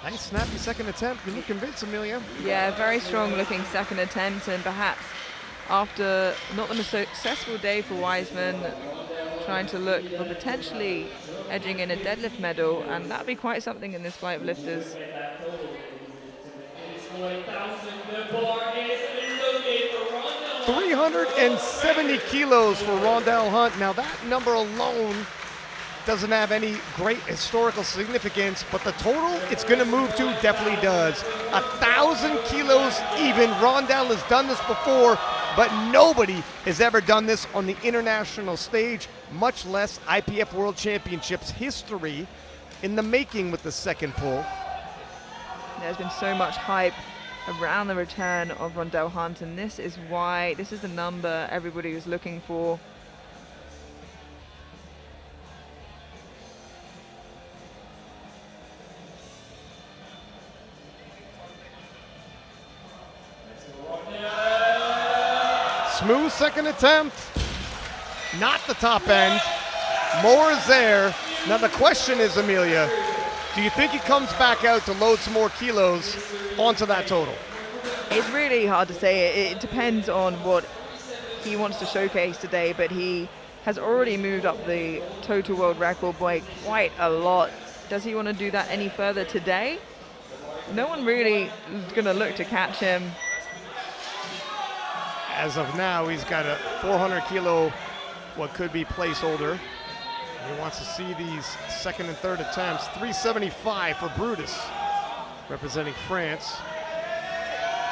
Nice snappy second attempt. Can you convince Amelia? Yeah, very strong looking second attempt, and perhaps after not the most successful day for Wiseman, trying to look for potentially edging in a deadlift medal, and that'd be quite something in this flight of lifters. 370 kilos for Rondell Hunt. Now that number alone doesn't have any great historical significance, but the total it's going to move to definitely does. 1,000 kilos even. Rondell has done this before, but nobody has ever done this on the international stage, much less IPF World Championships. History in the making with the second pull. There's been so much hype around the return of Rondell Hunt, and this is why, this is the number everybody was looking for. Smooth second attempt, not the top end. More is there. Now the question is, Amelia, do you think he comes back out to load some more kilos onto that total? It's really hard to say. It depends on what he wants to showcase today, but he has already moved up the total world record by quite a lot. Does he want to do that any further today? No one really is going to look to catch him. As of now, he's got a 400 kilo, what could be placeholder. He wants to see these second and third attempts. 375 for Brutus, representing France.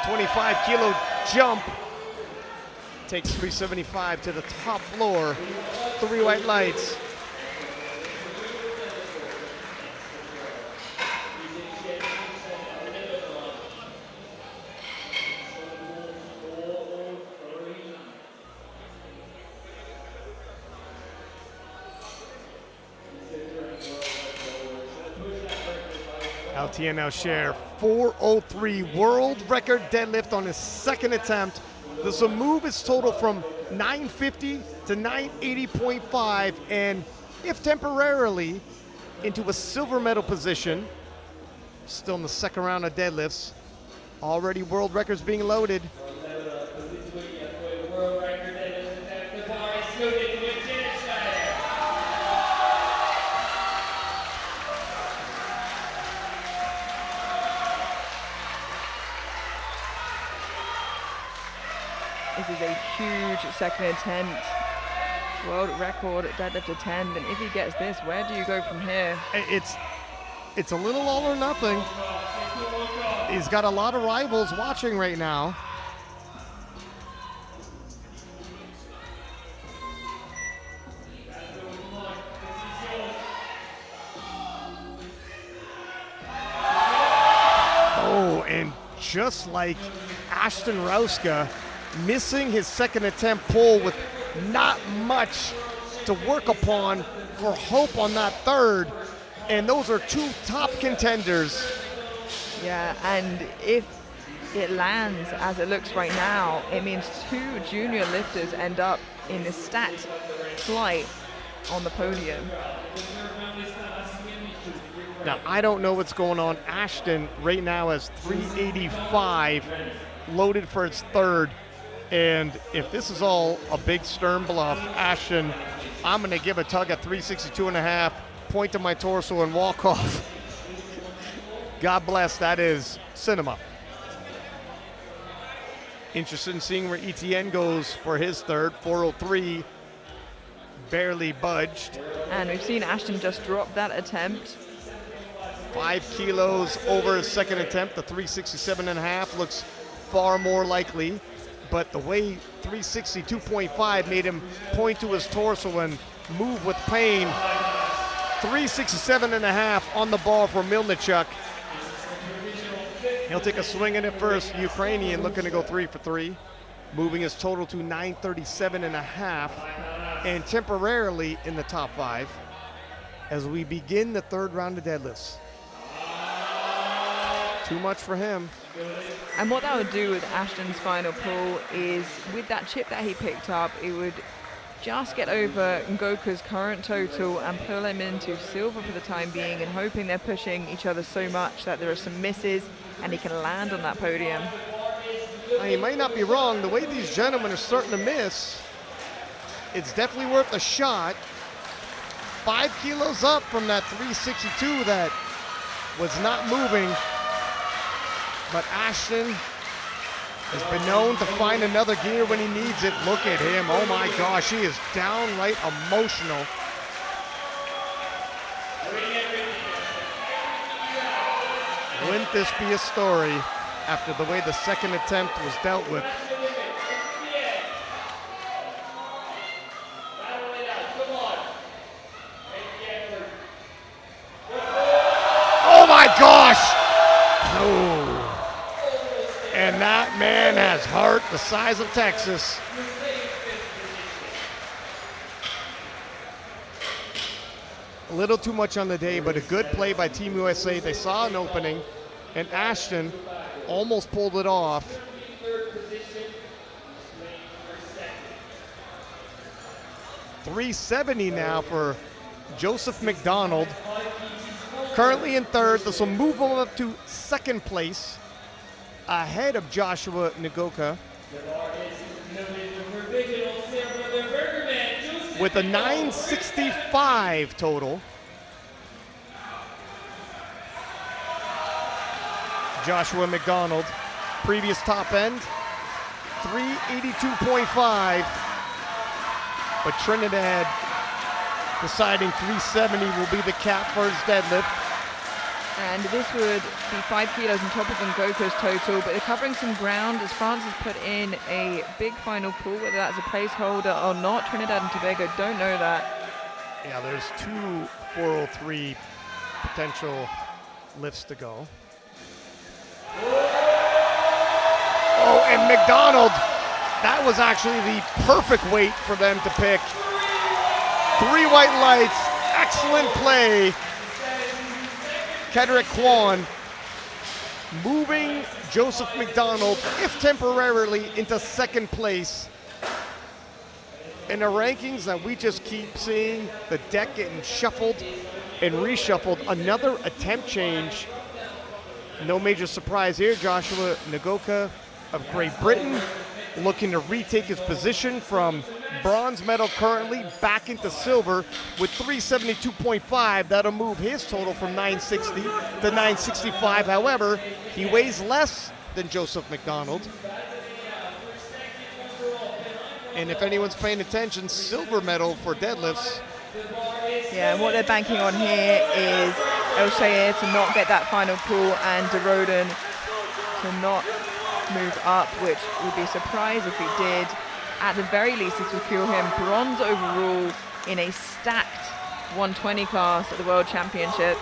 25 kilo jump. Takes 375 to the top floor. 3 white lights. Etienne Elcher, 403 world record deadlift on his second attempt. This will move his total from 950 to 980.5, and if temporarily into a silver medal position. Still in the second round of deadlifts. Already world records being loaded. This is a huge second attempt. World record deadlift attempt, and if he gets this, where do you go from here? It's a little all or nothing. He's got a lot of rivals watching right now. Oh, and just like Ashton Rauska, missing his second attempt pull with not much to work upon for hope on that third. And those are two top contenders. Yeah, and if it lands as it looks right now, it means two junior lifters end up in the stacked flight on the podium. Now, I don't know what's going on. Ashton right now has 385 loaded for its third. And if this is all a big stern bluff, Ashton, I'm going to give a tug at 362.5, point to my torso and walk off. God bless, that is cinema. Interested in seeing where Etienne goes for his third, 403, barely budged. And we've seen Ashton just drop that attempt. 5 kilos over his second attempt. The 367.5 looks far more likely, but the way 362.5 made him point to his torso and move with pain. 367.5 on the ball for Milnichuk. He'll take a swing at it first. Ukrainian looking to go 3 for 3, moving his total to 937.5, and temporarily in the top 5 as we begin the third round of deadlifts. Too much for him. And what that would do with Ashton's final pull is, with that chip that he picked up, it would just get over Ngoku's current total and pull him into silver for the time being, and hoping they're pushing each other so much that there are some misses and he can land on that podium. Now, you might not be wrong. The way these gentlemen are starting to miss, it's definitely worth a shot. 5 kilos up from that 362 that was not moving. But Ashton has been known to find another gear when he needs it. Look at him. Oh my gosh, he is downright emotional. Wouldn't this be a story after the way the second attempt was dealt with? Oh my gosh! No. And that man has heart the size of Texas. A little too much on the day, but a good play by Team USA. They saw an opening, and Ashton almost pulled it off. $370 now for Joseph McDonald. Currently in third. This will move him up to second place, ahead of Joshua Nagoka, with a 965 total. Joshua McDonald, previous top end, 382.5, but Trinidad deciding 370 will be the cap for his deadlift. And this would be 5 kilos on top of Ngoku's total, but they're covering some ground as France has put in a big final pull, whether that's a placeholder or not. Trinidad and Tobago don't know that. Yeah, there's 2 403 potential lifts to go. Oh, and McDonald, that was actually the perfect weight for them to pick. 3 white lights, excellent play. Kedrick Kwan moving Joseph McDonald, if temporarily, into second place. In the rankings that we just keep seeing, the deck getting shuffled and reshuffled. Another attempt change. No major surprise here. Joshua Nagoka of Great Britain looking to retake his position from bronze medal currently back into silver with 372.5. That'll move his total from 960 to 965. However, he weighs less than Joseph McDonald. And if anyone's paying attention, silver medal for deadlifts. Yeah, and what they're banking on here is El Shair to not get that final pull and DeRoden to not move up, which would be a surprise if he did. At the very least, to secure him bronze overall in a stacked 120 class at the World Championships.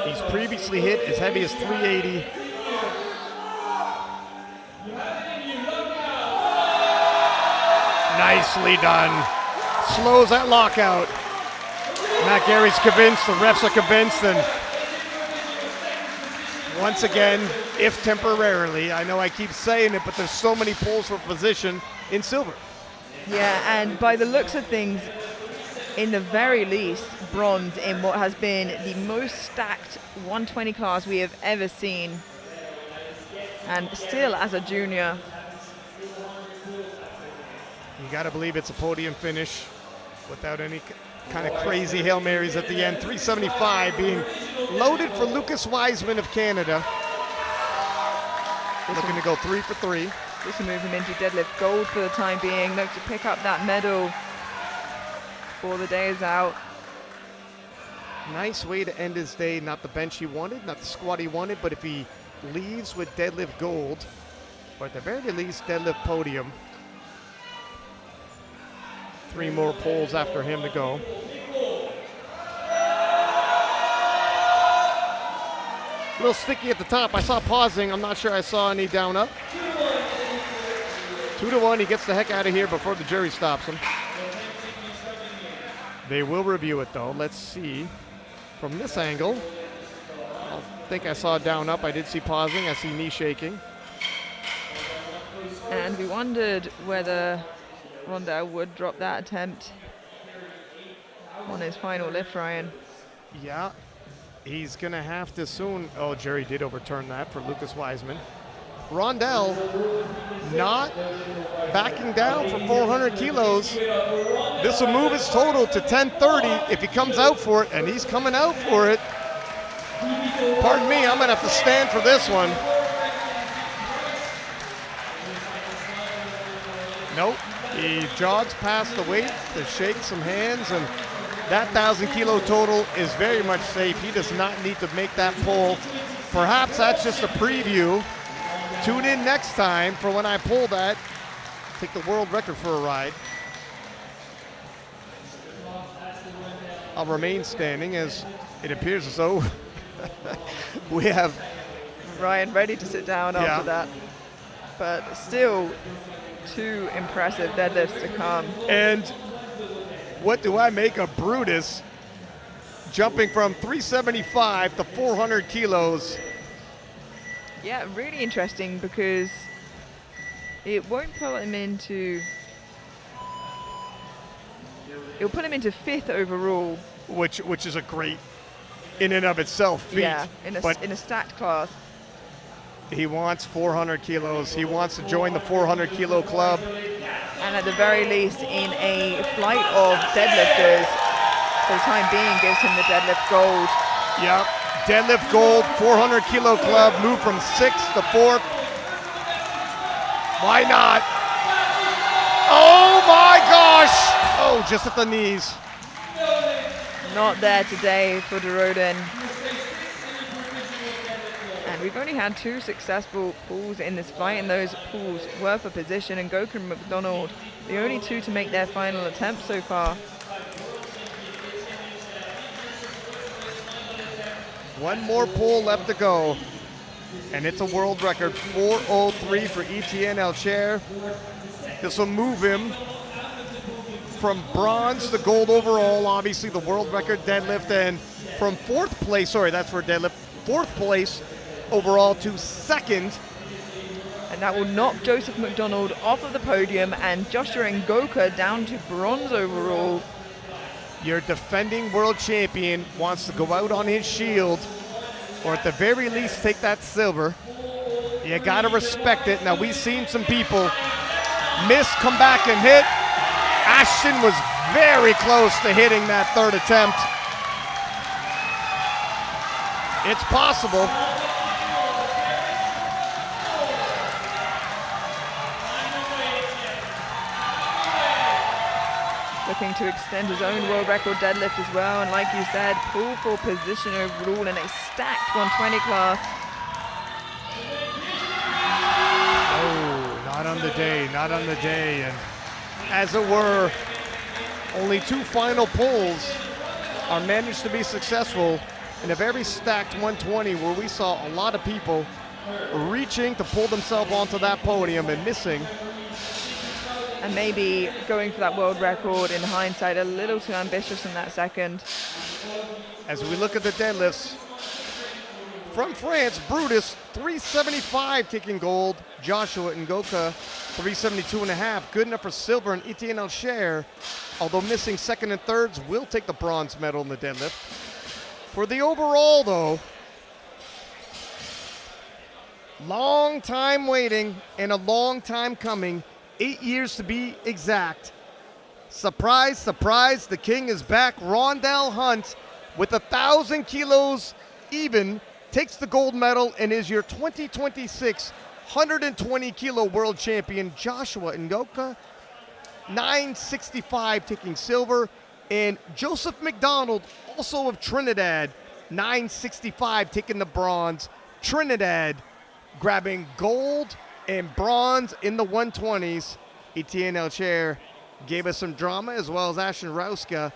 He's previously hit as heavy as 380. Nicely done. Slows that lockout. Matt Gary's convinced, the refs are convinced, and once again, if temporarily, I know I keep saying it, but there's so many pulls for position in silver. Yeah, and by the looks of things, in the very least, bronze in what has been the most stacked 120 class we have ever seen. And still as a junior. You got to believe it's a podium finish without any kind of crazy Hail Marys at the end. 375 being loaded for Lucas Wiseman of Canada. Looking to go 3 for 3. This will move him into deadlift gold for the time being. Look to pick up that medal before the day is out. Nice way to end his day. Not the bench he wanted, not the squat he wanted, but if he leaves with deadlift gold, or at the very least deadlift podium, 3 more pulls after him to go. A little sticky at the top. I saw pausing. I'm not sure I saw any down up. 2-1. He gets the heck out of here before the jury stops him. They will review it though. Let's see. From this angle, I think I saw down up. I did see pausing. I see knee shaking. And we wondered whether Rondell would drop that attempt on his final lift, Ryan. Yeah, he's going to have to soon. Oh, Jerry did overturn that for Lucas Wiseman. Rondell not backing down from 400 kilos. This will move his total to 1030 if he comes out for it, and he's coming out for it. Pardon me, I'm going to have to stand for this one. Nope. He jogs past the weight to shake some hands, and that 1,000-kilo total is very much safe. He does not need to make that pull. Perhaps that's just a preview. Tune in next time for when I pull that. Take the world record for a ride. I'll remain standing as it appears as though we have Ryan ready to sit down after that. But still, 2 impressive deadlifts to come. And what do I make of Brutus jumping from 375 to 400 kilos? Yeah, really interesting because it won't put him into. It'll put him into 5th overall. Which is a great, in and of itself, feat. Yeah, in a stacked class. He wants 400 kilos. He wants to join the 400 kilo club. And at the very least, in a flight of deadlifters, for the time being, gives him the deadlift gold. Yep, deadlift gold, 400 kilo club, moved from 6th to 4th. Why not? Oh my gosh! Oh, just at the knees. Not there today for DeRoden. And we've only had 2 successful pulls in this fight, and those pulls were for position. And Goku and McDonald, the only 2 to make their final attempt so far. One more pull left to go, and it's a world record, 4:03 for Etienne Alcher. This will move him from bronze to gold overall, obviously the world record deadlift, and from 4th place, sorry, that's for deadlift, 4th place overall to 2nd. And that will knock Joseph McDonald off of the podium and Joshua Ngoka down to bronze overall. Your defending world champion wants to go out on his shield, or at the very least take that silver. You gotta respect it. Now, we've seen some people miss, come back and hit. Ashton was very close to hitting that 3rd attempt. It's possible. looking to extend his own world record deadlift as well. And like you said, pull for position overall in a stacked 120 class. Oh, not on the day, not on the day. And as it were, only 2 final pulls are managed to be successful in a very stacked 120 where we saw a lot of people reaching to pull themselves onto that podium and missing. And maybe going for that world record in hindsight, a little too ambitious in that second. As we look at the deadlifts, from France, Brutus, 375 taking gold. Joshua Ngoka, 372.5. Good enough for silver. And Etienne Alcher, although missing second and thirds, will take the bronze medal in the deadlift. For the overall, though, long time waiting and a long time coming. 8 years to be exact. Surprise, surprise, the king is back. Rondell Hunt, with 1,000 kilos even, takes the gold medal and is your 2026 120 kilo world champion. Joshua Ngoka, 965 taking silver. And Joseph McDonald, also of Trinidad, 965 taking the bronze. Trinidad grabbing gold and bronze in the 120s. Etienne Alcher gave us some drama, as well as Ashton Rauska.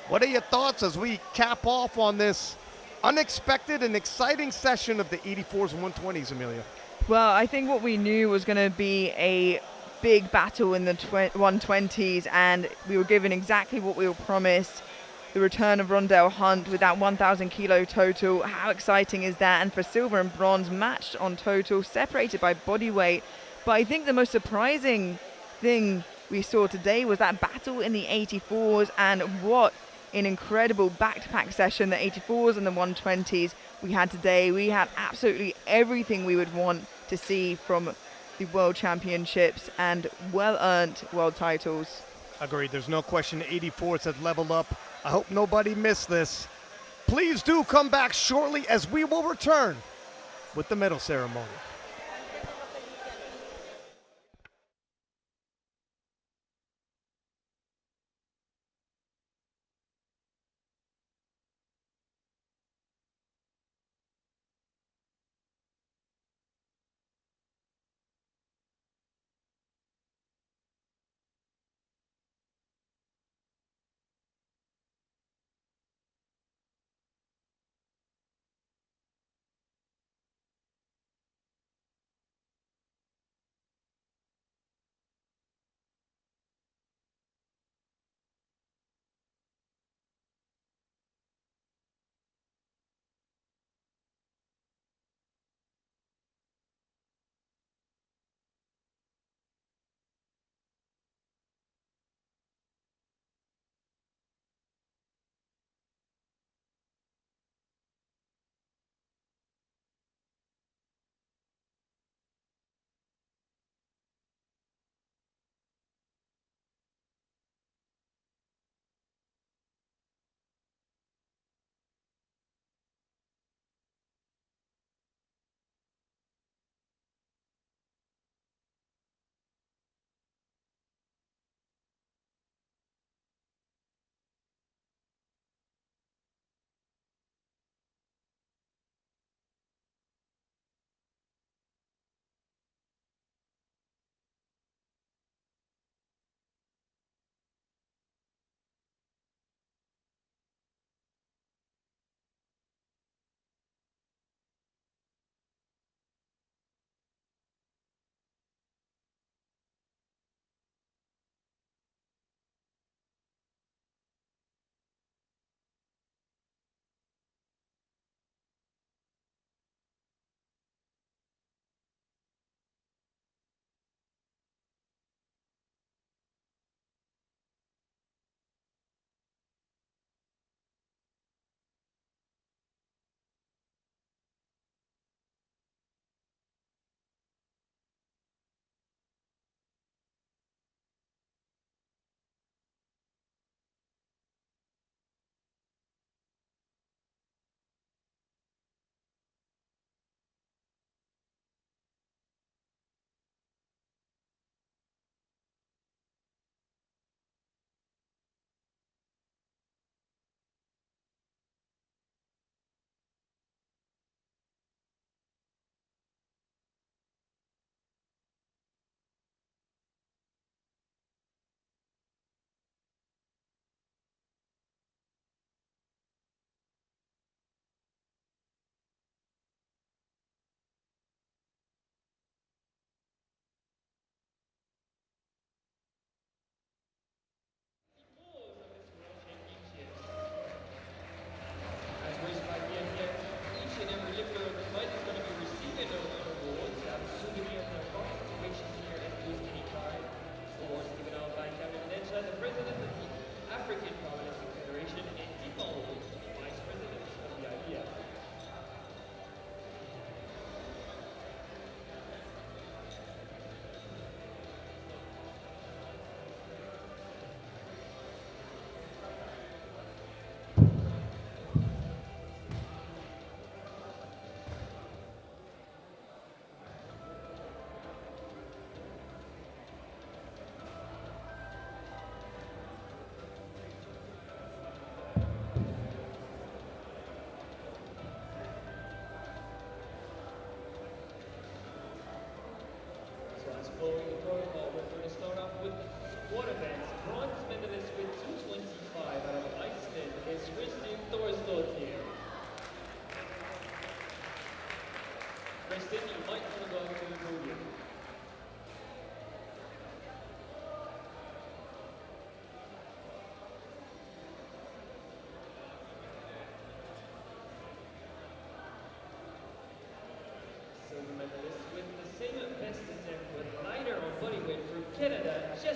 What are your thoughts as we cap off on this unexpected and exciting session of the 84s and 120s, Amelia? Well, I think what we knew was going to be a big battle in the 120s, and we were given exactly what we were promised. The return of Rondell Hunt with that 1,000 kilo total. How exciting is that? And for silver and bronze, matched on total, separated by body weight. But I think the most surprising thing we saw today was that battle in the 84s, and what an incredible back-to-back session, the 84s and the 120s we had today. We had absolutely everything we would want to see from the World Championships, and well-earned world titles. Agreed. There's no question the 84s have leveled up. I hope nobody missed this. Please do come back shortly, as we will return with the medal ceremony.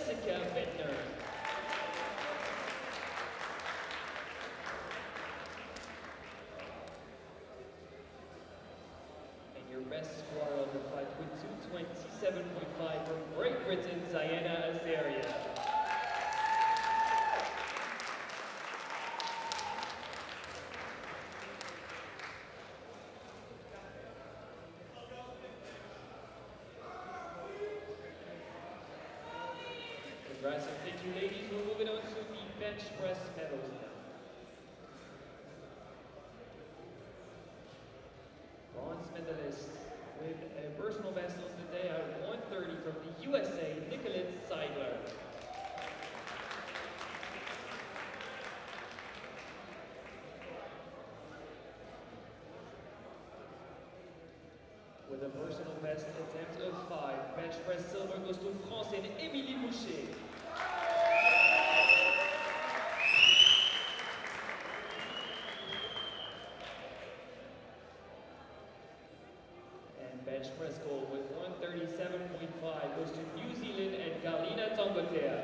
Jessica Bittner. And your best scorer of the fight with 227.5 from Great Britain, Diana Azaria. Congrats and thank you, ladies. We're moving on to the bench press medals now. Bronze medalist with a personal best on the day at 1:30 from the USA, Nicolette Seidler. With a personal best attempt of 5, bench press silver goes to France and Émilie Boucher. And bench press gold with 137.5 goes to New Zealand and Galina Tongotea.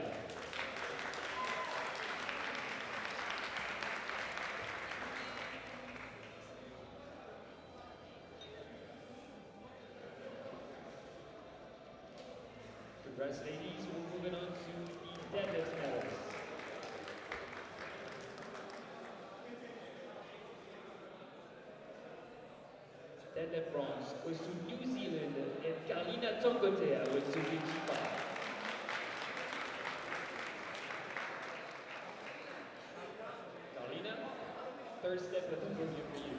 Congrats, ladies. We're moving on to the deadlift medals. Deadlift bronze goes to New Zealand and Galina Tongotea with 255. Galina, third step of the podium for you.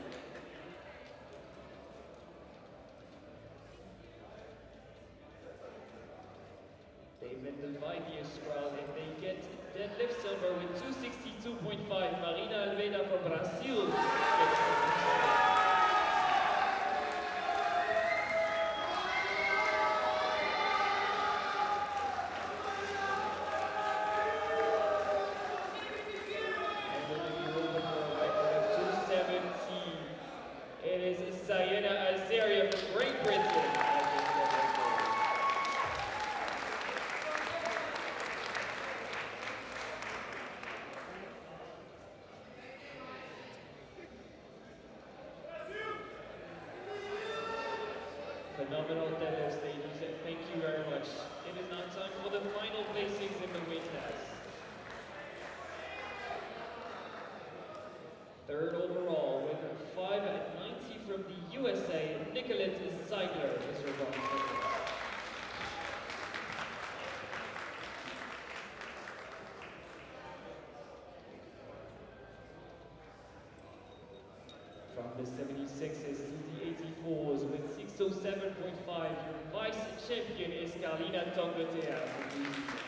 They've been divided crowd and they get deadlift silver with 262.5. Marina Almeida from Brazil gets Diana Azaria from Great Britain. Phenomenal deadlifts, ladies, and thank you very much. It is now time for the final placings in the weight class. Third overall with 590 from the USA, Nicolette Seidler is your bronze medalist. From the 76s to the 84s with 607.5, your vice champion is Galina Tongotea from New Zealand.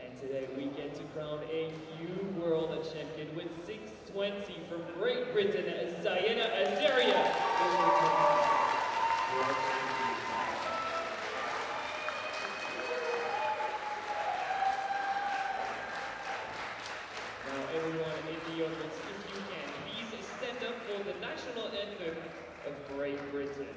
And today we get to crown a new world champion with 620 from Great Britain, Diana Azaria. Everyone in the audience, if you can, please stand up for the national anthem of Great Britain.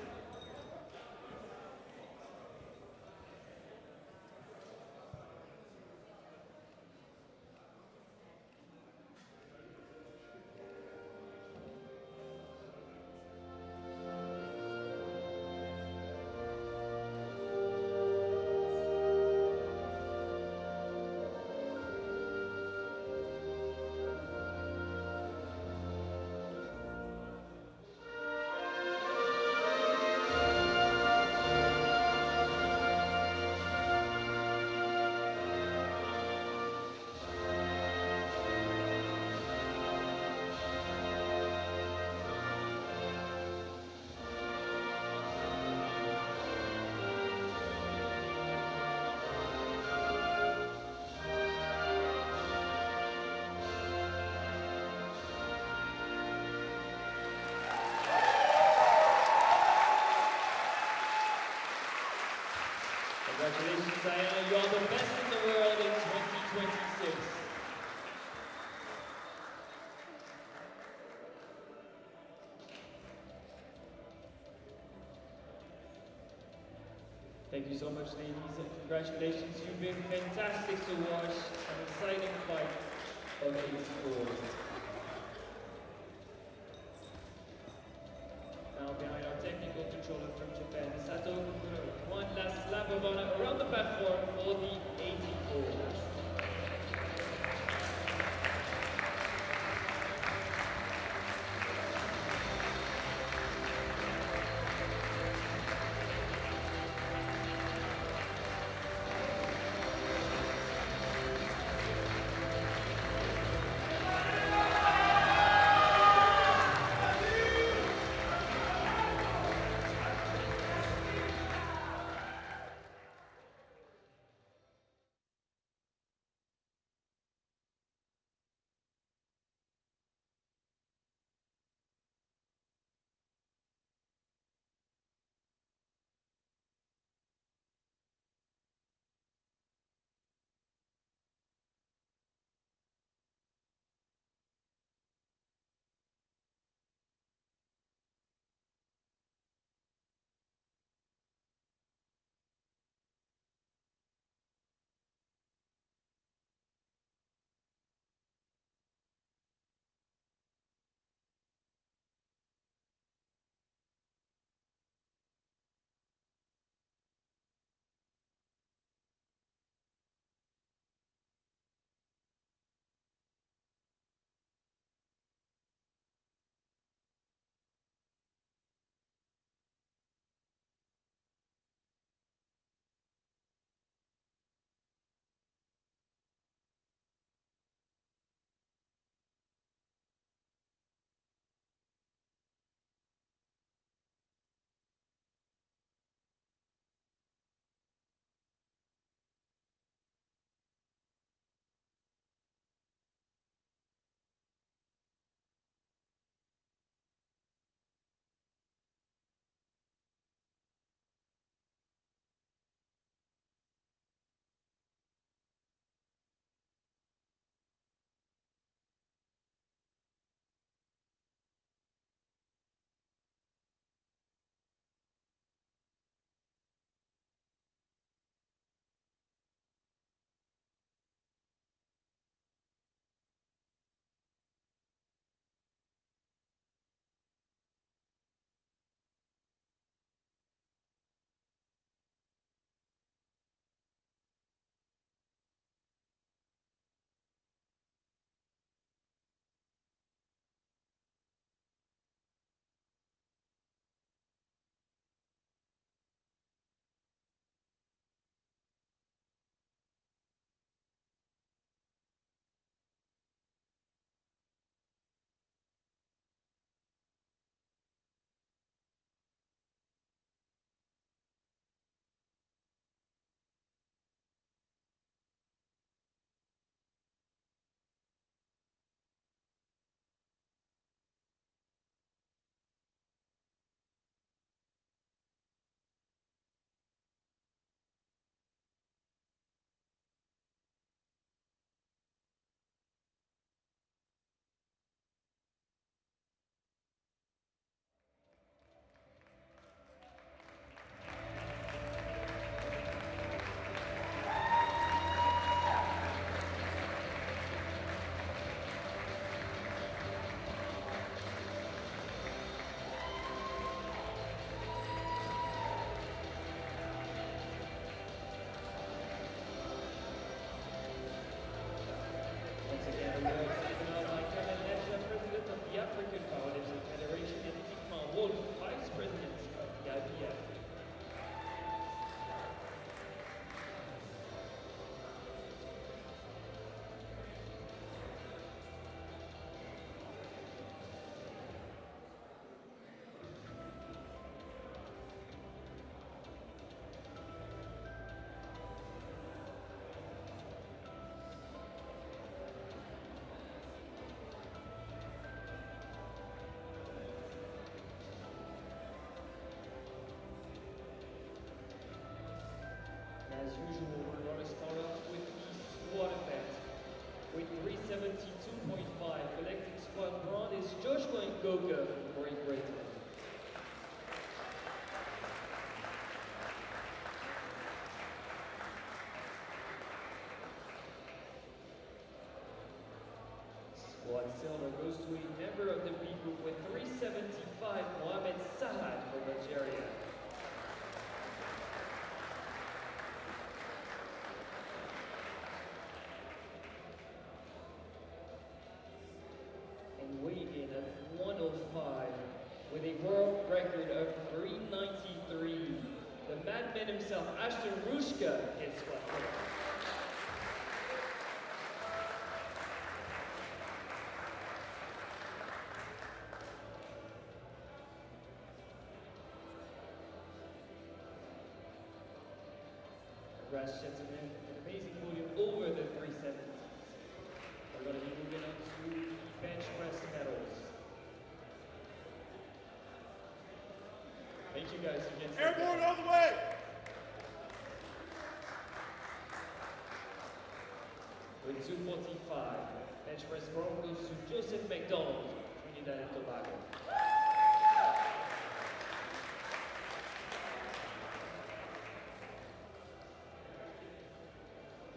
Congratulations, Diana. You are the best in the world in 2026. Thank you so much, ladies, and congratulations. You've been fantastic to watch. An exciting fight of 84s. Now behind our technical controller from Japan, Sato Kukuro. One last lap of honor around the platform for the 84s. Once again, we are taken on by Kevin Nesha, President of the African Powerlifting Federation, and Dietmar Wolf, Vice President of the IPF. As usual, we're going to start off with the squat event. With 372.5, collecting squat bronze is Joshua Ngoga from Great Britain. Squad silver goes to a member of the B group with 375, Mohamed Saad from Algeria. And weighing in at 105 with a world record of 393, the madman himself, Ashton Rushka, hits squat. Congrats, gentlemen. An amazing podium over the 370s. We're going to be moving on to the bench press medals. Thank you guys again. Airborne all the way! With 245, bench press bronze goes to Joseph McDonald, Trinidad and Tobago.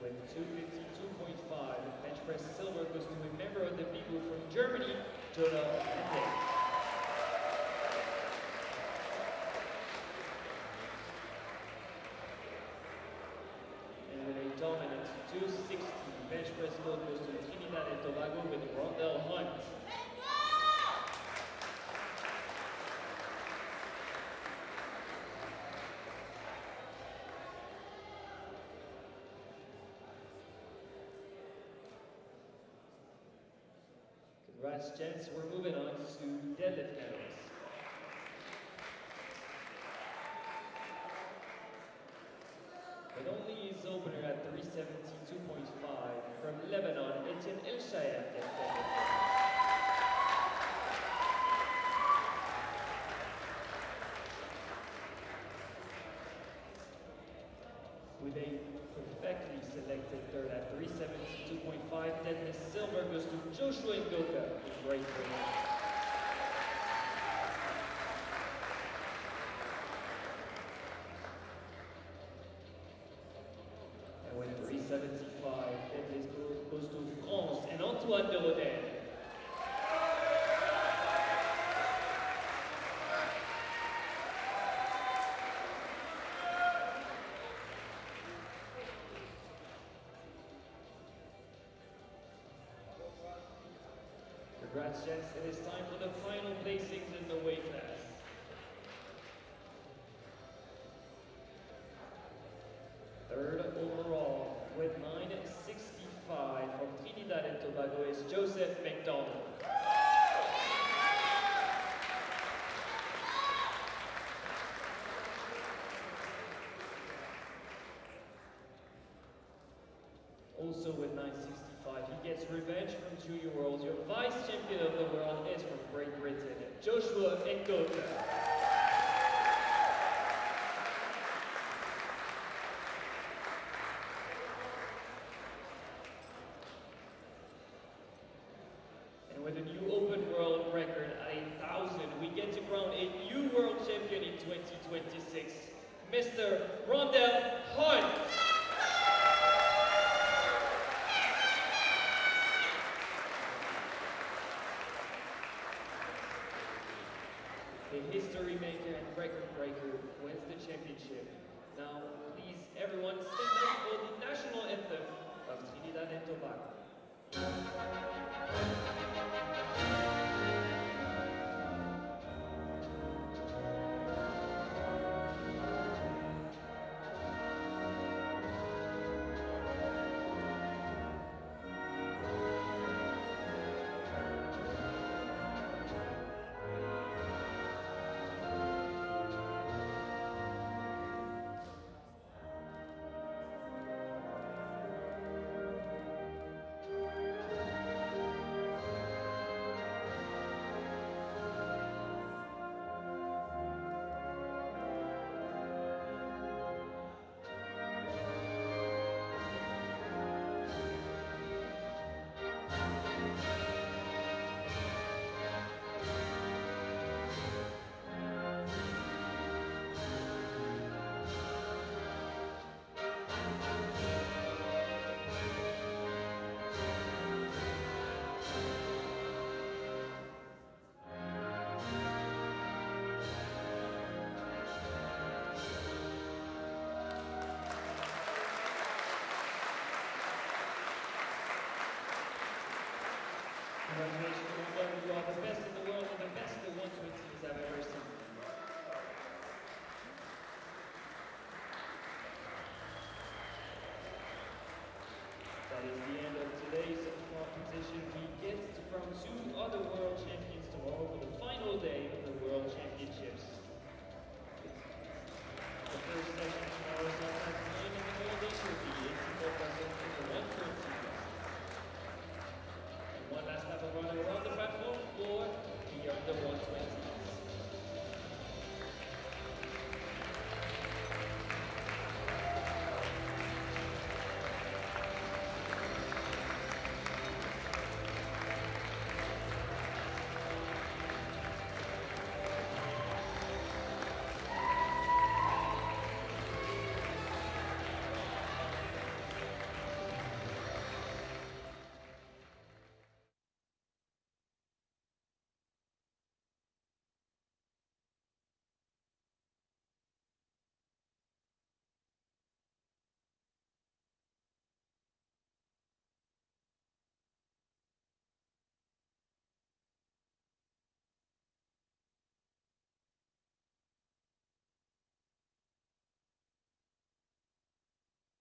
With 252.5, bench press silver goes to a member of the people from Germany, Jonah Mende. And with a dominant 260, bench press gold goes to Trinidad and Tobago with Rondell Hunt. Congrats, gents. We're moving on to deadlift medals. With only his opener at 372.5 from Lebanon, Etienne El Shayed gets deadlift. With a perfectly selected third at 372.5, deadlift silver goes to Joshua Ngoka from Great Britain. And with 375, deadlift goes to France and Antoine de Rodin. Congrats, gents. It is time for the final placings in the weight class. Third overall, with 965 from Trinidad and Tobago, is Joseph McDonald. Also with 965, he gets revenge from Junior Worlds. Your vice champion of the world is from Great Britain, Joshua Ngoka. And with a new open world record at 1,000, we get to crown a new world champion in 2026, Mr. Rondell Hunt. The history maker and record breaker wins the championship. Now, please, everyone, stand up for the national anthem of Trinidad and Tobago. Congratulations, Umberto. You are the best in the world and the best in the 120s I've ever seen. That is the